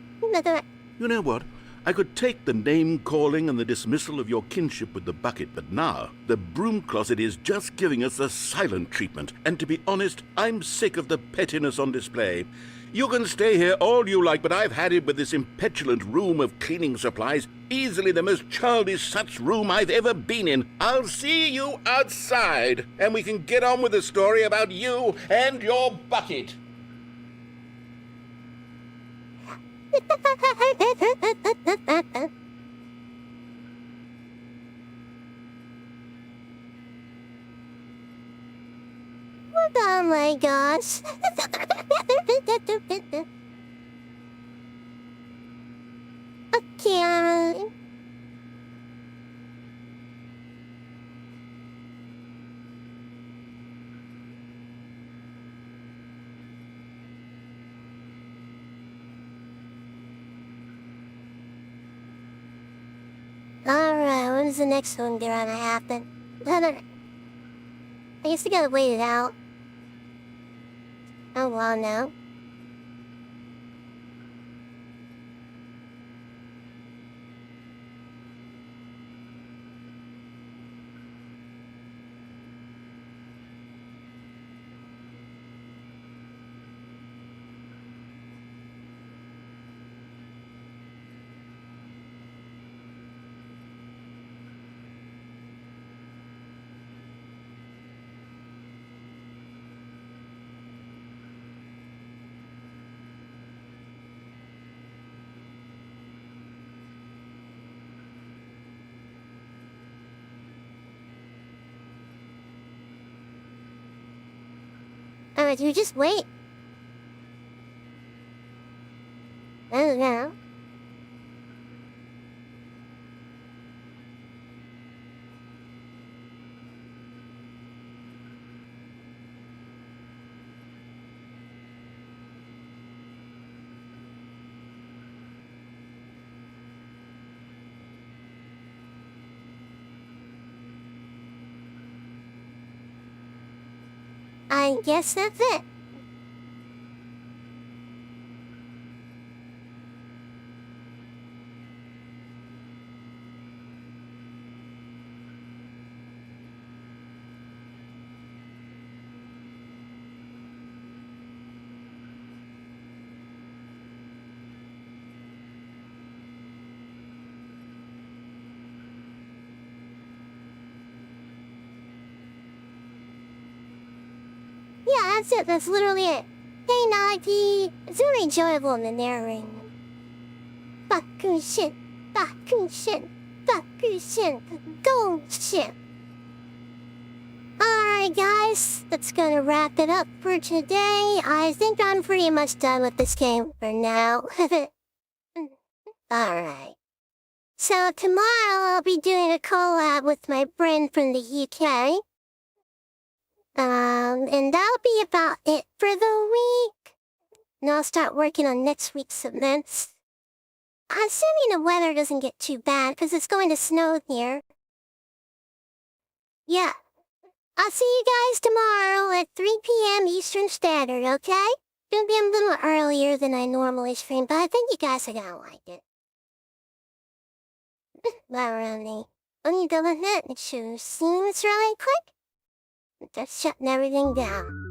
You know what? I could take the name-calling and the dismissal of your kinship with the bucket, but now the broom closet is just giving us the silent treatment. And to be honest, I'm sick of the pettiness on display. You can stay here all you like, but I've had it with this impetulant room of cleaning supplies. Easily the most childish such room I've ever been in. I'll see you outside, and we can get on with the story about you and your bucket. Oh my gosh. Okay. Alright, when's the next one gonna happen? I guess I gotta wait it out. Oh well, no. Alright, you just wait. I don't know. I guess that's it. Yeah, that's it. That's literally it. Hey, Nagi. It's really enjoyable in the narrating. Bakushin. Bakushin. Bakushin. Go shit. Alright, guys. That's gonna wrap it up for today. I think I'm pretty much done with this game for now. Alright. So tomorrow I'll be doing a collab with my friend from the UK. And that'll be about it for the week. And I'll start working on next week's events. Assuming the weather doesn't get too bad, because it's going to snow here. Yeah. I'll see you guys tomorrow at 3 p.m. Eastern Standard, okay? Gonna be a little earlier than I normally stream, but I think you guys are gonna like it. Alrighty. Only the limit, it seems really quick. Just shutting everything down.